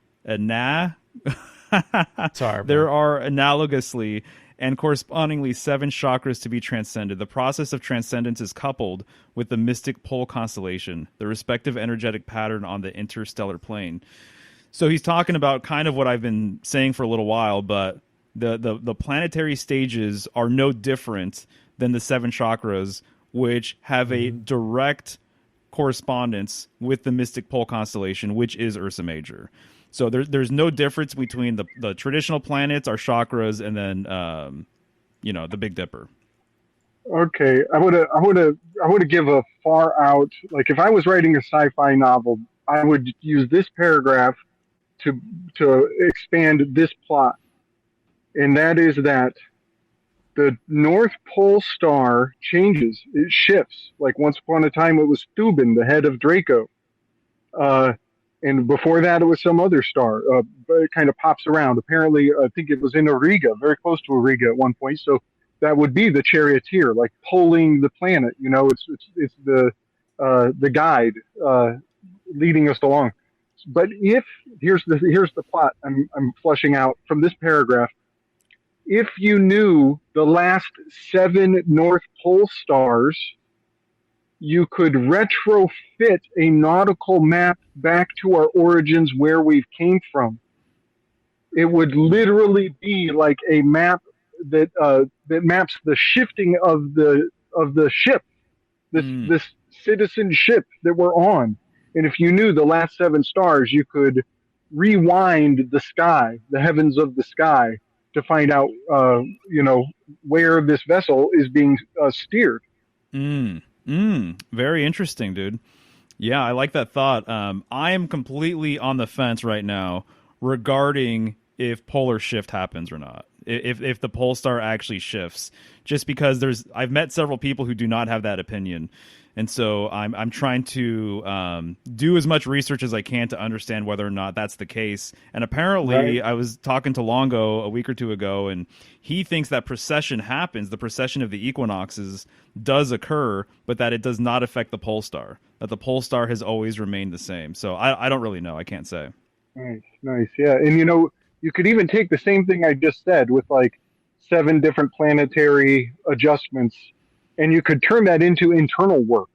and correspondingly 7 chakras to be transcended. The process of transcendence is coupled with the mystic pole constellation, the respective energetic pattern on the interstellar plane. So he's talking about kind of what I've been saying for a little while, but the planetary stages are no different than the 7 chakras which have a direct correspondence with the Mystic Pole constellation, which is Ursa Major. So there's no difference between the traditional planets, our chakras, and then the Big Dipper. Okay, I would give a far out, like if I was writing a sci-fi novel, I would use this paragraph to expand this plot, and that is that the North Pole star changes, it shifts. Like once upon a time, it was Thuban, the head of Draco, and before that, it was some other star. But it kind of pops around. Apparently, I think it was in Auriga, very close to Auriga at one point. So that would be the charioteer, like pulling the planet. It's the guide leading us along. But here's the plot I'm fleshing out from this paragraph. If you knew the last 7 North Pole stars, you could retrofit a nautical map back to our origins where we've came from. It would literally be like a map that maps the shifting of the ship, this citizen ship that we're on. And if you knew the last 7 stars, you could rewind the sky, the heavens of the sky, to find out, where this vessel is being steered. Very interesting, dude. Yeah, I like that thought. I am completely on the fence right now regarding if polar shift happens or not. If the pole star actually shifts, just because I've met several people who do not have that opinion. And so I'm trying to do as much research as I can to understand whether or not that's the case. And apparently, right. I was talking to Longo a week or two ago, and he thinks that precession happens. The precession of the equinoxes does occur, but that it does not affect the pole star. That the pole star has always remained the same. So I don't really know. I can't say. Nice. Yeah. And, you could even take the same thing I just said with like 7 different planetary adjustments, and you could turn that into internal work,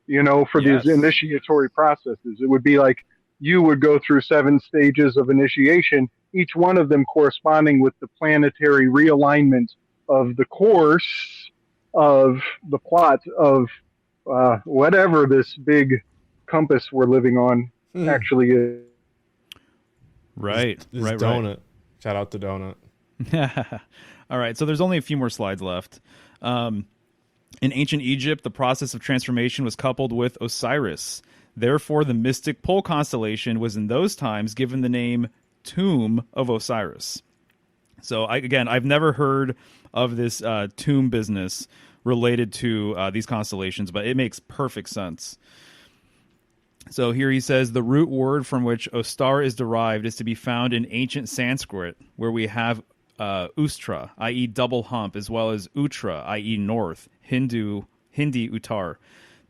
for these initiatory processes. It would be like you would go through 7 stages of initiation, each one of them corresponding with the planetary realignment of the course of the plot of whatever this big compass we're living on actually is. Right. This right. Donut. Shout out to Donut. All right. So there's only a few more slides left. In ancient Egypt, the process of transformation was coupled with Osiris. Therefore, the mystic pole constellation was in those times given the name Tomb of Osiris. So, I've never heard of this tomb business related to these constellations, but it makes perfect sense. So here he says, the root word from which Ostar is derived is to be found in ancient Sanskrit, where we have Ustra, i.e. double hump, as well as Utra, i.e. north, Hindi Uttar.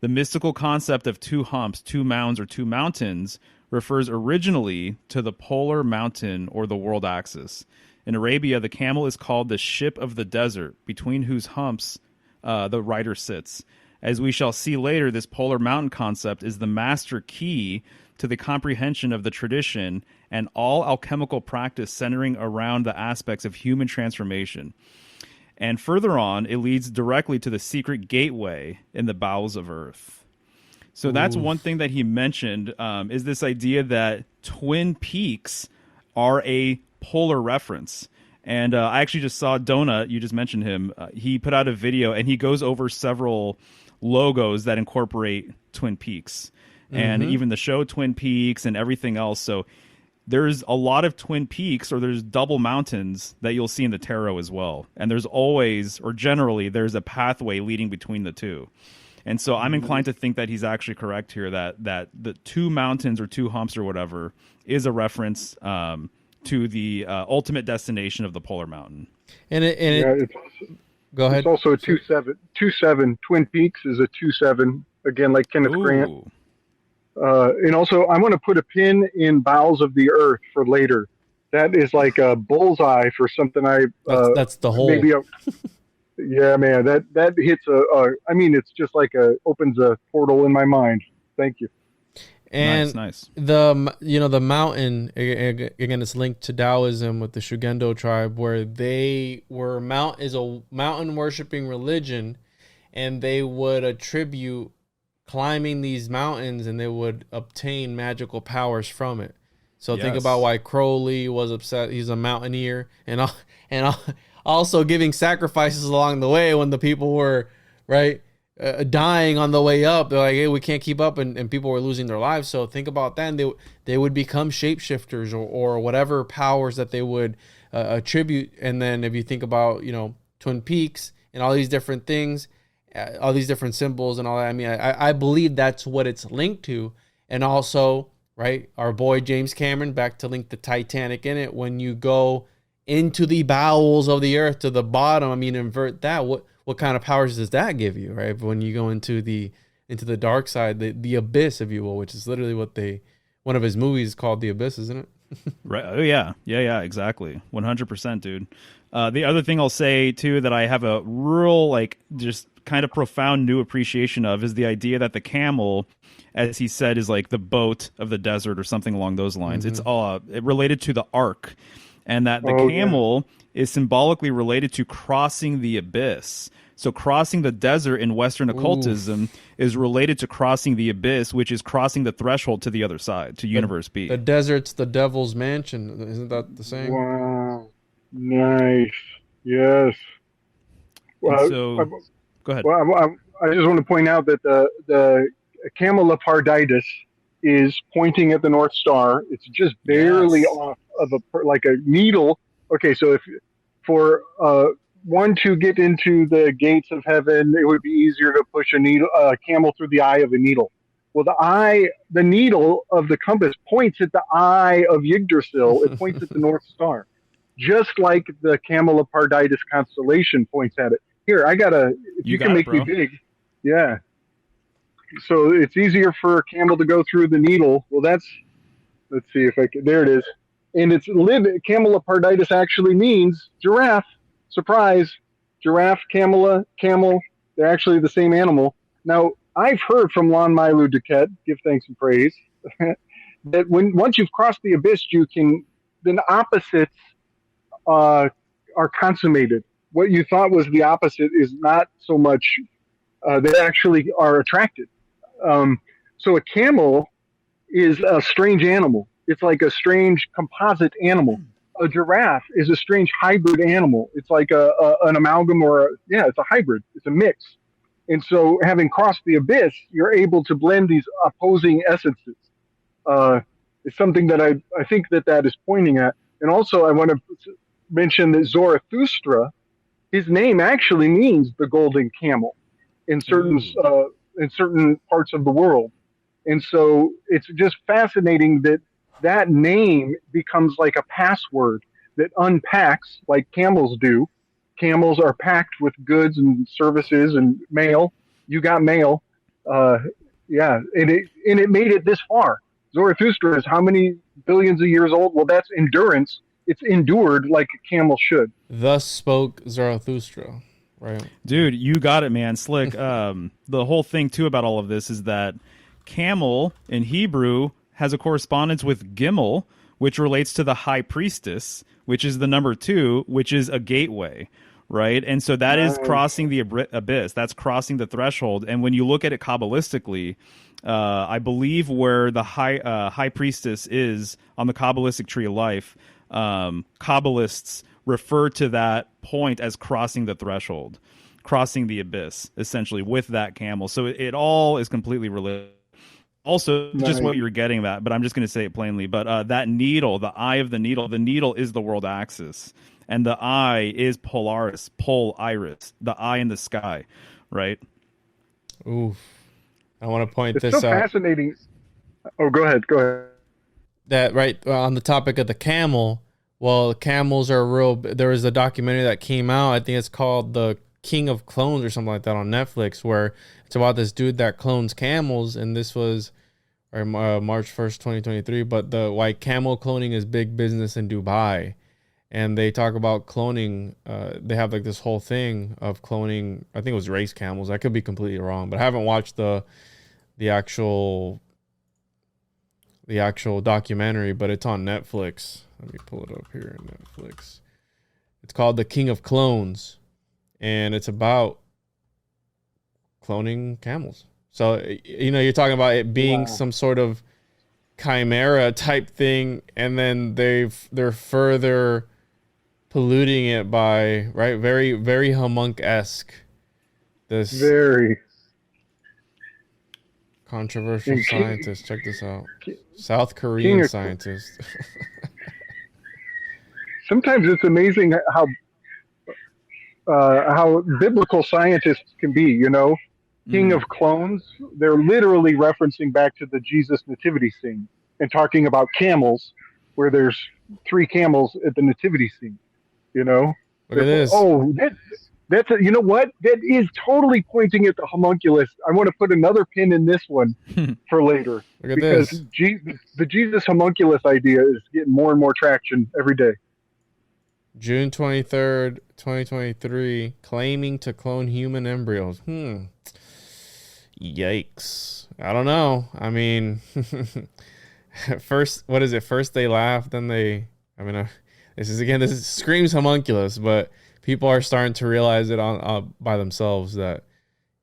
The mystical concept of 2 humps, 2 mounds, or 2 mountains refers originally to the polar mountain or the world axis. In Arabia, the camel is called the ship of the desert, between whose humps the rider sits. As we shall see later, this polar mountain concept is the master key to the comprehension of the tradition and all alchemical practice centering around the aspects of human transformation. And further on, it leads directly to the secret gateway in the bowels of Earth. So that's one thing that he mentioned, is this idea that Twin Peaks are a polar reference. And I actually just saw Donut, you just mentioned him, he put out a video and he goes over several logos that incorporate Twin Peaks and even the show Twin Peaks and everything else. So there's a lot of Twin Peaks, or there's double mountains that you'll see in the tarot as well. And there's always, or generally, there's a pathway leading between the two. And so I'm inclined to think that he's actually correct here, that the 2 mountains or 2 humps or whatever is a reference to the ultimate destination of the polar mountain. Go ahead. It's also a 2-7. Twin Peaks is a 2-7. Again, like Kenneth Grant. And also, I want to put a pin in Bowels of the Earth for later. That is like a bullseye for something that's the whole. Yeah, man. That hits it's just like opens a portal in my mind. Thank you. And nice. The mountain, again, it's linked to Taoism with the Shugendo tribe, where is a mountain worshiping religion, and they would attribute climbing these mountains, and they would obtain magical powers from it. So think about why Crowley was upset. He's a mountaineer, and also giving sacrifices along the way when the people were dying on the way up. They're like, hey, we can't keep up, and people were losing their lives. So think about that. And they would become shapeshifters or whatever powers that they would attribute. And then if you think about, Twin Peaks and all these different things, all these different symbols and all that, I mean, I believe that's what it's linked to. And also, right, our boy James Cameron, back to link the Titanic in it, when you go into the bowels of the earth to the bottom, I mean, invert that, what kind of powers does that give you, right? When you go into the dark side, the abyss, if you will, which is literally what one of his movies is called The Abyss, isn't it? Right. Oh yeah, exactly. 100%, dude. The other thing I'll say too that I have a real just kind of profound new appreciation of is the idea that the camel, as he said, is like the boat of the desert or something along those lines. Mm-hmm. It's related to the ark, and that the camel is symbolically related to crossing the abyss. So crossing the desert in Western occultism is related to crossing the abyss, which is crossing the threshold to the other side, to Universe B. The desert's the devil's mansion. Isn't that the same? Wow. Nice. Yes. Well, so, go ahead. Well, I just want to point out that the cameloparditis is pointing at the North Star. It's just barely off of a needle. Okay, so if for one to get into the gates of heaven, it would be easier to push a camel through the eye of a needle. Well, the needle of the compass points at the eye of Yggdrasil. It points at the North Star, just like the cameloparditis constellation points at it. Here, if you can make me big, yeah. So it's easier for a camel to go through the needle. Well, let's see if I can. There it is. And cameloparditis actually means giraffe. Surprise. Giraffe, camel, they're actually the same animal. Now, I've heard from Lon Milu Duquette, give thanks and praise, that once you've crossed the abyss, then the opposites are consummated. What you thought was the opposite is not so much, they actually are attracted. So a camel is a strange animal. It's like a strange composite animal. A giraffe is a strange hybrid animal. It's like an amalgam it's a hybrid. It's a mix. And so having crossed the abyss, you're able to blend these opposing essences. It's something that I think that is pointing at. And also I want to mention that Zarathustra, his name actually means the golden camel in certain parts of the world. And so it's just fascinating that name becomes like a password that unpacks like camels do. Camels are packed with goods and services and mail. You got mail. And it made it this far. Zarathustra is how many billions of years old? Well, that's endurance. It's endured like a camel should. Thus spoke Zarathustra, right? Dude, you got it, man. Slick. The whole thing, too, about all of this is that camel in Hebrew has a correspondence with Gimel, which relates to the high priestess, which is the number 2, which is a gateway, right? And so that is crossing the abyss. That's crossing the threshold. And when you look at it Kabbalistically, I believe where the high priestess is on the Kabbalistic tree of life, Kabbalists refer to that point as crossing the threshold, crossing the abyss, essentially, with that camel. So it all is completely related. Also, just what you were getting at, but I'm just going to say it plainly. But that needle, the eye of the needle is the world axis. And the eye is Polaris, iris, the eye in the sky, right? Oof. I want to point it's this so out. Fascinating. Oh, go ahead. That, right, on the topic of the camel, well, camels are real. There was a documentary that came out, I think it's called The King of Clones or something like that on Netflix, where it's about this dude that clones camels, and this was March 1st, 2023, but the white camel cloning is big business in Dubai. And they talk about cloning. They have like this whole thing of cloning. I think it was race camels. I could be completely wrong, but I haven't watched the actual documentary, but it's on Netflix. Let me pull it up here on Netflix. It's called The King of Clones, and it's about cloning camels. So, you're talking about it being some sort of chimera type thing, and then they're further polluting it by, right, very, very homunc-esque. This very controversial scientist. Check this out. South Korean scientist. Sometimes it's amazing how biblical scientists can be, King of clones. They're literally referencing back to the Jesus nativity scene and talking about camels, where there's 3 camels at the nativity scene, Look at this. Oh, that's you know what? That is totally pointing at the homunculus. I want to put another pin in this one for later. Look at because this. The Jesus homunculus idea is getting more and more traction every day. June 23rd, 2023, claiming to clone human embryos. Yikes. I don't know. I mean, first, what is it? First they laugh, then they, this screams homunculus, but people are starting to realize it by themselves that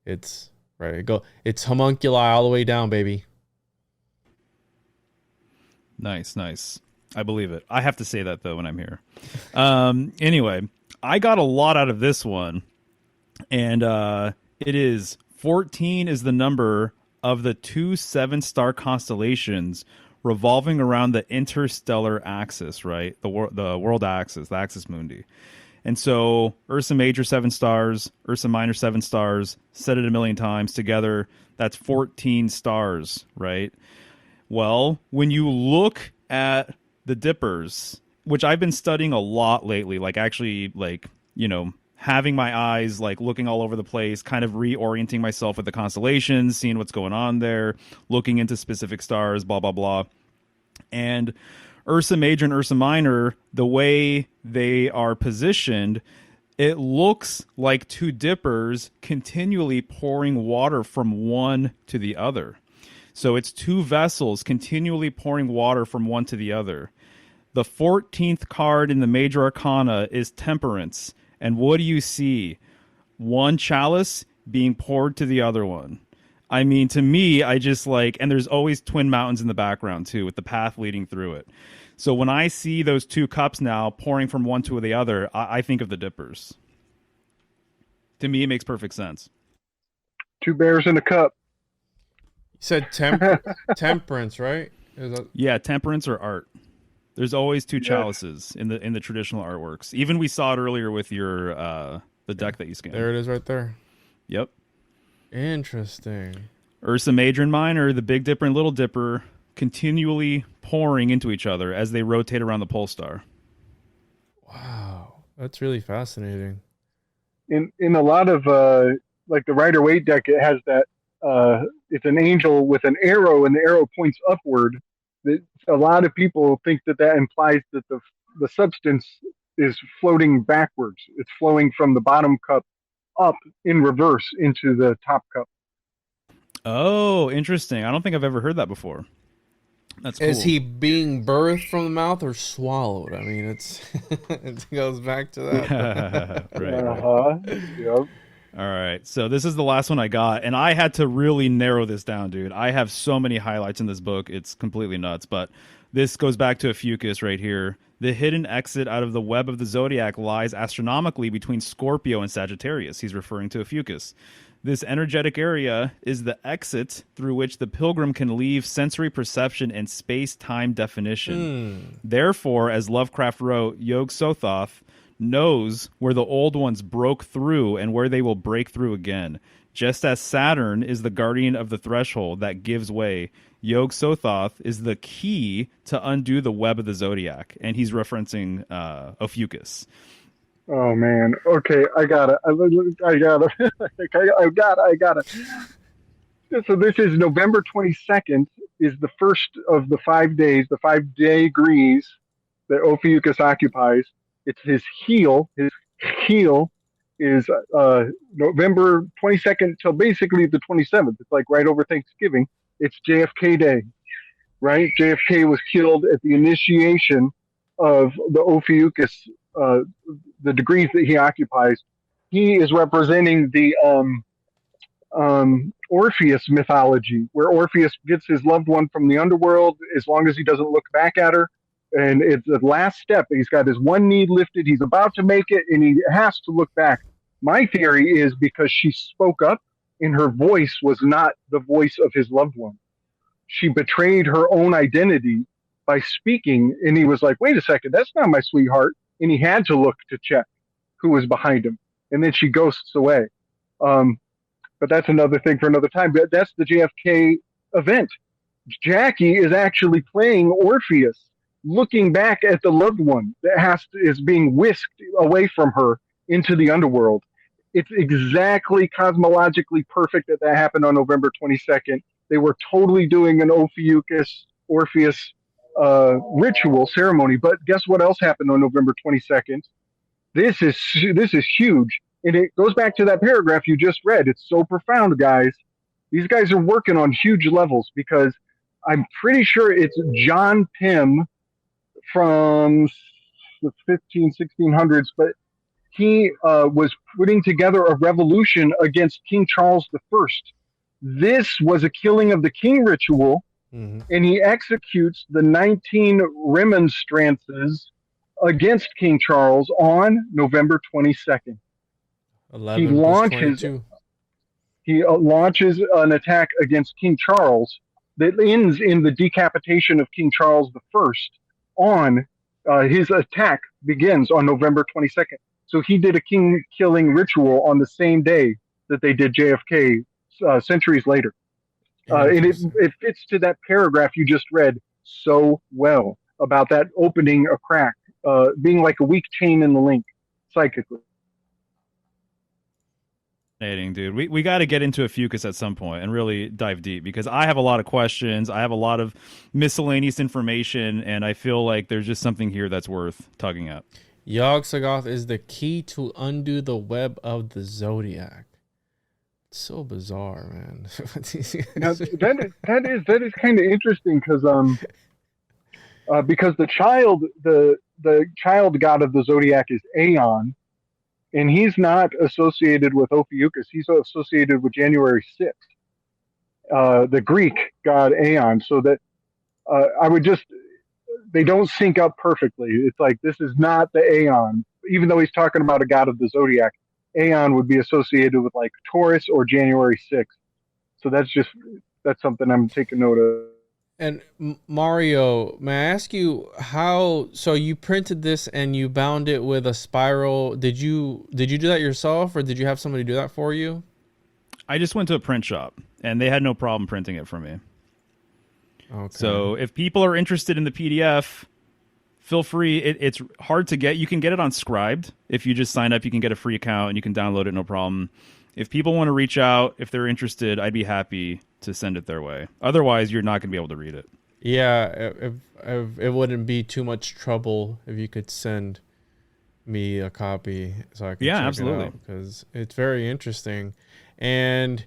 it's, right, it's homunculi all the way down, baby. Nice. I believe it. I have to say that, though, when I'm here. Anyway, I got a lot out of this one. And it is 14 is the number of the 2 7-star constellations revolving around the interstellar axis, right? The world axis, the axis mundi. And so Ursa Major 7 stars, Ursa Minor 7 stars, said it a million times together. That's 14 stars, right? Well, when you look at the dippers, which I've been studying a lot lately, having my eyes looking all over the place, kind of reorienting myself with the constellations, seeing what's going on there, looking into specific stars, blah, blah, blah. And Ursa Major and Ursa Minor, the way they are positioned, it looks like 2 dippers continually pouring water from one to the other. So it's 2 vessels continually pouring water from one to the other. The 14th card in the Major Arcana is Temperance. And what do you see? One chalice being poured to the other one. I mean, to me, I just and there's always twin mountains in the background too, with the path leading through it. So when I see those 2 cups now pouring from one to the other, I think of the dippers. To me, it makes perfect sense. 2 bears in a cup. You said temperance, right? Yeah, temperance or art. There's always 2 chalices in the traditional artworks. Even we saw it earlier with your the deck that you scanned. There it is right there. Yep. Interesting. Ursa Major and Minor, the Big Dipper and Little Dipper, continually pouring into each other as they rotate around the pole star. Wow, that's really fascinating. In a lot of the Rider-Waite deck, it has that it's an angel with an arrow, and the arrow points upward. A lot of people think that implies that the substance is floating backwards. It's flowing from the bottom cup up in reverse into the top cup. Oh, interesting. I don't think I've ever heard that before. That's cool. Is he being birthed from the mouth or swallowed? I mean, it goes back to that. Right. Yep. All right, so this is the last one I got, and I had to really narrow this down, dude. I have so many highlights in this book, it's completely nuts, but this goes back to Ophiuchus right here. The hidden exit out of the web of the zodiac lies astronomically between Scorpio and Sagittarius. He's referring to Ophiuchus. This energetic area is the exit through which the pilgrim can leave sensory perception and space-time definition. Therefore, as Lovecraft wrote, Yog-Sothoth knows where the old ones broke through and where they will break through again. Just as Saturn is the guardian of the threshold that gives way, Yog-Sothoth is the key to undo the web of the zodiac. And he's referencing Ophiuchus. Oh, man. Okay, I got it. I got it. So this is November 22nd is the first of the 5 days, the 5 degrees that Ophiuchus occupies. It's his heel. His heel is November 22nd till basically the 27th. It's right over Thanksgiving. It's JFK Day, right? JFK was killed at the initiation of the Ophiuchus, the degrees that he occupies. He is representing the Orpheus mythology, where Orpheus gets his loved one from the underworld as long as he doesn't look back at her. And it's the last step. He's got his one knee lifted. He's about to make it, and he has to look back. My theory is because she spoke up, and her voice was not the voice of his loved one. She betrayed her own identity by speaking, and he was like, wait a second, that's not my sweetheart. And he had to look to check who was behind him. And then she ghosts away. But that's another thing for another time. But that's the JFK event. Jackie is actually playing Orpheus, looking back at the loved one that is being whisked away from her into the underworld. It's exactly cosmologically perfect that happened on November 22nd. They were totally doing an Orpheus ritual ceremony. But guess what else happened on November 22nd? This is huge. And it goes back to that paragraph you just read. It's so profound, guys. These guys are working on huge levels because I'm pretty sure it's John Pym from the 1600s, but he was putting together a revolution against King Charles I. This was a killing of the king ritual, and he executes the 19 remonstrances against King Charles on November 22nd. He launches an attack against King Charles that ends in the decapitation of King Charles I. His attack begins on November 22nd. So he did a king-killing ritual on the same day that they did JFK centuries later. And it fits to that paragraph you just read so well about that opening a crack, being like a weak chain in the link psychically. Dude, we got to get into a Fucus at some point and really dive deep because I have a lot of questions. I have a lot of miscellaneous information, and I feel like there's just something here that's worth tugging at. Yog-Sothoth is the key to undo the web of the Zodiac. It's so bizarre, man. Now, that is kind of interesting because the child god of the Zodiac is Aeon. And he's not associated with Ophiuchus. He's associated with January 6th, the Greek god Aeon. So that they don't sync up perfectly. It's like, this is not the Aeon. Even though he's talking about a god of the Zodiac, Aeon would be associated with like Taurus or January 6th. So that's something I'm taking note of. And Mario, may I ask you so you printed this and you bound it with a spiral. Did you do that yourself or did you have somebody do that for you? I just went to a print shop and they had no problem printing it for me. Okay. So if people are interested in the PDF, feel free. It's hard to get. You can get it on Scribd. If you just sign up, you can get a free account and you can download it, no problem. If people want to reach out, if they're interested, I'd be happy to send it their way. Otherwise, you're not going to be able to read it. Yeah, if it wouldn't be too much trouble if you could send me a copy so I can check absolutely. It out because it's very interesting. And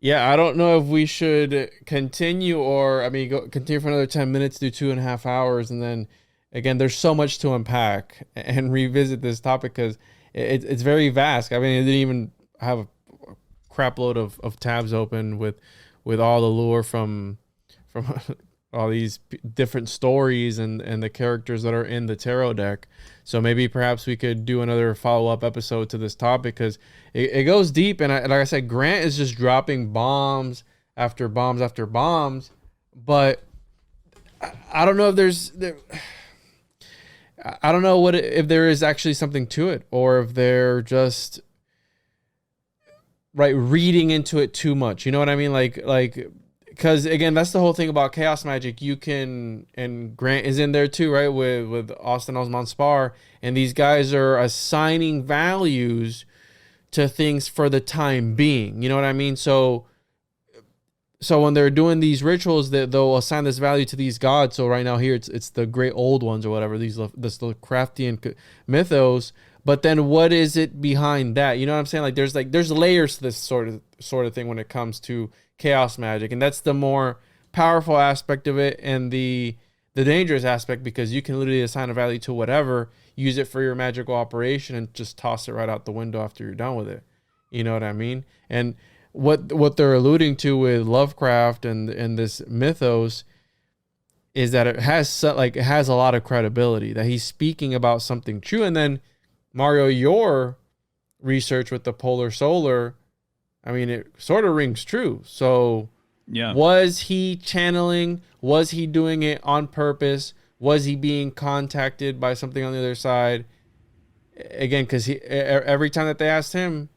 yeah, I don't know if we should continue or continue for another 10 minutes, do 2.5 hours, and then again, there's so much to unpack and revisit this topic because it's very vast. I mean, I didn't even have a crap load of tabs open with all the lore from all these different stories and the characters that are in the tarot deck. So maybe perhaps we could do another follow-up episode to this topic because it goes deep. And like I said, Grant is just dropping bombs after bombs after bombs. But I don't know if I don't know if there is actually something to it or if they're just reading into it too much. You know what I mean? Like, because again, that's the whole thing about chaos magic. You can, and Grant is in there too, right? With Austin Osman Spar, and these guys are assigning values to things for the time being. You know what I mean? So when they're doing these rituals, they'll assign this value to these gods. So right now here, it's the great old ones or whatever. This Lovecraftian mythos. But then what is it behind that? You know what I'm saying? Like there's layers to this sort of thing when it comes to chaos magic. And that's the more powerful aspect of it and the dangerous aspect because you can literally assign a value to whatever, use it for your magical operation and just toss it right out the window after you're done with it. You know what I mean? And what they're alluding to with Lovecraft and this mythos is that it has it has a lot of credibility, that he's speaking about something true. And then Mario, your research with the polar solar, I mean, it sort of rings true. So yeah, was he channeling? Was he doing it on purpose? Was he being contacted by something on the other side? Again, because every time that they asked him,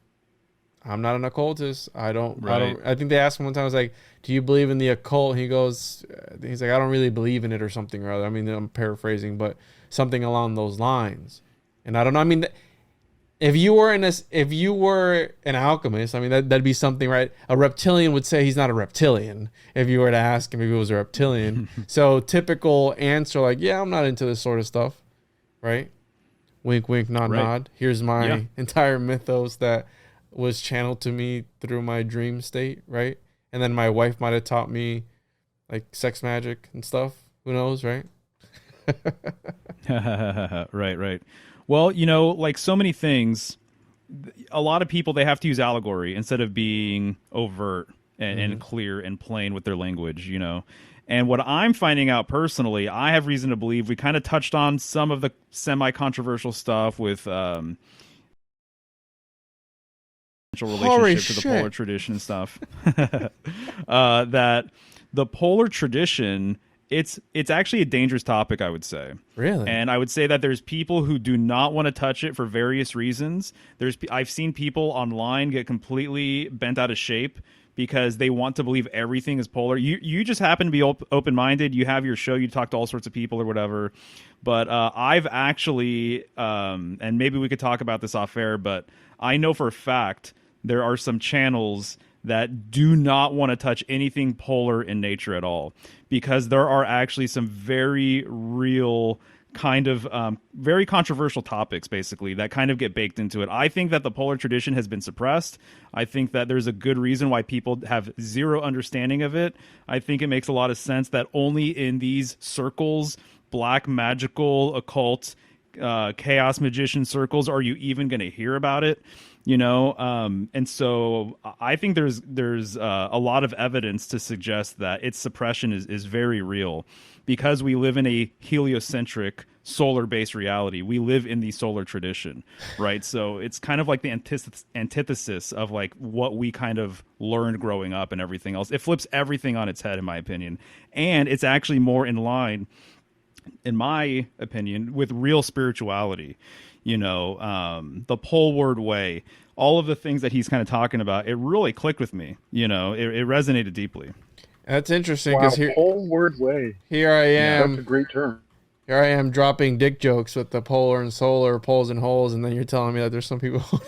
I'm not an occultist. I think they asked him one time, I was like, do you believe in the occult? He's like, I don't really believe in it or something or other. I mean, I'm paraphrasing, but something along those lines. And I don't know. I mean, if you were an alchemist, I mean, that'd be something, right? A reptilian would say he's not a reptilian if you were to ask him if he was a reptilian. So typical answer, like, yeah, I'm not into this sort of stuff, right? Wink, wink, nod, nod. Here's my entire mythos that was channeled to me through my dream state, right? And then my wife might have taught me like sex magic and stuff. Who knows, right? Right. Well, like so many things, a lot of people, they have to use allegory instead of being overt and clear and plain with their language, And what I'm finding out personally, I have reason to believe we kind of touched on some of the semi-controversial stuff with relationship to the polar tradition and stuff. That the polar tradition, it's actually a dangerous topic, I would say. Really? And I would say that there's people who do not want to touch it for various reasons. I've seen people online get completely bent out of shape because they want to believe everything is polar. You just happen to be open-minded. You have your show. You talk to all sorts of people or whatever. But I've actually, and maybe we could talk about this off air, but I know for a fact there are some channels that do not want to touch anything polar in nature at all, because there are actually some very real kind of very controversial topics, basically, that kind of get baked into it. I think that the polar tradition has been suppressed. I think that there's a good reason why people have zero understanding of it. I think it makes a lot of sense that only in these circles, black magical, occult, chaos magician circles, are you even going to hear about it? And so I think there's a lot of evidence to suggest that its suppression is very real, because we live in a heliocentric solar-based reality. We live in the solar tradition, right? So it's kind of like the antithesis of like what we kind of learned growing up and everything else. It flips everything on its head, in my opinion, and it's actually more in line, in my opinion, with real spirituality. The poleward way, all of the things that he's kind of talking about, it really clicked with me. It resonated deeply. That's interesting, because poleward way. Here I am. That's a great term. Here I am dropping dick jokes with the polar and solar, poles and holes, and then you're telling me that there's some people who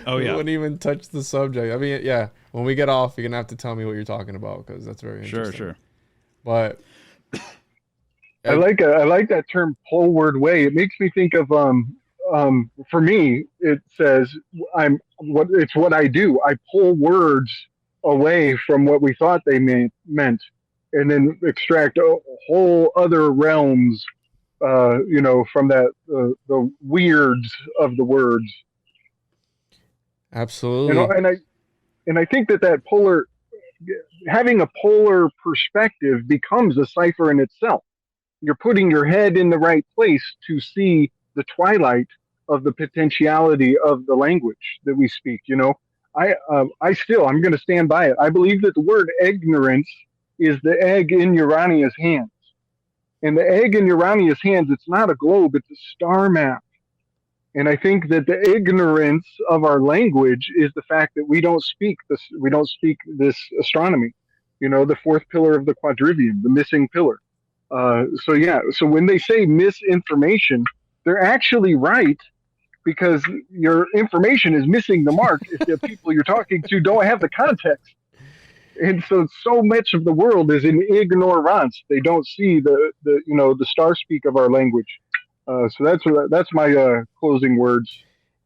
wouldn't even touch the subject. I mean, yeah, when we get off, you're going to have to tell me what you're talking about, because that's very interesting. Sure. But I like that term, poleward way. It makes me think of for me, it says it's what I do. I pull words away from what we thought they meant, and then extract whole other realms, from that the weirds of the words. Absolutely. And I think that having a polar perspective becomes a cipher in itself. You're putting your head in the right place to see the twilight of the potentiality of the language that we speak. I'm going to stand by it. I believe that the word ignorance is the egg in Urania's hands. And the egg in Urania's hands, it's not a globe, it's a star map. And I think that the ignorance of our language is the fact that we don't speak this astronomy, the fourth pillar of the quadrivium, the missing pillar. So when they say misinformation, they're actually right, because your information is missing the mark if the people you're talking to don't have the context. And so much of the world is in ignorance. They don't see the star speak of our language. So that's my closing words.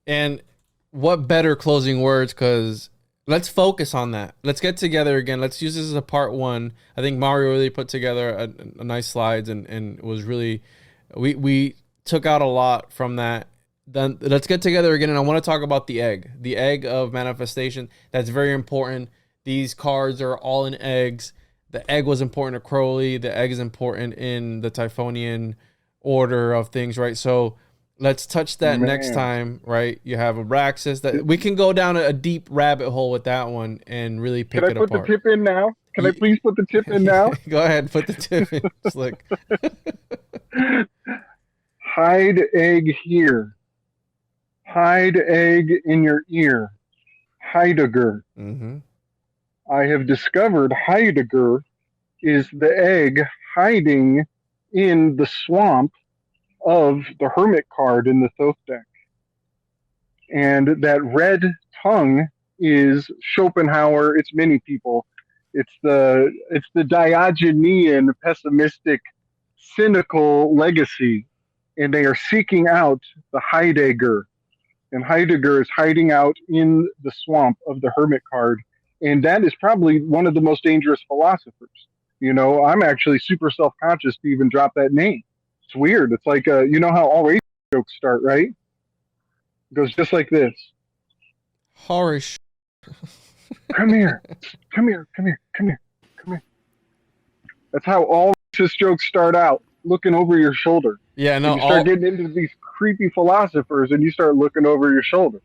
And what better closing words? Because let's focus on that. Let's get together again. Let's use this as a part one. I think Mario really put together a nice slides, and was really, we took out a lot from that then let's get together again, and I want to talk about the egg of manifestation. That's very important. These cards are all in eggs. The egg was important to Crowley. The egg is important in the Typhonian order of things, right? So let's touch that next time, right? You have Abraxas. That we can go down a deep rabbit hole with that one and really pick it apart. Can I put the tip in now? Can I please put the tip in now? Go ahead, put the tip in, Slick. Hide egg here. Hide egg in your ear. Heidegger. Mm-hmm. I have discovered Heidegger is the egg hiding in the swamp of the Hermit card in the Thoth deck. And that red tongue is Schopenhauer. It's many people. It's the Diogenean, pessimistic, cynical legacy. And they are seeking out the Heidegger. And Heidegger is hiding out in the swamp of the Hermit card. And that is probably one of the most dangerous philosophers. You know, I'm actually super self-conscious to even drop that name. It's weird. It's like, you know how all race jokes start, right? It goes just like this. Horror Come here. Come here. Come here. Come here. Come here. That's how all racist jokes start out, looking over your shoulder. Yeah, no. And you start getting into these creepy philosophers and you start looking over your shoulder.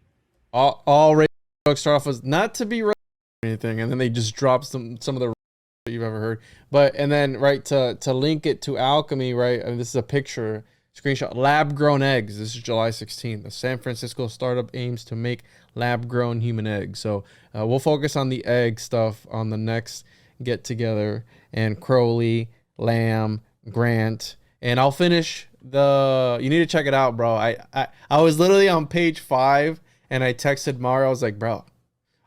All race jokes start off as not to be racist or anything, and then they just drop some of the that you've ever heard. But and then right to link it to alchemy, right? I mean, this is a picture screenshot. Lab grown eggs. This is July 16th. The San Francisco startup aims to make lab grown human eggs. So we'll focus on the egg stuff on the next get together. And Crowley, Lamb, Grant, and I'll finish the. You need to check it out, bro. I was literally on page 5, and I texted Mario. I was like, bro,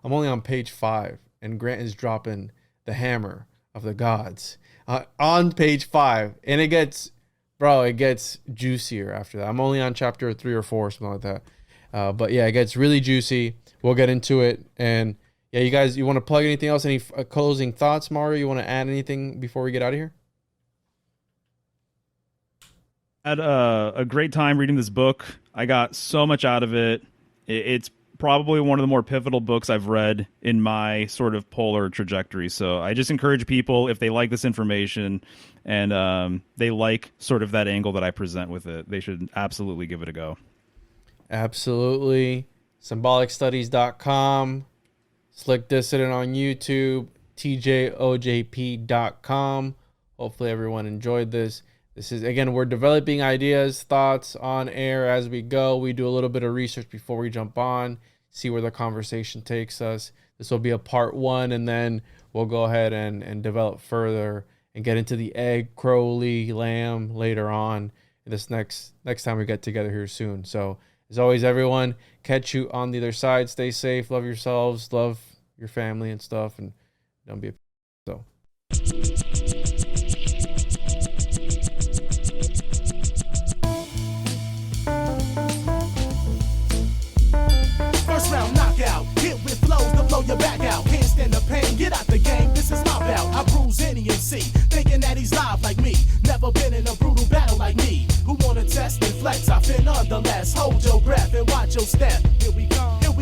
I'm only on page 5, and Grant is dropping the hammer of the gods on page 5, and it gets juicier after that. I'm only on chapter 3 or 4, something like that. But yeah, it gets really juicy. We'll get into it. And yeah, you guys, you want to plug anything else? Any closing thoughts, Mario? You want to add anything before we get out of here? I had a great time reading this book. I got so much out of it. It's probably one of the more pivotal books I've read in my sort of polar trajectory. So I just encourage people, if they like this information and they like sort of that angle that I present with it, they should absolutely give it a go. Absolutely. SymbolicStudies.com, Slick Dissident on YouTube, TJOJP.com. Hopefully everyone enjoyed this. This is, again, we're developing ideas, thoughts on air as we go. We do a little bit of research before we jump on, see where the conversation takes us. This will be a part 1, and then we'll go ahead and develop further and get into the egg, Crowley, Lamb later on this next time we get together here soon. So, as always, everyone, catch you on the other side. Stay safe, love yourselves, love your family and stuff, and don't be a so. Blow your back out, can't stand the pain, get out the game, this is my bout. I bruise any MC, thinking that he's live like me. Never been in a brutal battle like me. Who wanna test and flex? I feel nonetheless. Hold your breath and watch your step. Here we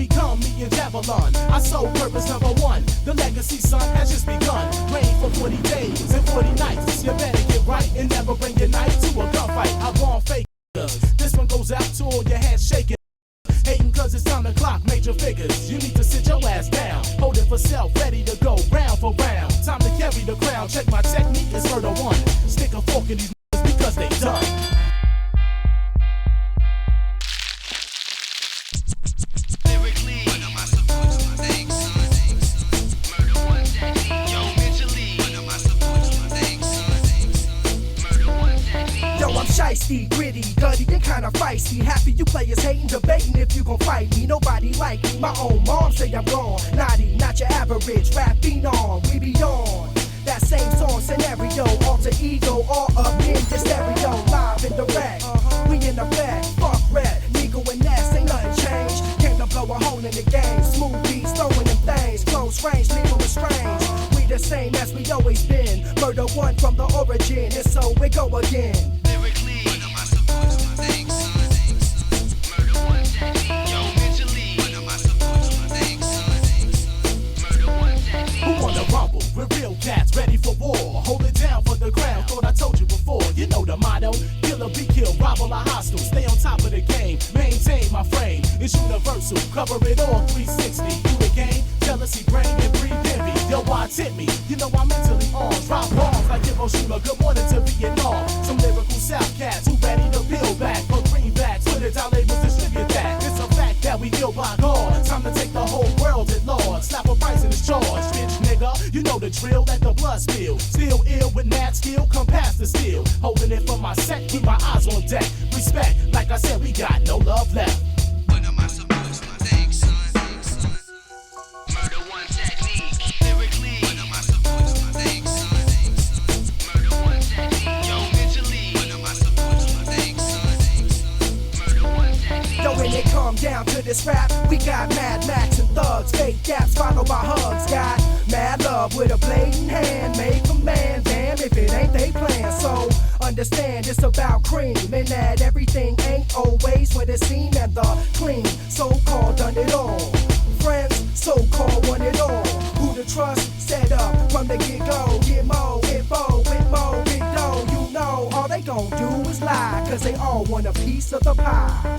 come, me and Javelin. I sold purpose number 1. The legacy, son, has just begun. Reign for 40 days and 40 nights. You better get right and never bring your knife to a gunfight. I want fake. This one goes out to all your hands shaking. Hating cause it's time to clock major figures. You need to sit your ass down. Hold it for self, ready to go round for round. Time to carry the crown. Check my technique, it's murder 1. Stick a fork in these niggas because they done. Shiesty, gritty, gutty, and kinda feisty. Happy you players hating, debating if you gon' fight me. Nobody like me, my own mom say I'm gone. Naughty, not your average, rap phenom, we be on. That same song scenario, alter ego, all up in the stereo, live and direct. We in effect, fuck red, Nico and Ness, ain't nothing changed. Came to blow a hole in the game, smooth beats, throwing them things, close range, leaving us strange. We the same as we always been, murder 1 from the origin, and so we go again. Murder 1 universal, cover it all 360. You the game, jealousy, brain, and breathe envy. Yo, why tip me? You know I'm mentally armed. Drop bombs like Hiroshima. Good morning to Vietnam. Some lyrical South cats who ready to peel back for greenbacks. Put it out, labels distribute that. It's a fact that we feel by God. Time to take the whole world at large. Slap a price in his charge, bitch nigga. You know the drill, let the blood spill. Still ill with mad skill, come past the steel. Holding it for my set, keep my eyes on deck. Respect, like I said, we got no love left. One of my supports, my thanks, son. Murder one technique, lyrically. One of my supports, my thanks, son. Murder one technique, yo, mentally. One of my supports, my thanks, son. Murder one technique. Yo, when it come down to this rap, we got Mad Max and thugs. Fake gaps followed by hugs. Got mad love with a blatant hand. Made for man, damn if it ain't they plan. So understand it's about cream, and that everything ain't always what it seems. And the clean, so-called done it all. Friends, so-called want it all. Who to trust, set up from the get-go. Get more info with more big dough. You know all they gon' do is lie, cause they all want a piece of the pie.